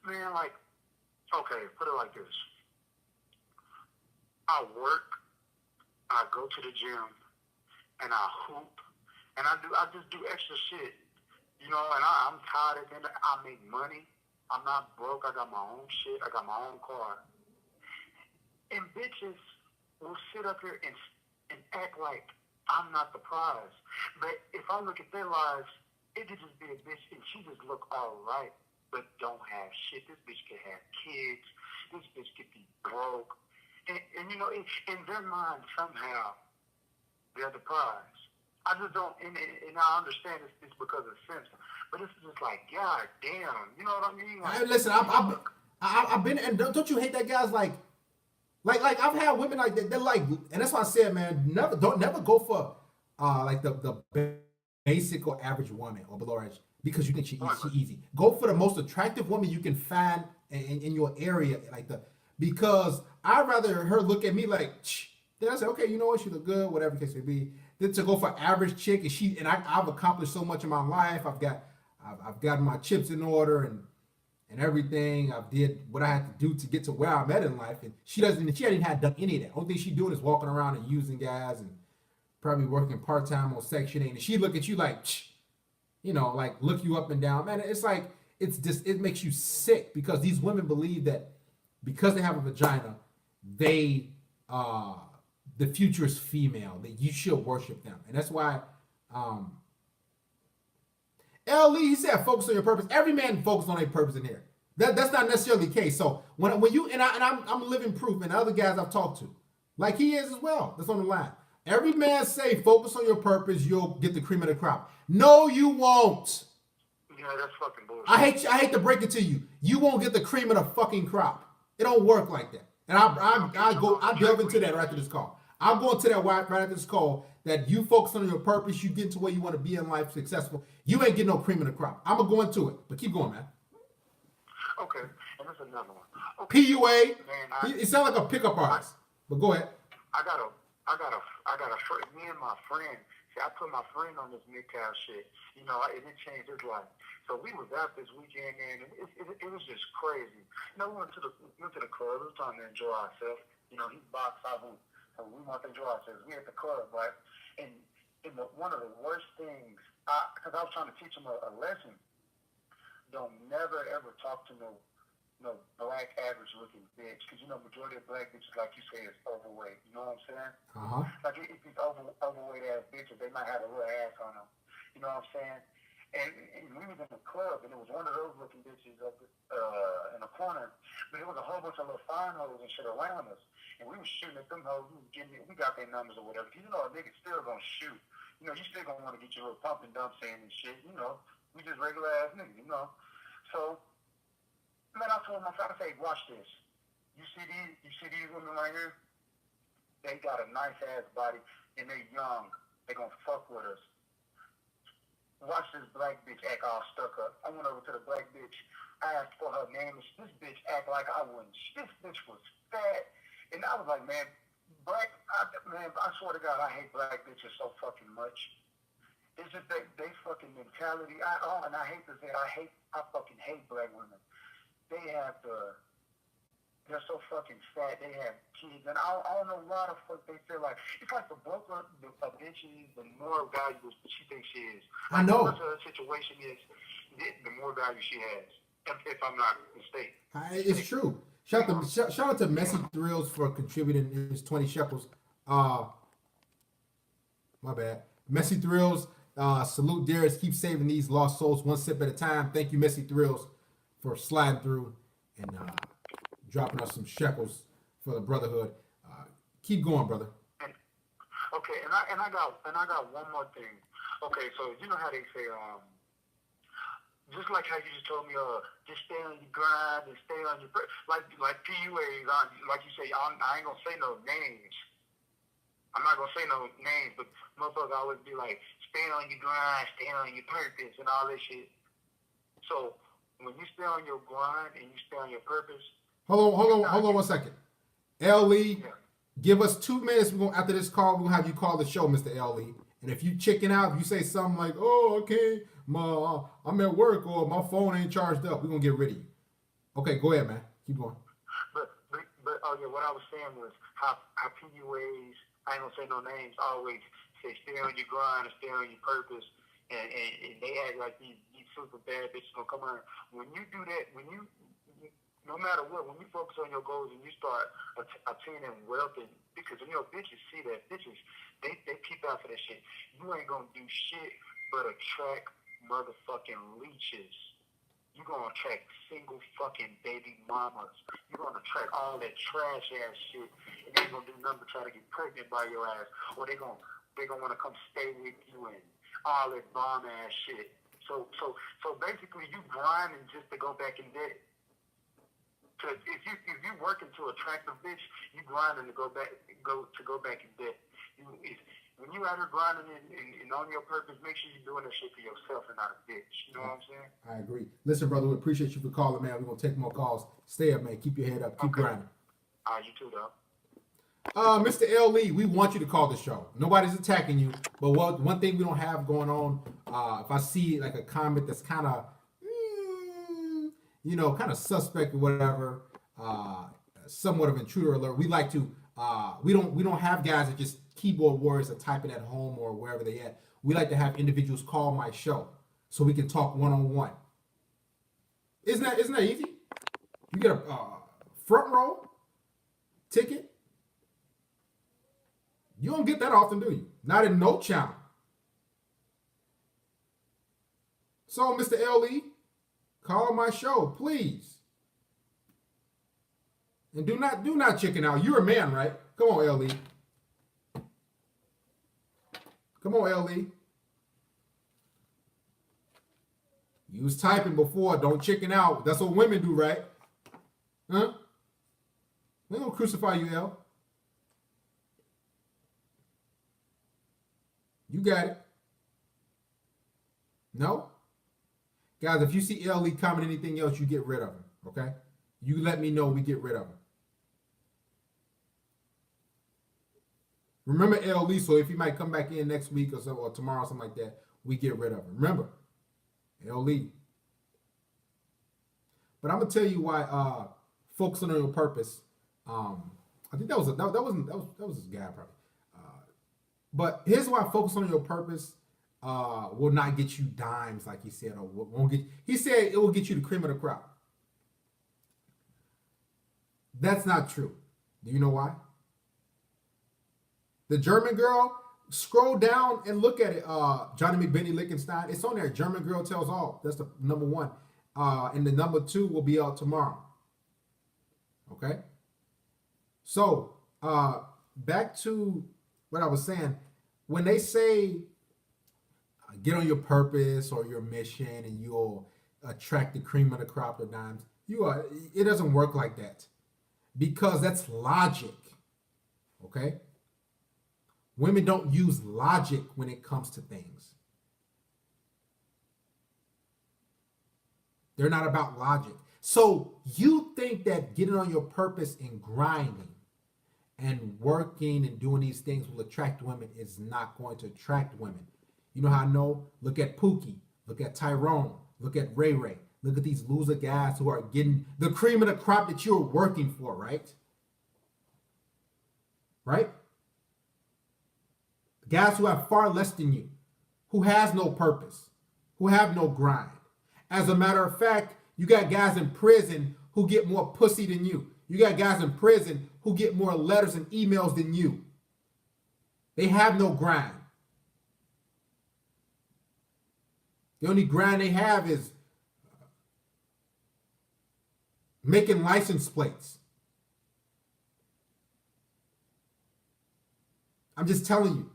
Man, like, okay, put it like this. I work, I go to the gym, and I hoop, and I just do extra shit. You know, and I'm tired of it. I make money. I'm not broke. I got my own shit. I got my own car. And bitches will sit up here and act like I'm not the prize. But if I look at their lives, it could just be a bitch and she just look all right. but don't have shit. This bitch could have kids. This bitch could be broke. And you know, in their mind, somehow, they're the prize. I just don't, and I understand it's because of Simpson, but it's just like, god damn, you know what I mean? Like, Listen, I've been, and don't you hate that guys like I've had women like that. They're like, and that's why I said, man, never go for like the basic or average woman or below average because you think she easy. Go for the most attractive woman you can find in your area, because I'd rather her look at me like, then I say, okay, you know what, she look good, whatever the case may be. Then to go for average chick, and I've accomplished so much in my life. I've gotten my chips in order and everything. I did what I had to do to get to where I'm at in life, and she hadn't had done any of that. Only thing she's doing is walking around and using guys and probably working part-time on Section 8. And she look at you like, like look you up and down. Man, it's like, it makes you sick because these women believe that because they have a vagina, they the future is female, that you should worship them. And that's why L. Lee, he said focus on your purpose. Every man focus on their purpose in here. That's not necessarily the case. So when you I'm living proof, and other guys I've talked to, like he is as well, that's on the line. Every man say focus on your purpose, you'll get the cream of the crop. No, you won't. Yeah, that's fucking bullshit. I hate to break it to you. You won't get the cream of the fucking crop. It don't work like that. And I delve into that right after this call. I'll go into that right after this call, that you focus on your purpose, you get to where you want to be in life, successful. You ain't getting no cream of the crop. I'm going to go into it, but keep going, man. Okay, and there's another one. Okay. PUA, Man, it sounds like a pickup artist, but go ahead. I got a friend, me and my friend, see, I put my friend on this MGTOW shit, it changed his life. So we was out this weekend, man, and it was just crazy. We went to the club, we were trying to enjoy ourselves. He boxed, so we wanted to enjoy ourselves. We at the club, right? And one of the worst things, because I was trying to teach him a lesson, don't never ever talk to no black average looking bitch, because majority of black bitches, like you say, is overweight. You know what I'm saying? Uh-huh. Like if these overweight ass bitches, they might have a little ass on them. You know what I'm saying? And we was in the club, and it was one of those looking bitches up in the corner, but it was a whole bunch of little fine hoes and shit around us, and we was shooting at them hoes. We got their numbers or whatever. A nigga still gonna shoot. You still gonna want to get your little pump and dump saying and shit. We just regular ass niggas. So. Man, I told my friend, I say, watch this. You see these women right here? They got a nice ass body and they young. They gonna fuck with us. Watch this black bitch act all stuck up. I went over to the black bitch. I asked for her name. This bitch act like I wouldn't. This bitch was fat. And I was like, man, I swear to God, I hate black bitches so fucking much. It's just they fucking mentality. And I hate to say, I fucking hate black women. They're so fucking fat, they have kids, and I don't know why the fuck they feel like, it's like the broker a bitch is, the more valuable she thinks she is. I know. The worse her situation is, the more value she has, if I'm not mistaken. It's true. Shout out to Messy Thrills for contributing his 20 shekels. My bad. Messy Thrills, salute Darius, keep saving these lost souls one sip at a time. Thank you, Messy Thrills, for sliding through and dropping us some shekels for the brotherhood. Keep going, brother. Okay, and I got one more thing. Okay, so you know how they say, just like how you just told me, just stay on your grind and stay on your like PUAs. Like you say, I ain't gonna say no names. I'm not gonna say no names, but motherfuckers always be like, stay on your grind, stay on your purpose, and all this shit. So. When you stay on your grind and you stay on your purpose. Hold on 1 second. L. Lee, give us 2 minutes. After this call, we're gonna have you call the show, Mr. L. Lee. And if you chicken out, if you say something like, "Oh, okay, I'm at work," or "My phone ain't charged up," we're gonna get rid of you. Okay, go ahead, man. Keep going. But what I was saying was how PUAs, I ain't gonna say no names, always say stay on your grind and stay on your purpose, and they act like these super bad bitches gonna come around. When you do that, no matter what, when you focus on your goals and you start attaining wealth, and because bitches see that, bitches they keep out for that shit. You ain't gonna do shit but attract motherfucking leeches. You're going to attract single fucking baby mamas. You're going to attract all that trash ass shit. And they ain't going to do nothing but try to get pregnant by your ass. Or they going to want to come stay with you and all that bomb ass shit. So basically you grinding just to go back in debt. Cause if you working to attract a bitch, you grinding to go back in debt. When you out here grinding and on your purpose, make sure you're doing that shit for yourself and not a bitch. You know what I'm saying? I agree. Listen, brother, we appreciate you for calling, man. We're gonna take more calls. Stay up, man. Keep your head up. Keep grinding. All right, you too, though. Mr. L. Lee, we want you to call the show. Nobody's attacking you, but one thing we don't have going on, if I see like a comment that's kind of, kind of suspect or whatever, somewhat of intruder alert, we like to, we don't have guys that just keyboard warriors that type it at home or wherever they at. We like to have individuals call my show so we can talk one-on-one. Isn't that easy? You get a front row ticket. You don't get that often, do you? Not in no channel. So, Mr. L.E., call my show, please. And do not chicken out. You're a man, right? Come on, L.E. Come on, L.E. You was typing before. Don't chicken out. That's what women do, right? Huh? They gonna crucify you, L. You got it. No? Guys, if you see L.E. comment anything else, you get rid of him, okay? You let me know, we get rid of him. Remember L.E., so if he might come back in next week or tomorrow, something like that, we get rid of him. Remember, L.E. But I'm gonna tell you why focusing on your purpose. I think that was a guy probably. But here's why focus on your purpose will not get you dimes, like he said, or won't get. He said it will get you the cream of the crop. That's not true. Do you know why? The German Girl, scroll down and look at it. Johnny McBenney Lichtenstein. It's on there. German Girl Tells All. That's the number one. And the number 2 will be out tomorrow. Okay? So, back to what I was saying. When they say get on your purpose or your mission and you'll attract the cream of the crop of dimes, it doesn't work like that. Because that's logic. Okay? Women don't use logic when it comes to things. They're not about logic. So you think that getting on your purpose and grinding and working and doing these things will attract women is not going to attract women. You know how I know? Look at Pookie. Look at Tyrone. Look at Ray Ray. Look at these loser guys who are getting the cream of the crop that you're working for, right? Right? Guys who have far less than you, who has no purpose, who have no grind. As a matter of fact, you got guys in prison who get more pussy than you. You got guys in prison who get more letters and emails than you. They have no grind. The only grind they have is making license plates. I'm just telling you.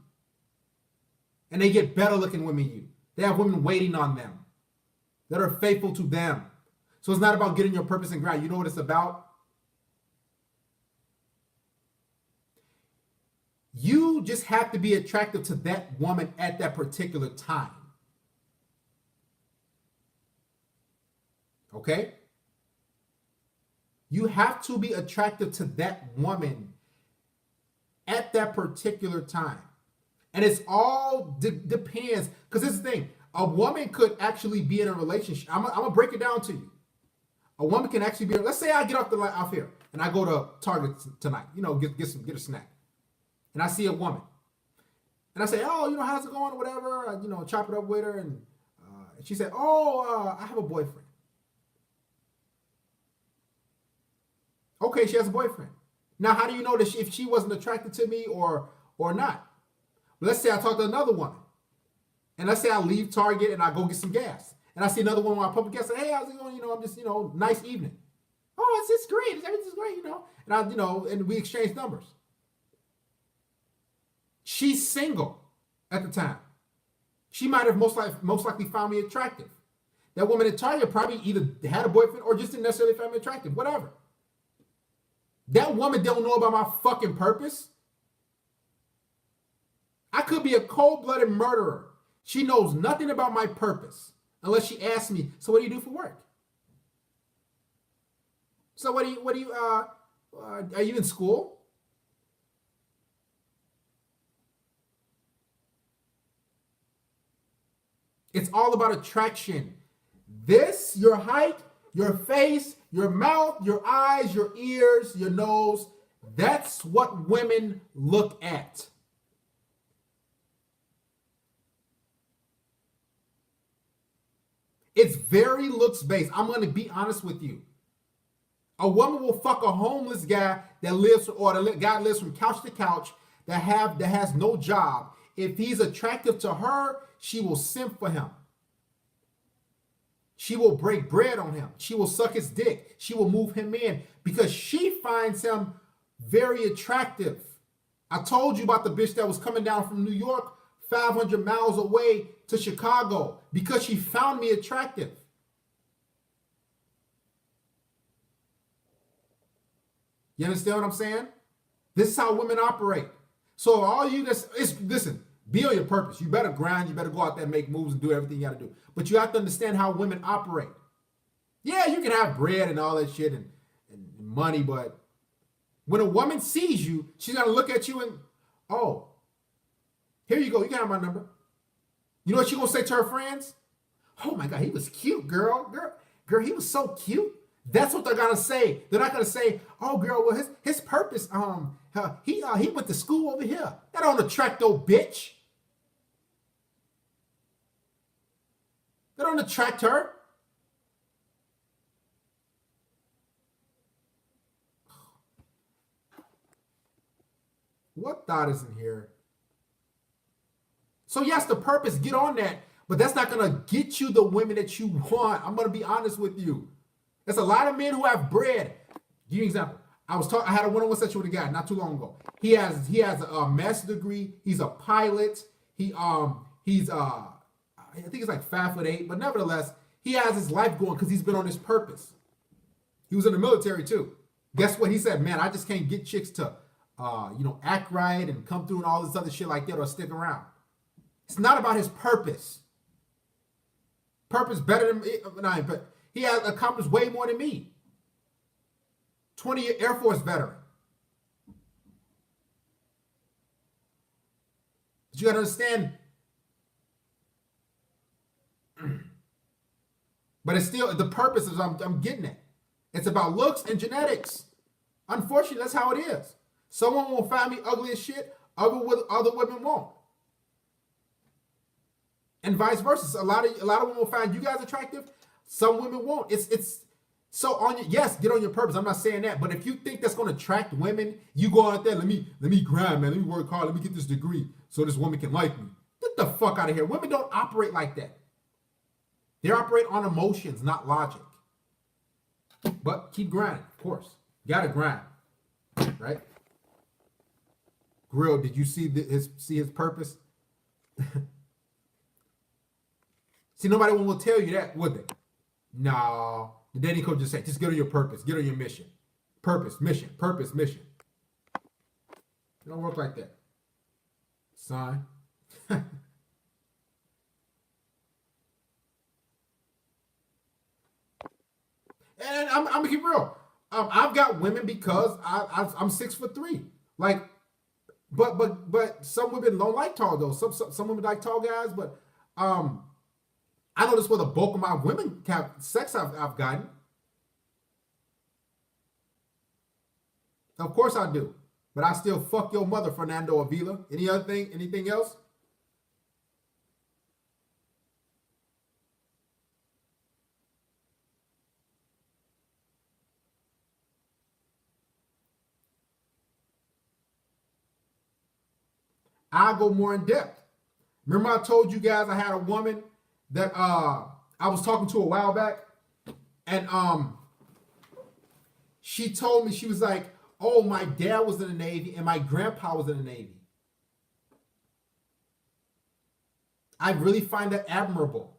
And they get better looking women than you. They have women waiting on them that are faithful to them. So it's not about getting your purpose and grind. You know what it's about? You just have to be attractive to that woman at that particular time. Okay? You have to be attractive to that woman at that particular time. And it's all depends. Because this is the thing. A woman could actually be in a relationship. I'm going to break it down to you. A woman can actually be, let's say I get off here and I go to Target tonight, get a snack. And I see a woman. And I say, oh, how's it going or whatever. I, chop it up with her. And she said, I have a boyfriend. Okay, she has a boyfriend. Now, how do you know that if she wasn't attracted to me or not? Let's say I talk to another woman. And let's say I leave Target and I go get some gas. and I see another one on my public guest say, hey, how's it going? You know, I'm just, you know, nice evening. Oh, it's great. Everything's great, you know. And I, you know, and we exchange numbers. She's single at the time. She might have most likely found me attractive. That woman at Target probably either had a boyfriend or just didn't necessarily find me attractive, whatever. That woman don't know about my fucking purpose. I could be a cold-blooded murderer. She knows nothing about my purpose unless she asks me, so what do you do for work? So are you in school? It's all about attraction. This, your height, your face, your mouth, your eyes, your ears, your nose, that's what women look at. It's very looks based. I'm going to be honest with you. A woman will fuck a homeless guy that lives, or the guy lives from couch to couch that has no job. If he's attractive to her, she will simp for him. She will break bread on him. She will suck his dick. She will move him in because she finds him very attractive. I told you about the bitch that was coming down from New York 500 miles away to Chicago because she found me attractive. You understand what I'm saying? This is how women operate. So all you listen, be on your purpose. You better grind. You better go out there and make moves and do everything you got to do. But you have to understand how women operate. Yeah, you can have bread and all that shit and money, but when a woman sees you, she's going to look at you and, oh, here you go. You can have my number. You know what she's going to say to her friends? Oh my God, he was cute, girl, he was so cute. That's what they're going to say. They're not going to say, oh girl, well his purpose, he went to school over here. That don't attract no bitch. That don't attract her. What thought is in here? So yes, the purpose, get on that, but that's not going to get you the women that you want. I'm going to be honest with you. There's a lot of men who have bread. Give you an example. I had a one-on-one session with a guy not too long ago. He has a master's degree. He's a pilot. He's I think he's like 5'8", but nevertheless, he has his life going because he's been on his purpose. He was in the military too. Guess what? He said, man, I just can't get chicks to act right and come through and all this other shit like that or stick around. It's not about his purpose. Purpose better than but he has accomplished way more than me. 20-year Air Force veteran. But you got to understand. But it's still, the purpose is I'm getting it. It's about looks and genetics. Unfortunately, that's how it is. Someone will find me ugly as shit. Other women won't. And vice versa. A lot of women will find you guys attractive. Some women won't. It's so get on your purpose. I'm not saying that, but if you think that's going to attract women, you go out there. Let me grind, man. Let me work hard. Let me get this degree so this woman can like me. Get the fuck out of here. Women don't operate like that. They operate on emotions, not logic. But keep grinding, of course. You gotta grind, right? Grill, did you see his purpose? See, nobody will tell you that, would they? No. The dating coach just say, just get on your purpose, get on your mission. Purpose, mission, purpose, mission. It don't work like that. Son. And I'm gonna keep real. I've got women because I'm 6'3". Like, but some women don't like tall though. Some women like tall guys, but I know this where the bulk of my women have sex I've gotten. Of course I do. But I still fuck your mother, Fernando Avila. Anything else? I'll go more in depth. Remember I told you guys I had a woman that I was talking to a while back, and she told me, she was like, "Oh, my dad was in the Navy and my grandpa was in the Navy." I really find that admirable.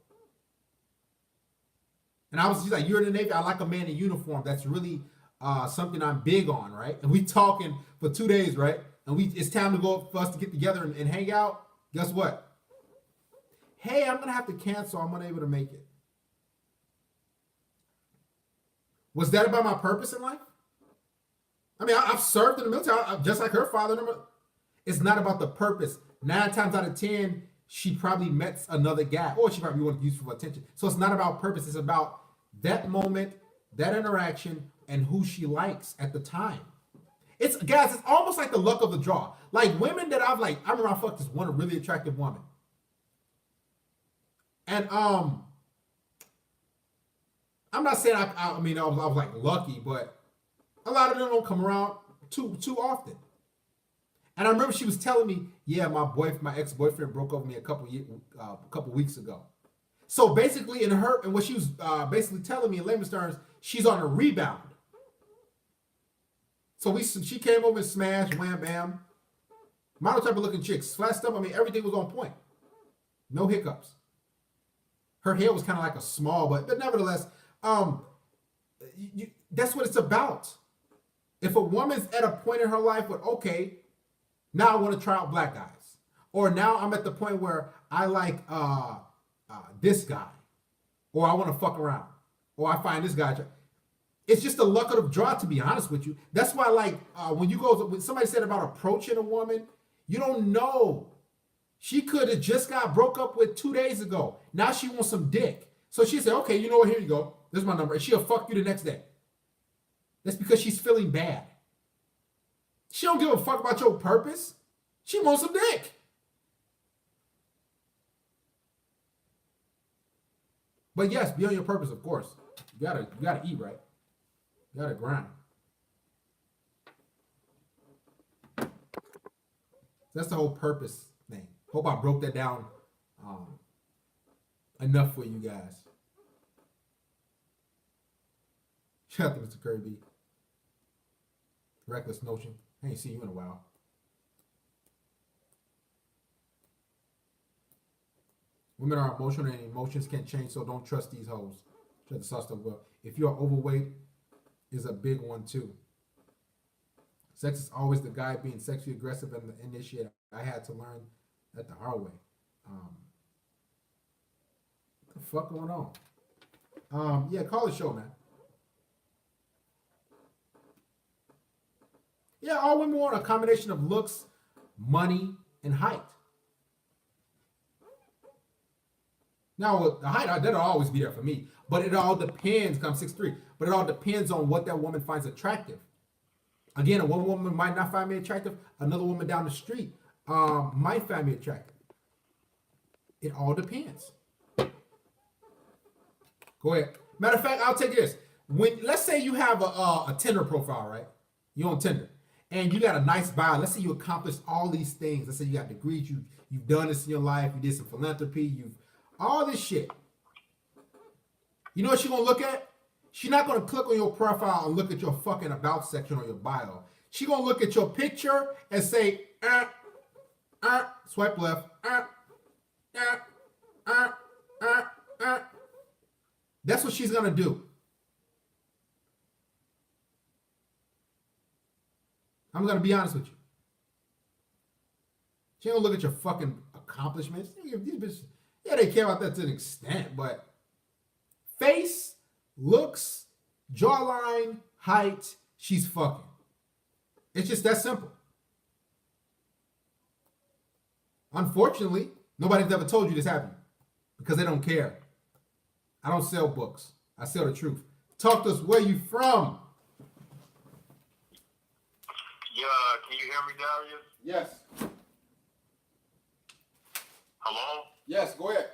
And she's like, "You're in the Navy. I like a man in uniform. That's really something I'm big on, right?" And we talking for 2 days, right? And it's time to go for us to get together and hang out. Guess what? Hey, I'm gonna have to cancel. I'm unable to make it. Was that about my purpose in life? I mean, I've served in the military, just like her father. It's not about the purpose. 9 times out of 10, she probably met another guy, or she probably wanted to use for attention. So it's not about purpose. It's about that moment, that interaction, and who she likes at the time. It's almost like the luck of the draw. Like women that I remember I fucked this one really attractive woman. And I'm not saying I was like lucky, but a lot of them don't come around too often. And I remember she was telling me, "Yeah, my ex-boyfriend broke up with me a couple weeks ago." So basically, and what she was basically telling me in layman's terms, she's on a rebound. So she came over and smashed, wham bam. Model type of looking chick, flashed up. I mean, everything was on point, no hiccups. Her hair was kind of like a small, but nevertheless, that's what it's about. If a woman's at a point in her life where, okay, now I want to try out black guys, or now I'm at the point where I like this guy, or I want to fuck around, or I find this guy. It's just the luck of the draw, to be honest with you. That's why, like, when somebody said about approaching a woman, you don't know. She could have just got broke up with 2 days ago. Now she wants some dick. So she said, "Okay, you know what? Here you go. This is my number." And she'll fuck you the next day. That's because she's feeling bad. She don't give a fuck about your purpose. She wants some dick. But yes, be on your purpose, of course. You gotta eat right. You gotta grind. That's the whole purpose thing. Hope I broke that down enough for you guys. Shout out to Mr. Kirby. Reckless Notion. I ain't seen you in a while. Women are emotional and emotions can change, so don't trust these hoes. Shut the sauce stuff well. If you're overweight, is a big one too. Sex is always the guy being sexually aggressive and the initiator. I had to learn that the hard way. What the fuck going on? Yeah, call the show, man. Yeah, all women want a combination of looks, money, and height. Now, with the height, that'll always be there for me. But it all depends, I'm 6'3", but it all depends on what that woman finds attractive. Again, one woman might not find me attractive. Another woman down the street might find me attractive. It all depends. Go ahead. Matter of fact, I'll take this. Let's say you have a Tinder profile, right? You're on Tinder. And you got a nice bio. Let's say you accomplished all these things. Let's say you got degrees. You've done this in your life. You did some philanthropy. All this shit. You know what she's going to look at? She's not going to click on your profile and look at your fucking about section on your bio. She's going to look at your picture and say, swipe left. That's what she's going to do. I'm going to be honest with you. She don't look at your fucking accomplishments. These bitches, yeah, they care about that to an extent, but face, looks, jawline, height, she's fucking. It's just that simple. Unfortunately, nobody's ever told you this happened because they don't care. I don't sell books. I sell the truth. Talk to us. Where you from? Yeah, can you hear me, Darius? Yes. Hello? Yes, go ahead.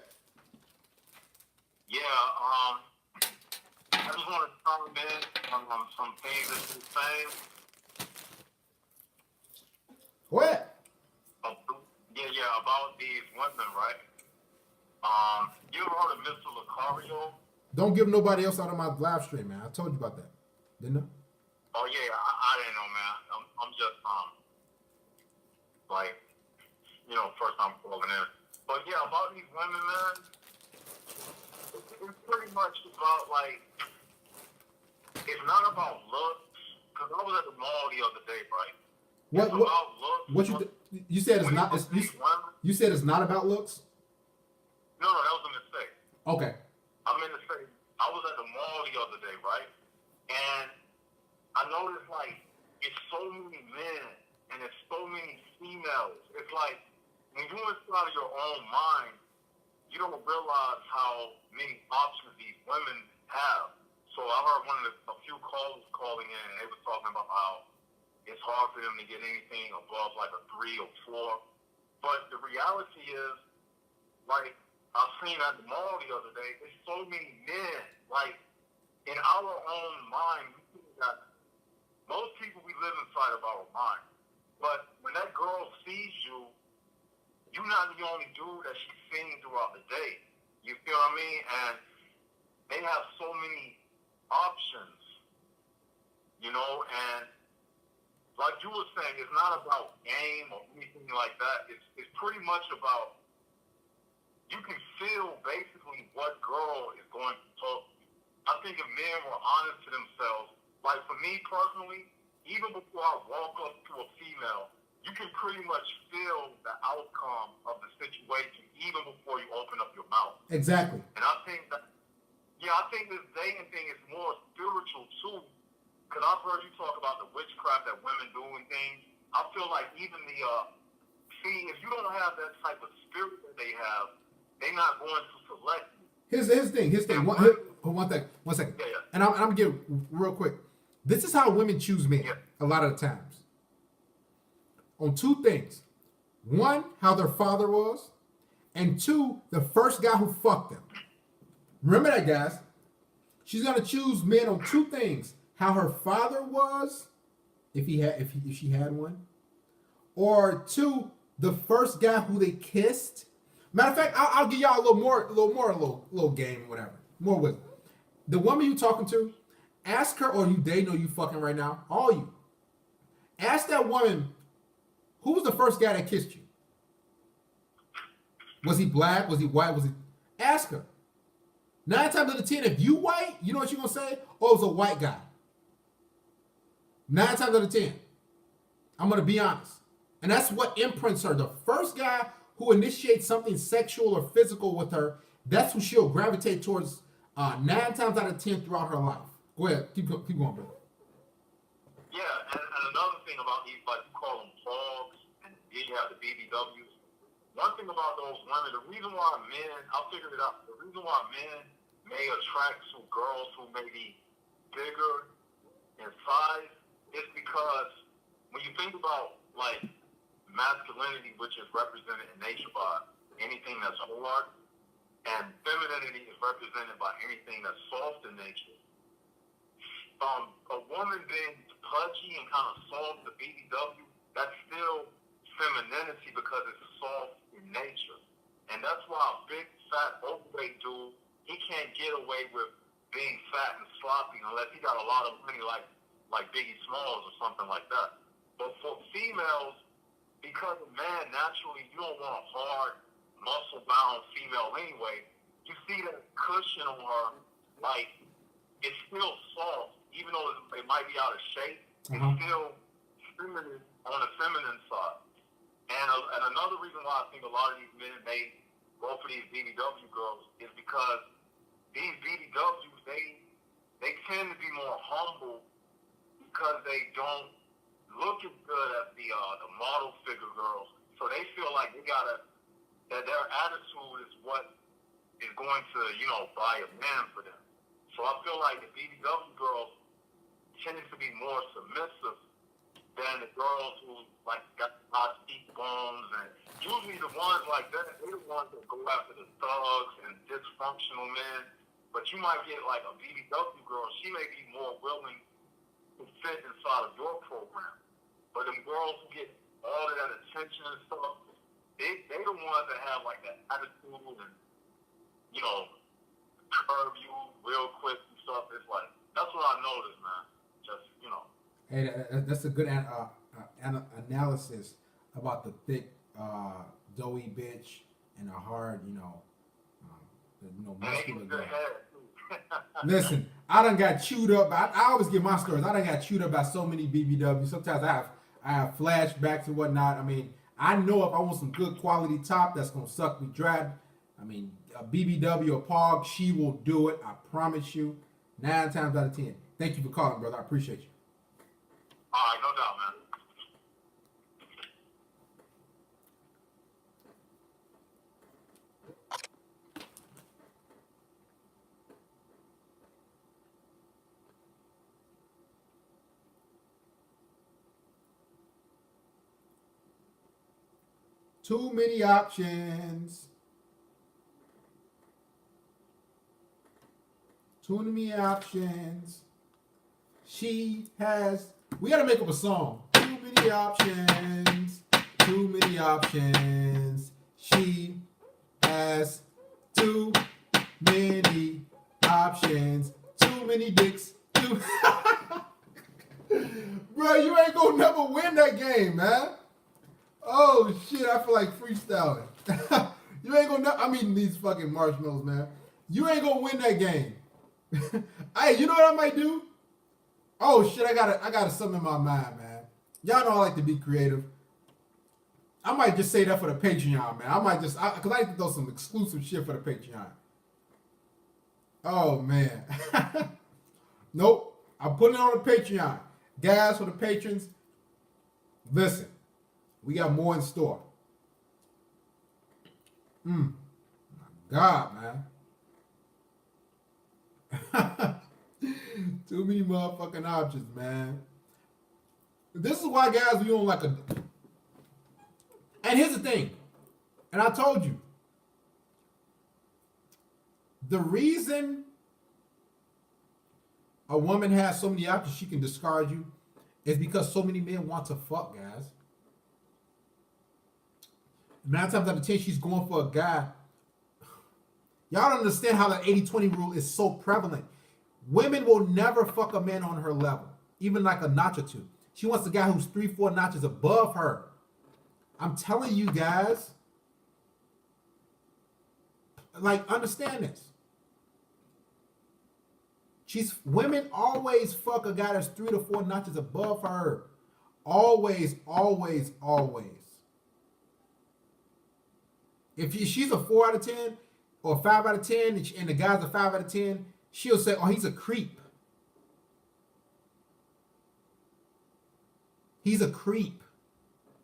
Yeah, I just want to comment on some things that you're saying. Go ahead. Yeah, about these women, right? You ever heard of Mr. Lucario? Don't give nobody else out of my live stream, man. I told you about that. Didn't I? Oh yeah, I didn't know, man. I'm just like, you know, first time calling in. But yeah, about these women, man, it's pretty much about like, it's not about looks. Cause I was at the mall the other day, right? What? It's What? about looks. What you said it's When not. you It's, see women, you said it's not about looks. no, that was a mistake. Okay. I meant to say, I was at the mall the other day, right? And I noticed, like, it's so many men and it's so many females. It's like, when you're inside of your own mind, you don't realize how many options these women have. So I heard a few callers calling in, and they were talking about how it's hard for them to get anything above, like, a 3 or 4. But the reality is, like, I seen at the mall the other day, there's so many men. Like, in our own mind, we think that most people, we live inside of our mind. But when that girl sees you, you're not the only dude that she's seeing throughout the day. You feel what I mean? And they have so many options, you know? And like you were saying, it's not about game or anything like that. It's pretty much about, you can feel basically what girl is going to talk to you. I think if men were honest to themselves, like for me personally, even before I walk up to a female, you can pretty much feel the outcome of the situation even before you open up your mouth. Exactly. And I think that, I think this dating thing is more spiritual too, because I've heard you talk about the witchcraft that women do and things. I feel like even if you don't have that type of spirit that they have, they're not going to select you. Here's the thing. One second. Yeah. And I'm gonna give real quick. This is how women choose men a lot of the times. On 2 things. 1, how their father was, and 2, the first guy who fucked them. Remember that, guys. She's gonna choose men on 2 things: how her father was, if she had one, or 2, the first guy who they kissed. Matter of fact, I'll give y'all a little game, whatever, more wisdom. The woman you talking to, ask her, or you dating, or you fucking right now, all you. Ask that woman, who was the first guy that kissed you? Was he black? Was he white? Ask her. 9 times out of 10, if you white, you know what you're gonna say? Oh, it was a white guy. 9 times out of 10. I'm gonna be honest. And that's what imprints her. The first guy who initiates something sexual or physical with her, that's who she'll gravitate towards 9 times out of 10 throughout her life. Go ahead, keep going, brother. Yeah, and another thing about these, like you call them hogs, and then you have the BBWs. One thing about those women, the reason why men, I figured it out, the reason why men may attract to girls who may be bigger in size is because when you think about, like, masculinity, which is represented in nature by anything that's hard, and femininity is represented by anything that's soft in nature. A woman being pudgy and kind of soft, the BBW, that's still femininity because it's soft in nature. And that's why a big, fat, overweight dude, he can't get away with being fat and sloppy unless he got a lot of money like Biggie Smalls or something like that. But for females, because a man, naturally, you don't want a hard, muscle-bound female anyway, you see that cushion on her, like, it's still soft, even though it might be out of shape, it's still feminine on the feminine side. And another reason why I think a lot of these men may go for these BBW girls is because these BBWs, they tend to be more humble because they don't look as good as the model figure girls. So they feel like that their attitude is what is going to, buy a man for them. So I feel like the BBW girls tend to be more submissive than the girls who like got high cheekbones, and usually the ones like that, they're the ones that go after the thugs and dysfunctional men. But you might get like a BBW girl, she may be more willing to fit inside of your program. But them girls who get all of that attention and stuff, they the ones that have like that attitude and you know, curve you real quick and stuff. It's like, that's what I noticed, man. Just, you know. Hey, that's a good analysis about the thick, doughy bitch and the hard, muscular guy. Listen, I done got chewed up. I always give my stories. I done got chewed up by so many BBWs. Sometimes I have flashbacks and whatnot. I mean, I know if I want some good quality top that's gonna suck me dry, I mean, a BBW or Pog, she will do it. I promise you. 9 times out of 10. Thank you for calling, brother. I appreciate you. All right, no doubt, man. Too many options. Too many options. She has. We gotta make up a song. Too many options. Too many options. She has too many options. Too many dicks. Bro, you ain't gonna never win that game, man. Oh shit, I feel like freestyling. You ain't gonna. I'm eating these fucking marshmallows, man. You ain't gonna win that game. Hey, you know what I might do? Oh shit, I got something in my mind, man. Y'all know I like to be creative. I might just say that for the Patreon, man. I might just, cause I like to throw some exclusive shit for the Patreon. Oh man. Nope. I'm putting it on the Patreon. Guys, for the patrons, listen, we got more in store. My God, man. Too many motherfucking options, man. This is why, guys, we don't like a. And here's the thing, and I told you, the reason a woman has so many options she can discard you is because so many men want to fuck, guys. 9 times out of 10, she's going for a guy. Y'all don't understand how the 80-20 rule is so prevalent. Women will never fuck a man on her level, even like a notch or two. She wants a guy who's 3-4 notches above her. I'm telling you guys, like, understand this. Women always fuck a guy that's 3 to 4 notches above her. Always, always, always. If she's a 4 out of 10 or a 5 out of 10, and the guy's a 5 out of 10, she'll say, "Oh, he's a creep." He's a creep.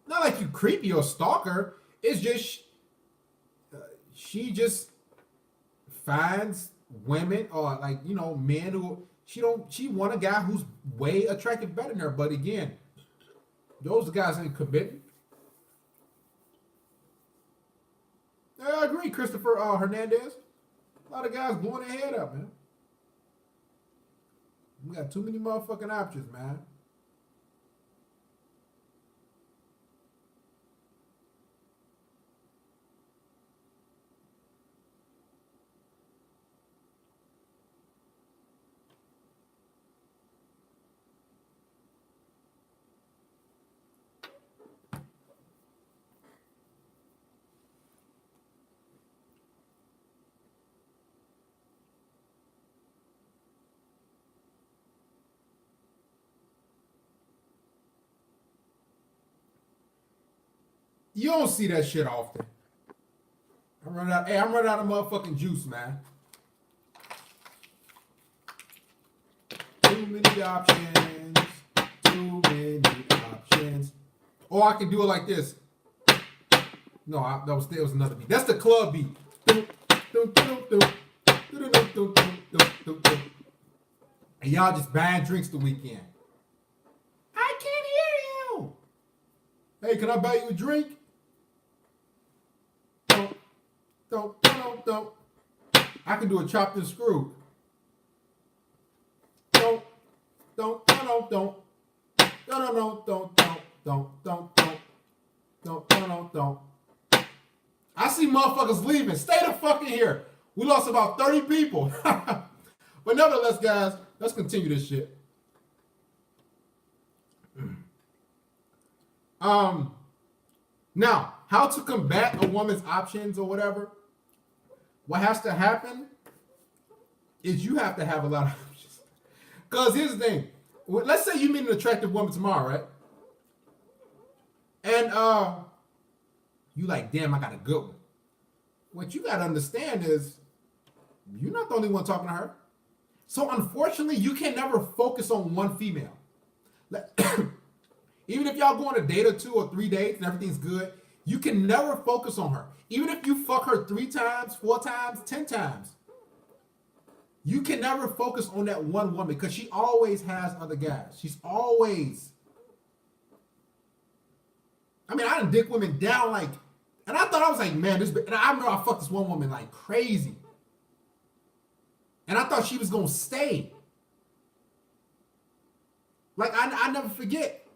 Not like you creepy or stalker. It's just she just finds women or men who she want a guy who's way attractive better than her. But again, those guys ain't committed. I agree, Christopher Hernandez. A lot of guys blowing their head up, man. We got too many motherfucking options, man. You don't see that shit often. I'm running out of motherfucking juice, man. Too many options. Too many options. Or I can do it like this. No, that was another beat. That's the club beat. And y'all just buying drinks the weekend. I can't hear you. Hey, can I buy you a drink? Don't. I can do a chopped and screwed. Don't. I see motherfuckers leaving. Stay the fuck in here. We lost about 30 people. But nevertheless, guys, let's continue this shit. Now, how to combat a woman's options or whatever? What has to happen is you have to have a lot of options. Because here's the thing. Let's say you meet an attractive woman tomorrow, right? And you like, damn, I got a good one. What you got to understand is you're not the only one talking to her. So unfortunately, you can never focus on one female. Even if y'all go on a date or 2 or 3 dates and everything's good, you can never focus on her. Even if you fuck her 3 times, 4 times, 10 times, you can never focus on that one woman because she always has other guys. She's always. I mean, I done dick women down like, and I thought I was like, man, this. And I remember I fucked this one woman like crazy, and I thought she was gonna stay. Like I never forget.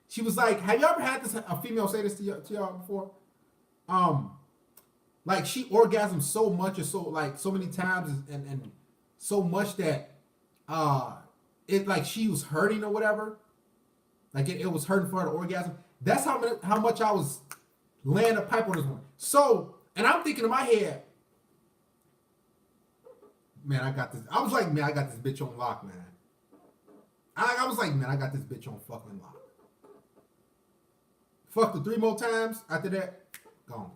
She was like, have you ever had this a female say this to y'all before? Like she orgasmed so much or so many times and so much that it like she was hurting or whatever. Like it was hurting for her to orgasm. That's how much I was laying a pipe on this one. So, and I'm thinking in my head, man, I got this. I was like, man, I got this bitch on lock, man. I was like, man, I got this bitch on fucking lock. Fucked her 3 more times. After that, gone.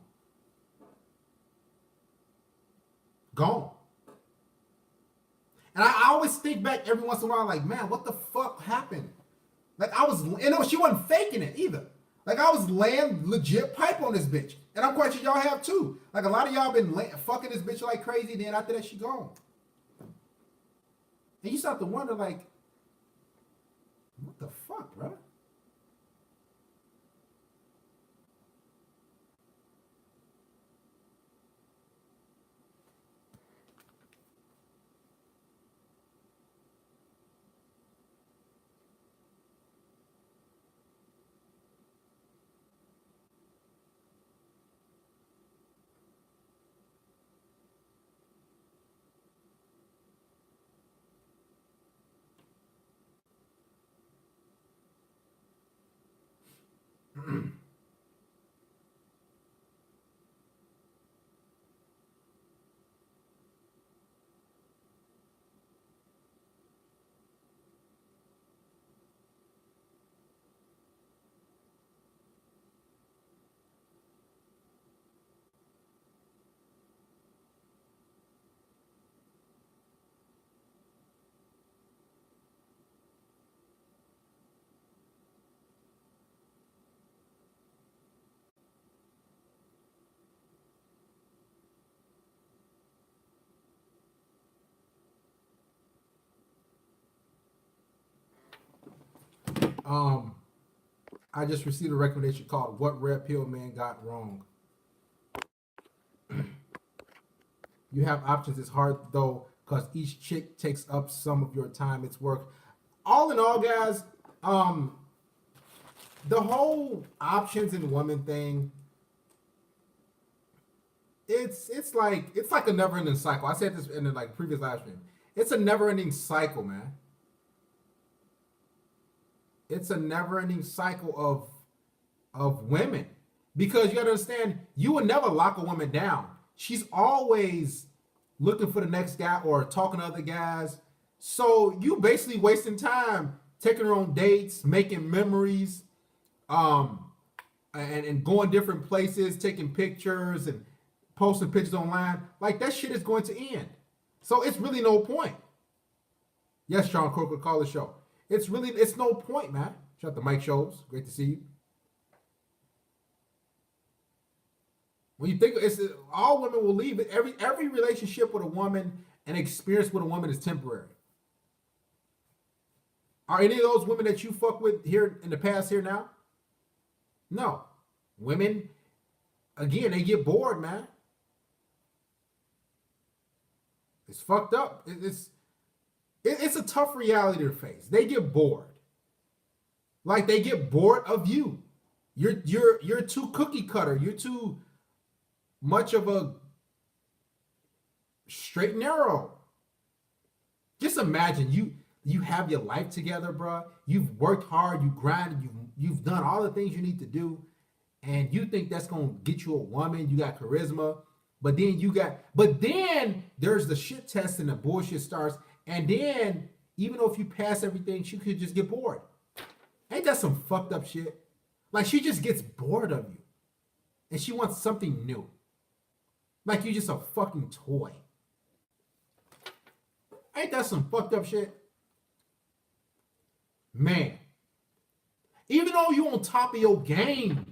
Gone. And I always think back every once in a while, like, man, what the fuck happened? Like I was, she wasn't faking it either. Like I was laying legit pipe on this bitch. And I'm quite sure y'all have too. Like a lot of y'all been fucking this bitch like crazy, then after that she gone. And you start to wonder like, what the fuck, bro? I just received a recommendation called What Red Pill Man Got Wrong. You have options. It's hard though, because each chick takes up some of your time. It's work. All in all, guys, the whole options and women thing, it's like a never-ending cycle. I said this in the like previous live stream. It's a never-ending cycle, man. It's a never-ending cycle of women, because you gotta understand, you will never lock a woman down. She's always looking for the next guy or talking to other guys. So you basically wasting time taking her on dates, making memories, and going different places, taking pictures and posting pictures online. Like that shit is going to end. So it's really no point. Yes, Sean Croker, call the show. It's no point, man. Shout out to Mike Shows. Great to see you. When you think all women will leave. Every relationship with a woman and experience with a woman is temporary. Are any of those women that you fuck with here in the past here now? No. Women, again, they get bored, man. It's fucked up. It's a tough reality to face. They get bored. Like they get bored of you. You're too cookie cutter. You're too much of a straight and narrow. Just imagine you have your life together, bro. You've worked hard, you grinded, you've done all the things you need to do, and you think that's gonna get you a woman. You got charisma, but then there's the shit test and the bullshit starts, and then even though if you pass everything, she could just get bored. Ain't that some fucked up shit? Like she just gets bored of you, and she wants something new. Like you're just a fucking toy. Ain't that some fucked up shit? Man. Even though you on top of your game.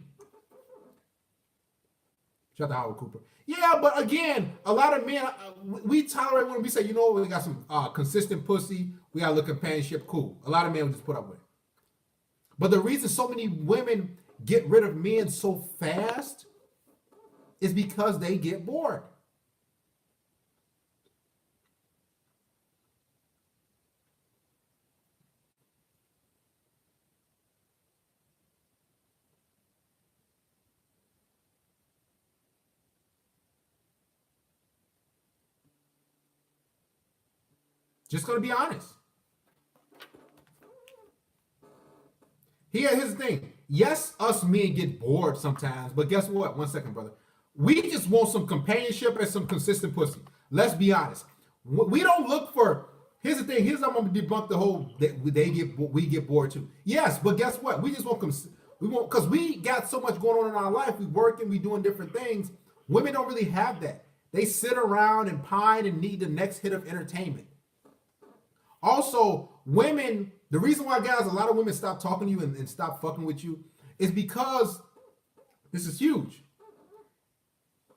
Shout out to Howard Cooper. Yeah, but again, a lot of men, we tolerate when we say, you know what, we got some consistent pussy, we got a little companionship, cool. A lot of men will just put up with it. But the reason so many women get rid of men so fast is because they get bored. Just gonna be honest. Here's the thing. Yes, us men get bored sometimes, but guess what? 1 second, brother. We just want some companionship and some consistent pussy. Let's be honest. We don't look for. Here's the thing. Here's how I'm gonna debunk the whole that we get bored too. Yes, but guess what? We just want because we got so much going on in our life. We working, we doing different things. Women don't really have that. They sit around and pine and need the next hit of entertainment. Also, women, the reason why, guys, a lot of women stop talking to you and stop fucking with you is because this is huge.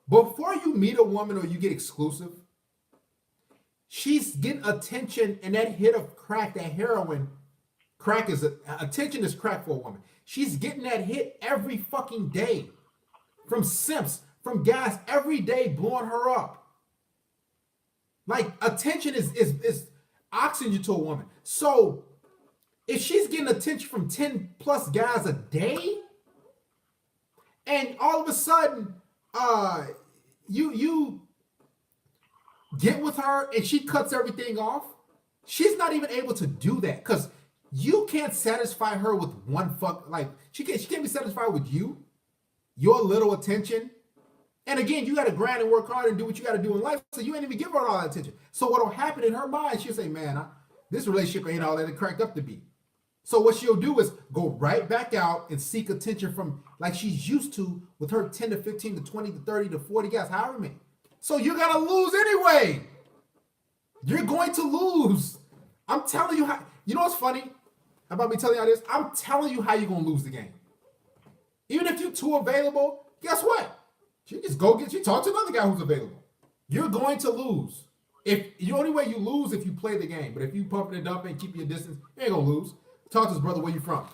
Before you meet a woman or you get exclusive, she's getting attention, and that hit of crack, that heroin, attention is crack for a woman. She's getting that hit every fucking day from simps, from guys every day blowing her up. Like, attention is oxygen to a woman. So if she's getting attention from 10 plus guys a day, and all of a sudden you get with her and she cuts everything off, she's not even able to do that because you can't satisfy her with one fuck. Like she can't be satisfied with you, your little attention. And again, you got to grind and work hard and do what you got to do in life. So you ain't even give her all that attention. So what will happen in her mind, she'll say, man, this relationship ain't all that it cracked up to be. So what she'll do is go right back out and seek attention from like she's used to with her 10 to 15 to 20 to 30 to 40 guys, however many. So you're going to lose anyway. You're going to lose. I'm telling you how. You know what's funny about me telling you this? I'm telling you how you're going to lose the game. Even if you're too available, guess what? She talk to another guy who's available. You're going to lose. If the only way you lose if you play the game, but if you pump and dump and keep your distance, you ain't gonna lose. Talk to his brother. Where you from?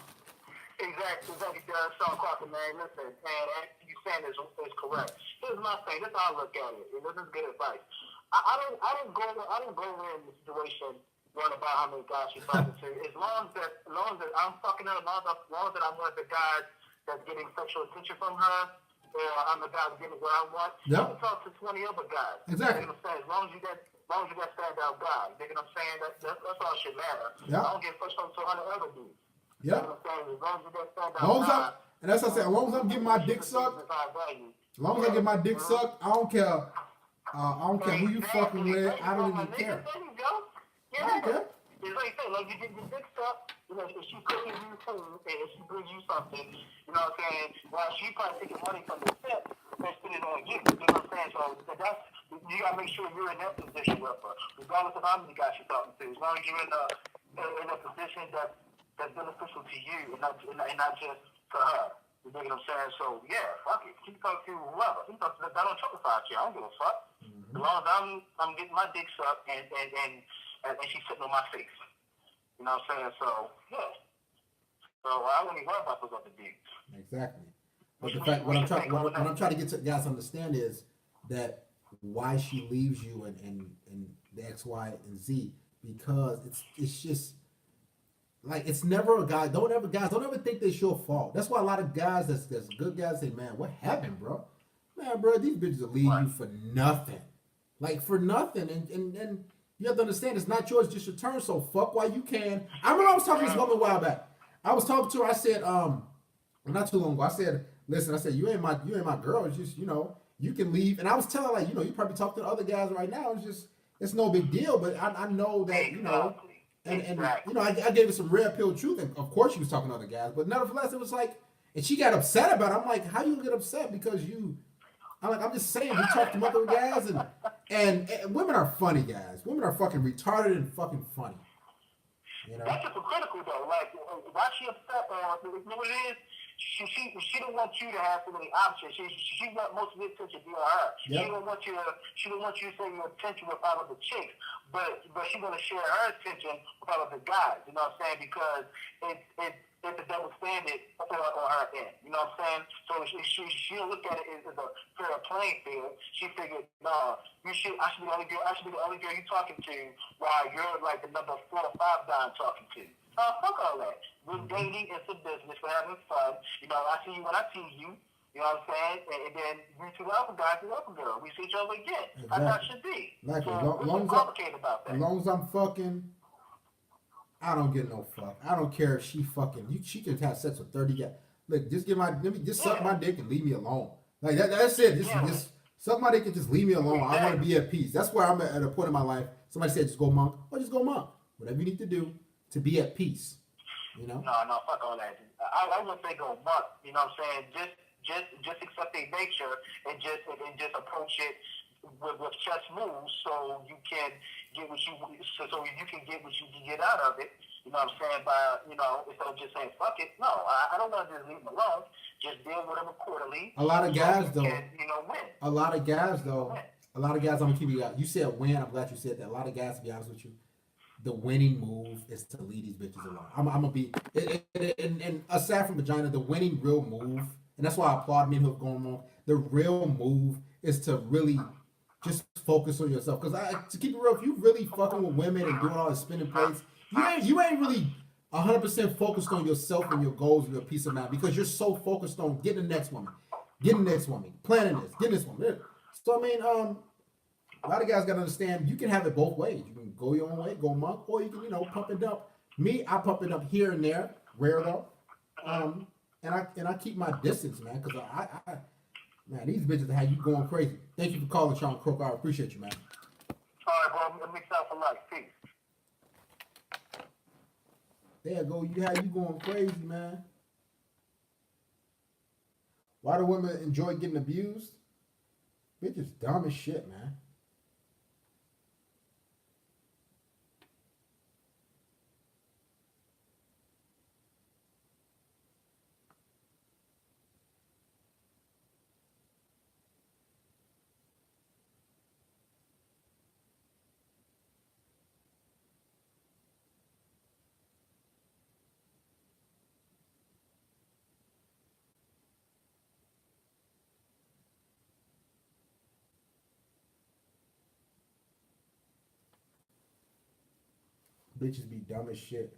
Exactly, Sean Clark, man. Listen, man, you saying is correct. Here's my thing. This is how I look at it. This is good advice. I don't go in the situation worrying about how many guys she's talking to. As long as I'm fucking her, as long as I'm one of the guys that's getting sexual attention from her, or I'm the guy getting what I want. Yep. You can talk to 20 other guys. Exactly. You know what I'm saying? As long as you got standout guys. You know what I'm saying? That's all shit matter. Yep. I don't get pushed on to 100 other dudes. Yep. You know what I'm saying? As long as you got standout guys. And that's what I said. As long as I'm getting my dick sucked, as long as I get my dick sucked, I don't care. I don't care who you fucking with. I don't even care. There you go. Yeah. I don't care. It's like you say, like you get your dick sucked, you know, if she cooking you food and if she brings you something, you know what I'm saying? Well, she probably taking money from the tip and spend it on you. You know what I'm saying? So that's you gotta make sure you're in that position with her, regardless of how many guys you're talking to. As long as you're in a position that's beneficial to you and not just to her. You know what I'm saying? So yeah, fuck it. She can talk to whoever. She can talk to that don't talk about you. I don't give a fuck. As long as I'm getting my dick sucked and she's sitting on my face. You know what I'm saying? So yeah. So I wouldn't even worry about those other dudes. Exactly. But the fact what I'm trying to get to guys to understand is that why she leaves you and the X, Y, and Z, because it's just like it's never a guy. Don't ever think they show fault. That's why a lot of guys that's good guys say, man, what happened, bro? Man, bro, these bitches will leave you for nothing. Like for nothing. And you have to understand it's not yours, just your turn. So fuck while you can. I remember I was talking to this woman a while back. I was talking to her, I said, not too long ago, I said, listen, I said, you ain't my girl. It's just, you can leave. And I was telling her, like, you probably talk to the other guys right now. It's no big deal. But I know that, and I gave her some red pill truth. And of course she was talking to other guys. But nevertheless, it was like, and she got upset about it. I'm like, how you get upset? Because I'm just saying, we talked to other guys, and women are funny, guys. Women are fucking retarded and fucking funny. That's just critical though. Like, why she upset? You know what it is? She don't want you to have so many options. She want most of the attention to be on her. Yep. She don't want you to say your attention with all of the chicks, but she gonna share her attention with all of the guys. You know what I'm saying? Because it's a double standard on her end. You know what I'm saying? So she don't look at it as a fair playing field. She figured, no, I should be the only girl you talking to, while you're like the number 4 or 5 guy I'm talking to. Fuck all that. We're dating, it's a business, we're having fun. I see you when I see you. You know what I'm saying? And then we two other guys, we other girl. We see each other again. Exactly. That's how it should be. Exactly. So what's so complicated about that? As long as I'm fucking, I don't get no fuck. I don't care if she fucking. She can have sex with 30 guys. Look, just suck my dick and leave me alone. Like that's it. Just suck my dick and just leave me alone. Exactly. I want to be at peace. That's where I'm at a point in my life. Somebody said just go monk. Well, just go monk. Whatever you need to do to be at peace. No, fuck all that. I wouldn't say go monk. You know what I'm saying? Just accept their nature and just approach it with chess moves, so you can get what you can get out of it. You know what I'm saying? By instead of just saying fuck it. No, I don't want to just leave them alone. Just deal with them accordingly. A lot of guys though. Win. A lot of guys though. A lot of guys. I'm gonna keep you out. You said win. I'm glad you said that. A lot of guys, to be honest with you, the winning move is to leave these bitches alone. I'm gonna be and aside from vagina, the winning real move, and that's why I applaud men who have gone on. The real move is to really just focus on yourself. Because to keep it real, if you really fucking with women and doing all the spinning plates, you ain't really 100% focused on yourself and your goals and your peace of mind, because you're so focused on getting the next woman, planning this, getting this woman. So I mean, a lot of guys gotta understand you can have it both ways. You can go your own way, go monk, or you can pump and dump. Me, I pump it up here and there, rare though. And I keep my distance, man, because man, these bitches have you going crazy. Thank you for calling, Sean Croker. I appreciate you, man. All right, bro. I'm mixed out for life. Peace. There you go. You going crazy, man. Why do women enjoy getting abused? Bitches dumb as shit, man. Bitches be dumb as shit.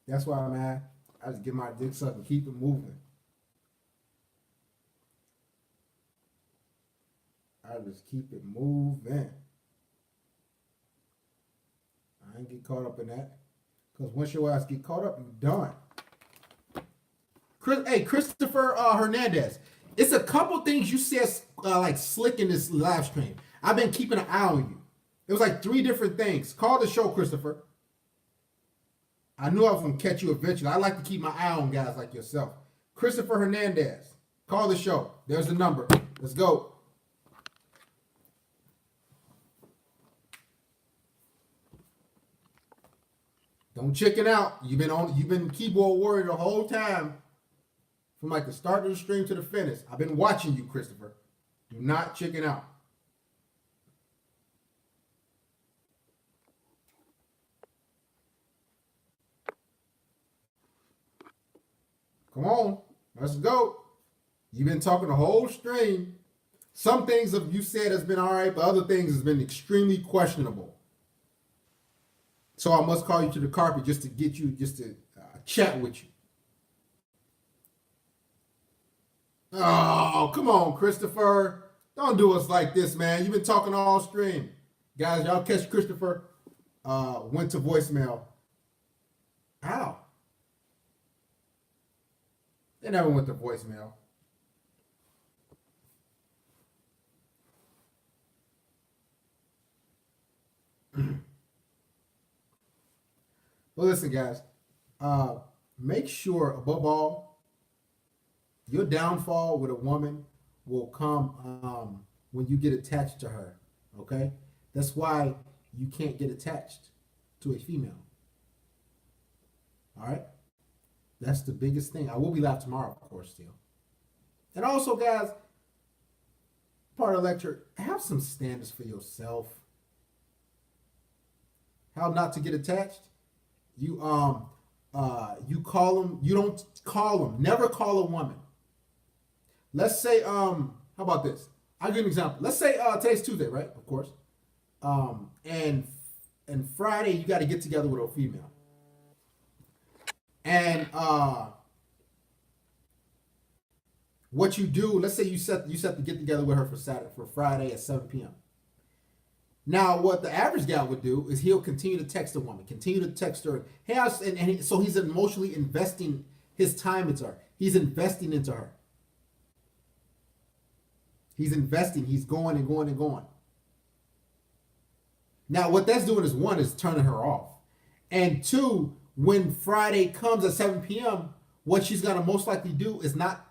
That's why, man, I just get my dick sucked and keep it moving. I just keep it moving. I ain't get caught up in that. Because once your ass get caught up, you done. Christopher Hernandez. It's a couple things you said like slick in this live stream. I've been keeping an eye on you. It was like 3 different things. Call the show, Christopher. I knew I was going to catch you eventually. I like to keep my eye on guys like yourself. Christopher Hernandez. Call the show. There's the number. Let's go. Don't chicken out. You've been keyboard warrior the whole time. From like the start of the stream to the finish. I've been watching you, Christopher. Do not chicken out. Come on, let's go. You've been talking the whole stream. Some things you said has been all right, but other things has been extremely questionable. So I must call you to the carpet just to get you, just to chat with you. Oh, come on, Christopher. Don't do us like this, man. You've been talking all stream. Guys, y'all catch Christopher went to voicemail. How? They never went to voicemail. Well, listen, guys. Make sure, above all, your downfall with a woman will come when you get attached to her. Okay? That's why you can't get attached to a female. All right? That's the biggest thing. I will be live tomorrow, of course, still. And also, guys, part of the lecture, have some standards for yourself. How not to get attached? You call them. You don't call them. Never call a woman. Let's say how about this? I'll give you an example. Let's say today's Tuesday, right? Of course. And Friday you got to get together with a female. And what you do? Let's say you set to get together with her for Friday at 7 p.m. Now, what the average guy would do is he'll continue to text a woman, continue to text her. Hey, so he's emotionally investing his time into her. He's investing into her. He's investing. He's going and going and going. Now, what that's doing is, one, is turning her off. And two, when Friday comes at 7 p.m., what she's going to most likely do is not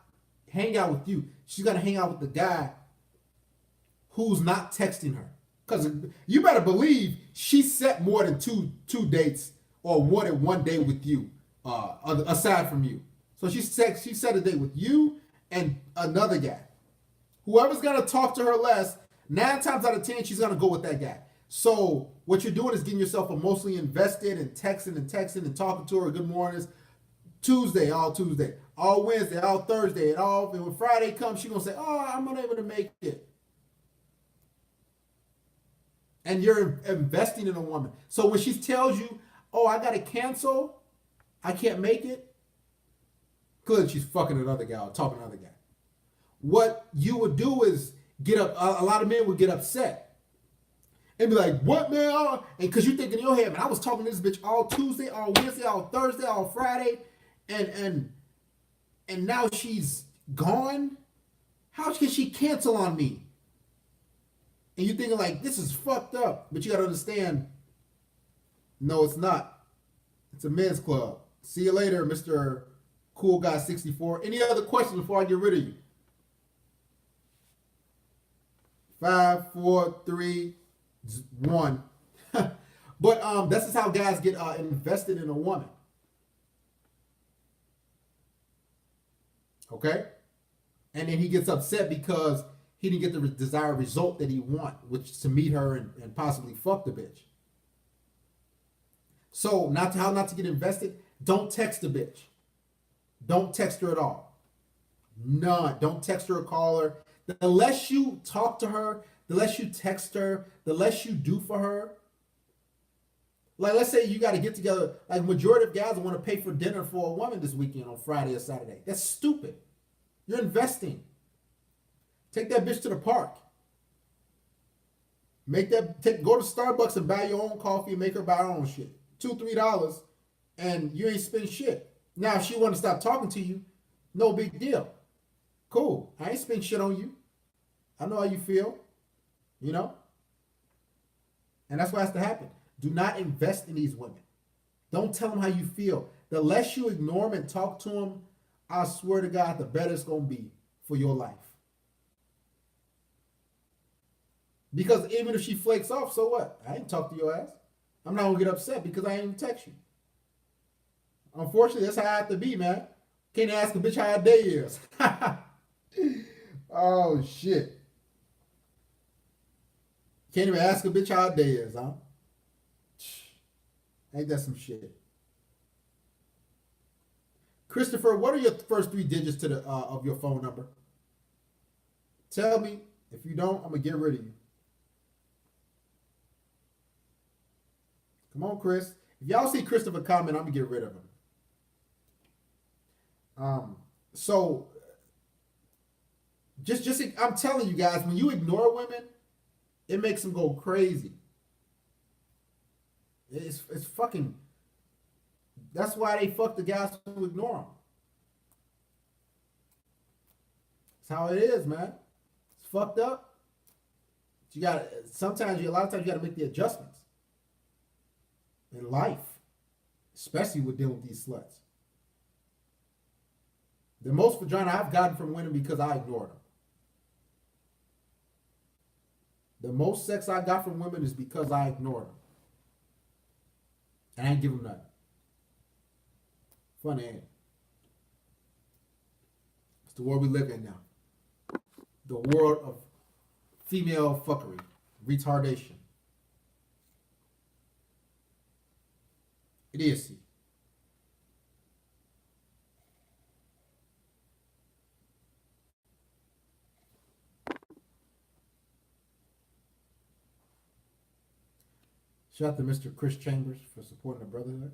hang out with you. She's going to hang out with the guy who's not texting her. Because you better believe she set more than two dates or more than one day with you, aside from you. So she set a date with you and another guy. Whoever's gonna talk to her less, 9 times out of 10, she's gonna go with that guy. So what you're doing is getting yourself emotionally invested and texting and talking to her. Good mornings, Tuesday, all Wednesday, all Thursday, and when Friday comes, she's gonna say, "Oh, I'm unable to make it." And you're investing in a woman. So when she tells you, "Oh, I gotta cancel, I can't make it," good, she's fucking another guy or talking to another guy. What you would do is get up. A lot of men would get upset and be like, "What, man?" And because you think in your head, "Man, I was talking to this bitch all Tuesday, all Wednesday, all Thursday, all Friday, and now she's gone. How can she cancel on me?" And you're thinking like, this is fucked up. But you got to understand, no, it's not. It's a men's club. See you later, Mr. Cool Guy 64. Any other questions before I get rid of you? 5, 4, 3, 1. But this is how guys get invested in a woman. Okay? And then he gets upset because he didn't get the desired result that he want, which is to meet her and possibly fuck the bitch. So how not to get invested? Don't text the bitch. Don't text her at all. None. Don't text her or call her. The less you talk to her, the less you text her, the less you do for her. Like, let's say you got to get together. Like, majority of guys want to pay for dinner for a woman this weekend on Friday or Saturday. That's stupid. You're investing. Take that bitch to the park. Go to Starbucks and buy your own coffee and make her buy her own shit. $2, $3, and you ain't spend shit. Now, if she want to stop talking to you, no big deal. Cool. I ain't spend shit on you. I know how you feel. You know? And that's what has to happen. Do not invest in these women. Don't tell them how you feel. The less you ignore them and talk to them, I swear to God, the better it's going to be for your life. Because even if she flakes off, so what? I ain't talk to your ass. I'm not going to get upset because I ain't even text you. Unfortunately, that's how I have to be, man. Can't ask a bitch how her day is. Oh, shit. Can't even ask a bitch how her day is, huh? Ain't that some shit? Christopher, what are your first 3 digits to the of your phone number? Tell me. If you don't, I'm going to get rid of you. Come on, Chris. If y'all see Christopher comment, I'm going to get rid of him. So Just I'm telling you guys, when you ignore women, it makes them go crazy. It's fucking. That's why they fuck the guys who ignore them. That's how it is, man. It's fucked up. You got sometimes a lot of times you got to make the adjustments in life, especially with dealing with these sluts. The most vagina I've gotten from women because I ignored them. The most sex I got from women is because I ignored them. And I ain't give them nothing. Funny, ain't it? It's the world we live in now. The world of female fuckery, retardation. Idiocy. Shout out to Mr. Chris Chambers for supporting the brotherhood.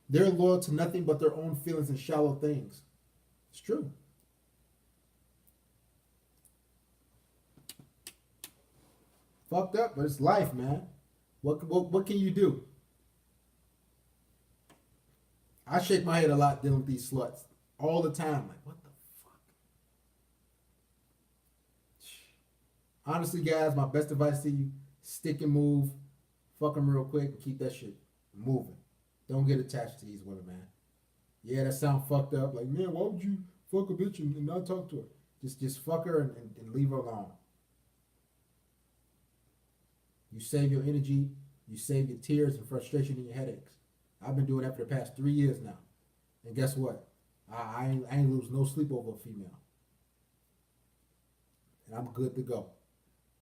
They're loyal to nothing but their own feelings and shallow things. It's true. Fucked up, but it's life, man. What can you do? I shake my head a lot dealing with these sluts all the time. Like, what the fuck? Honestly, guys, my best advice to you: stick and move, fuck them real quick, and keep that shit moving. Don't get attached to these women, man. Yeah, that sound fucked up. Like, man, why would you fuck a bitch and not talk to her? Just fuck her and leave her alone. You save your energy, you save your tears and frustration and your headaches. I've been doing that for the past 3 years now. And guess what? I ain't lose no sleep over a female. And I'm good to go.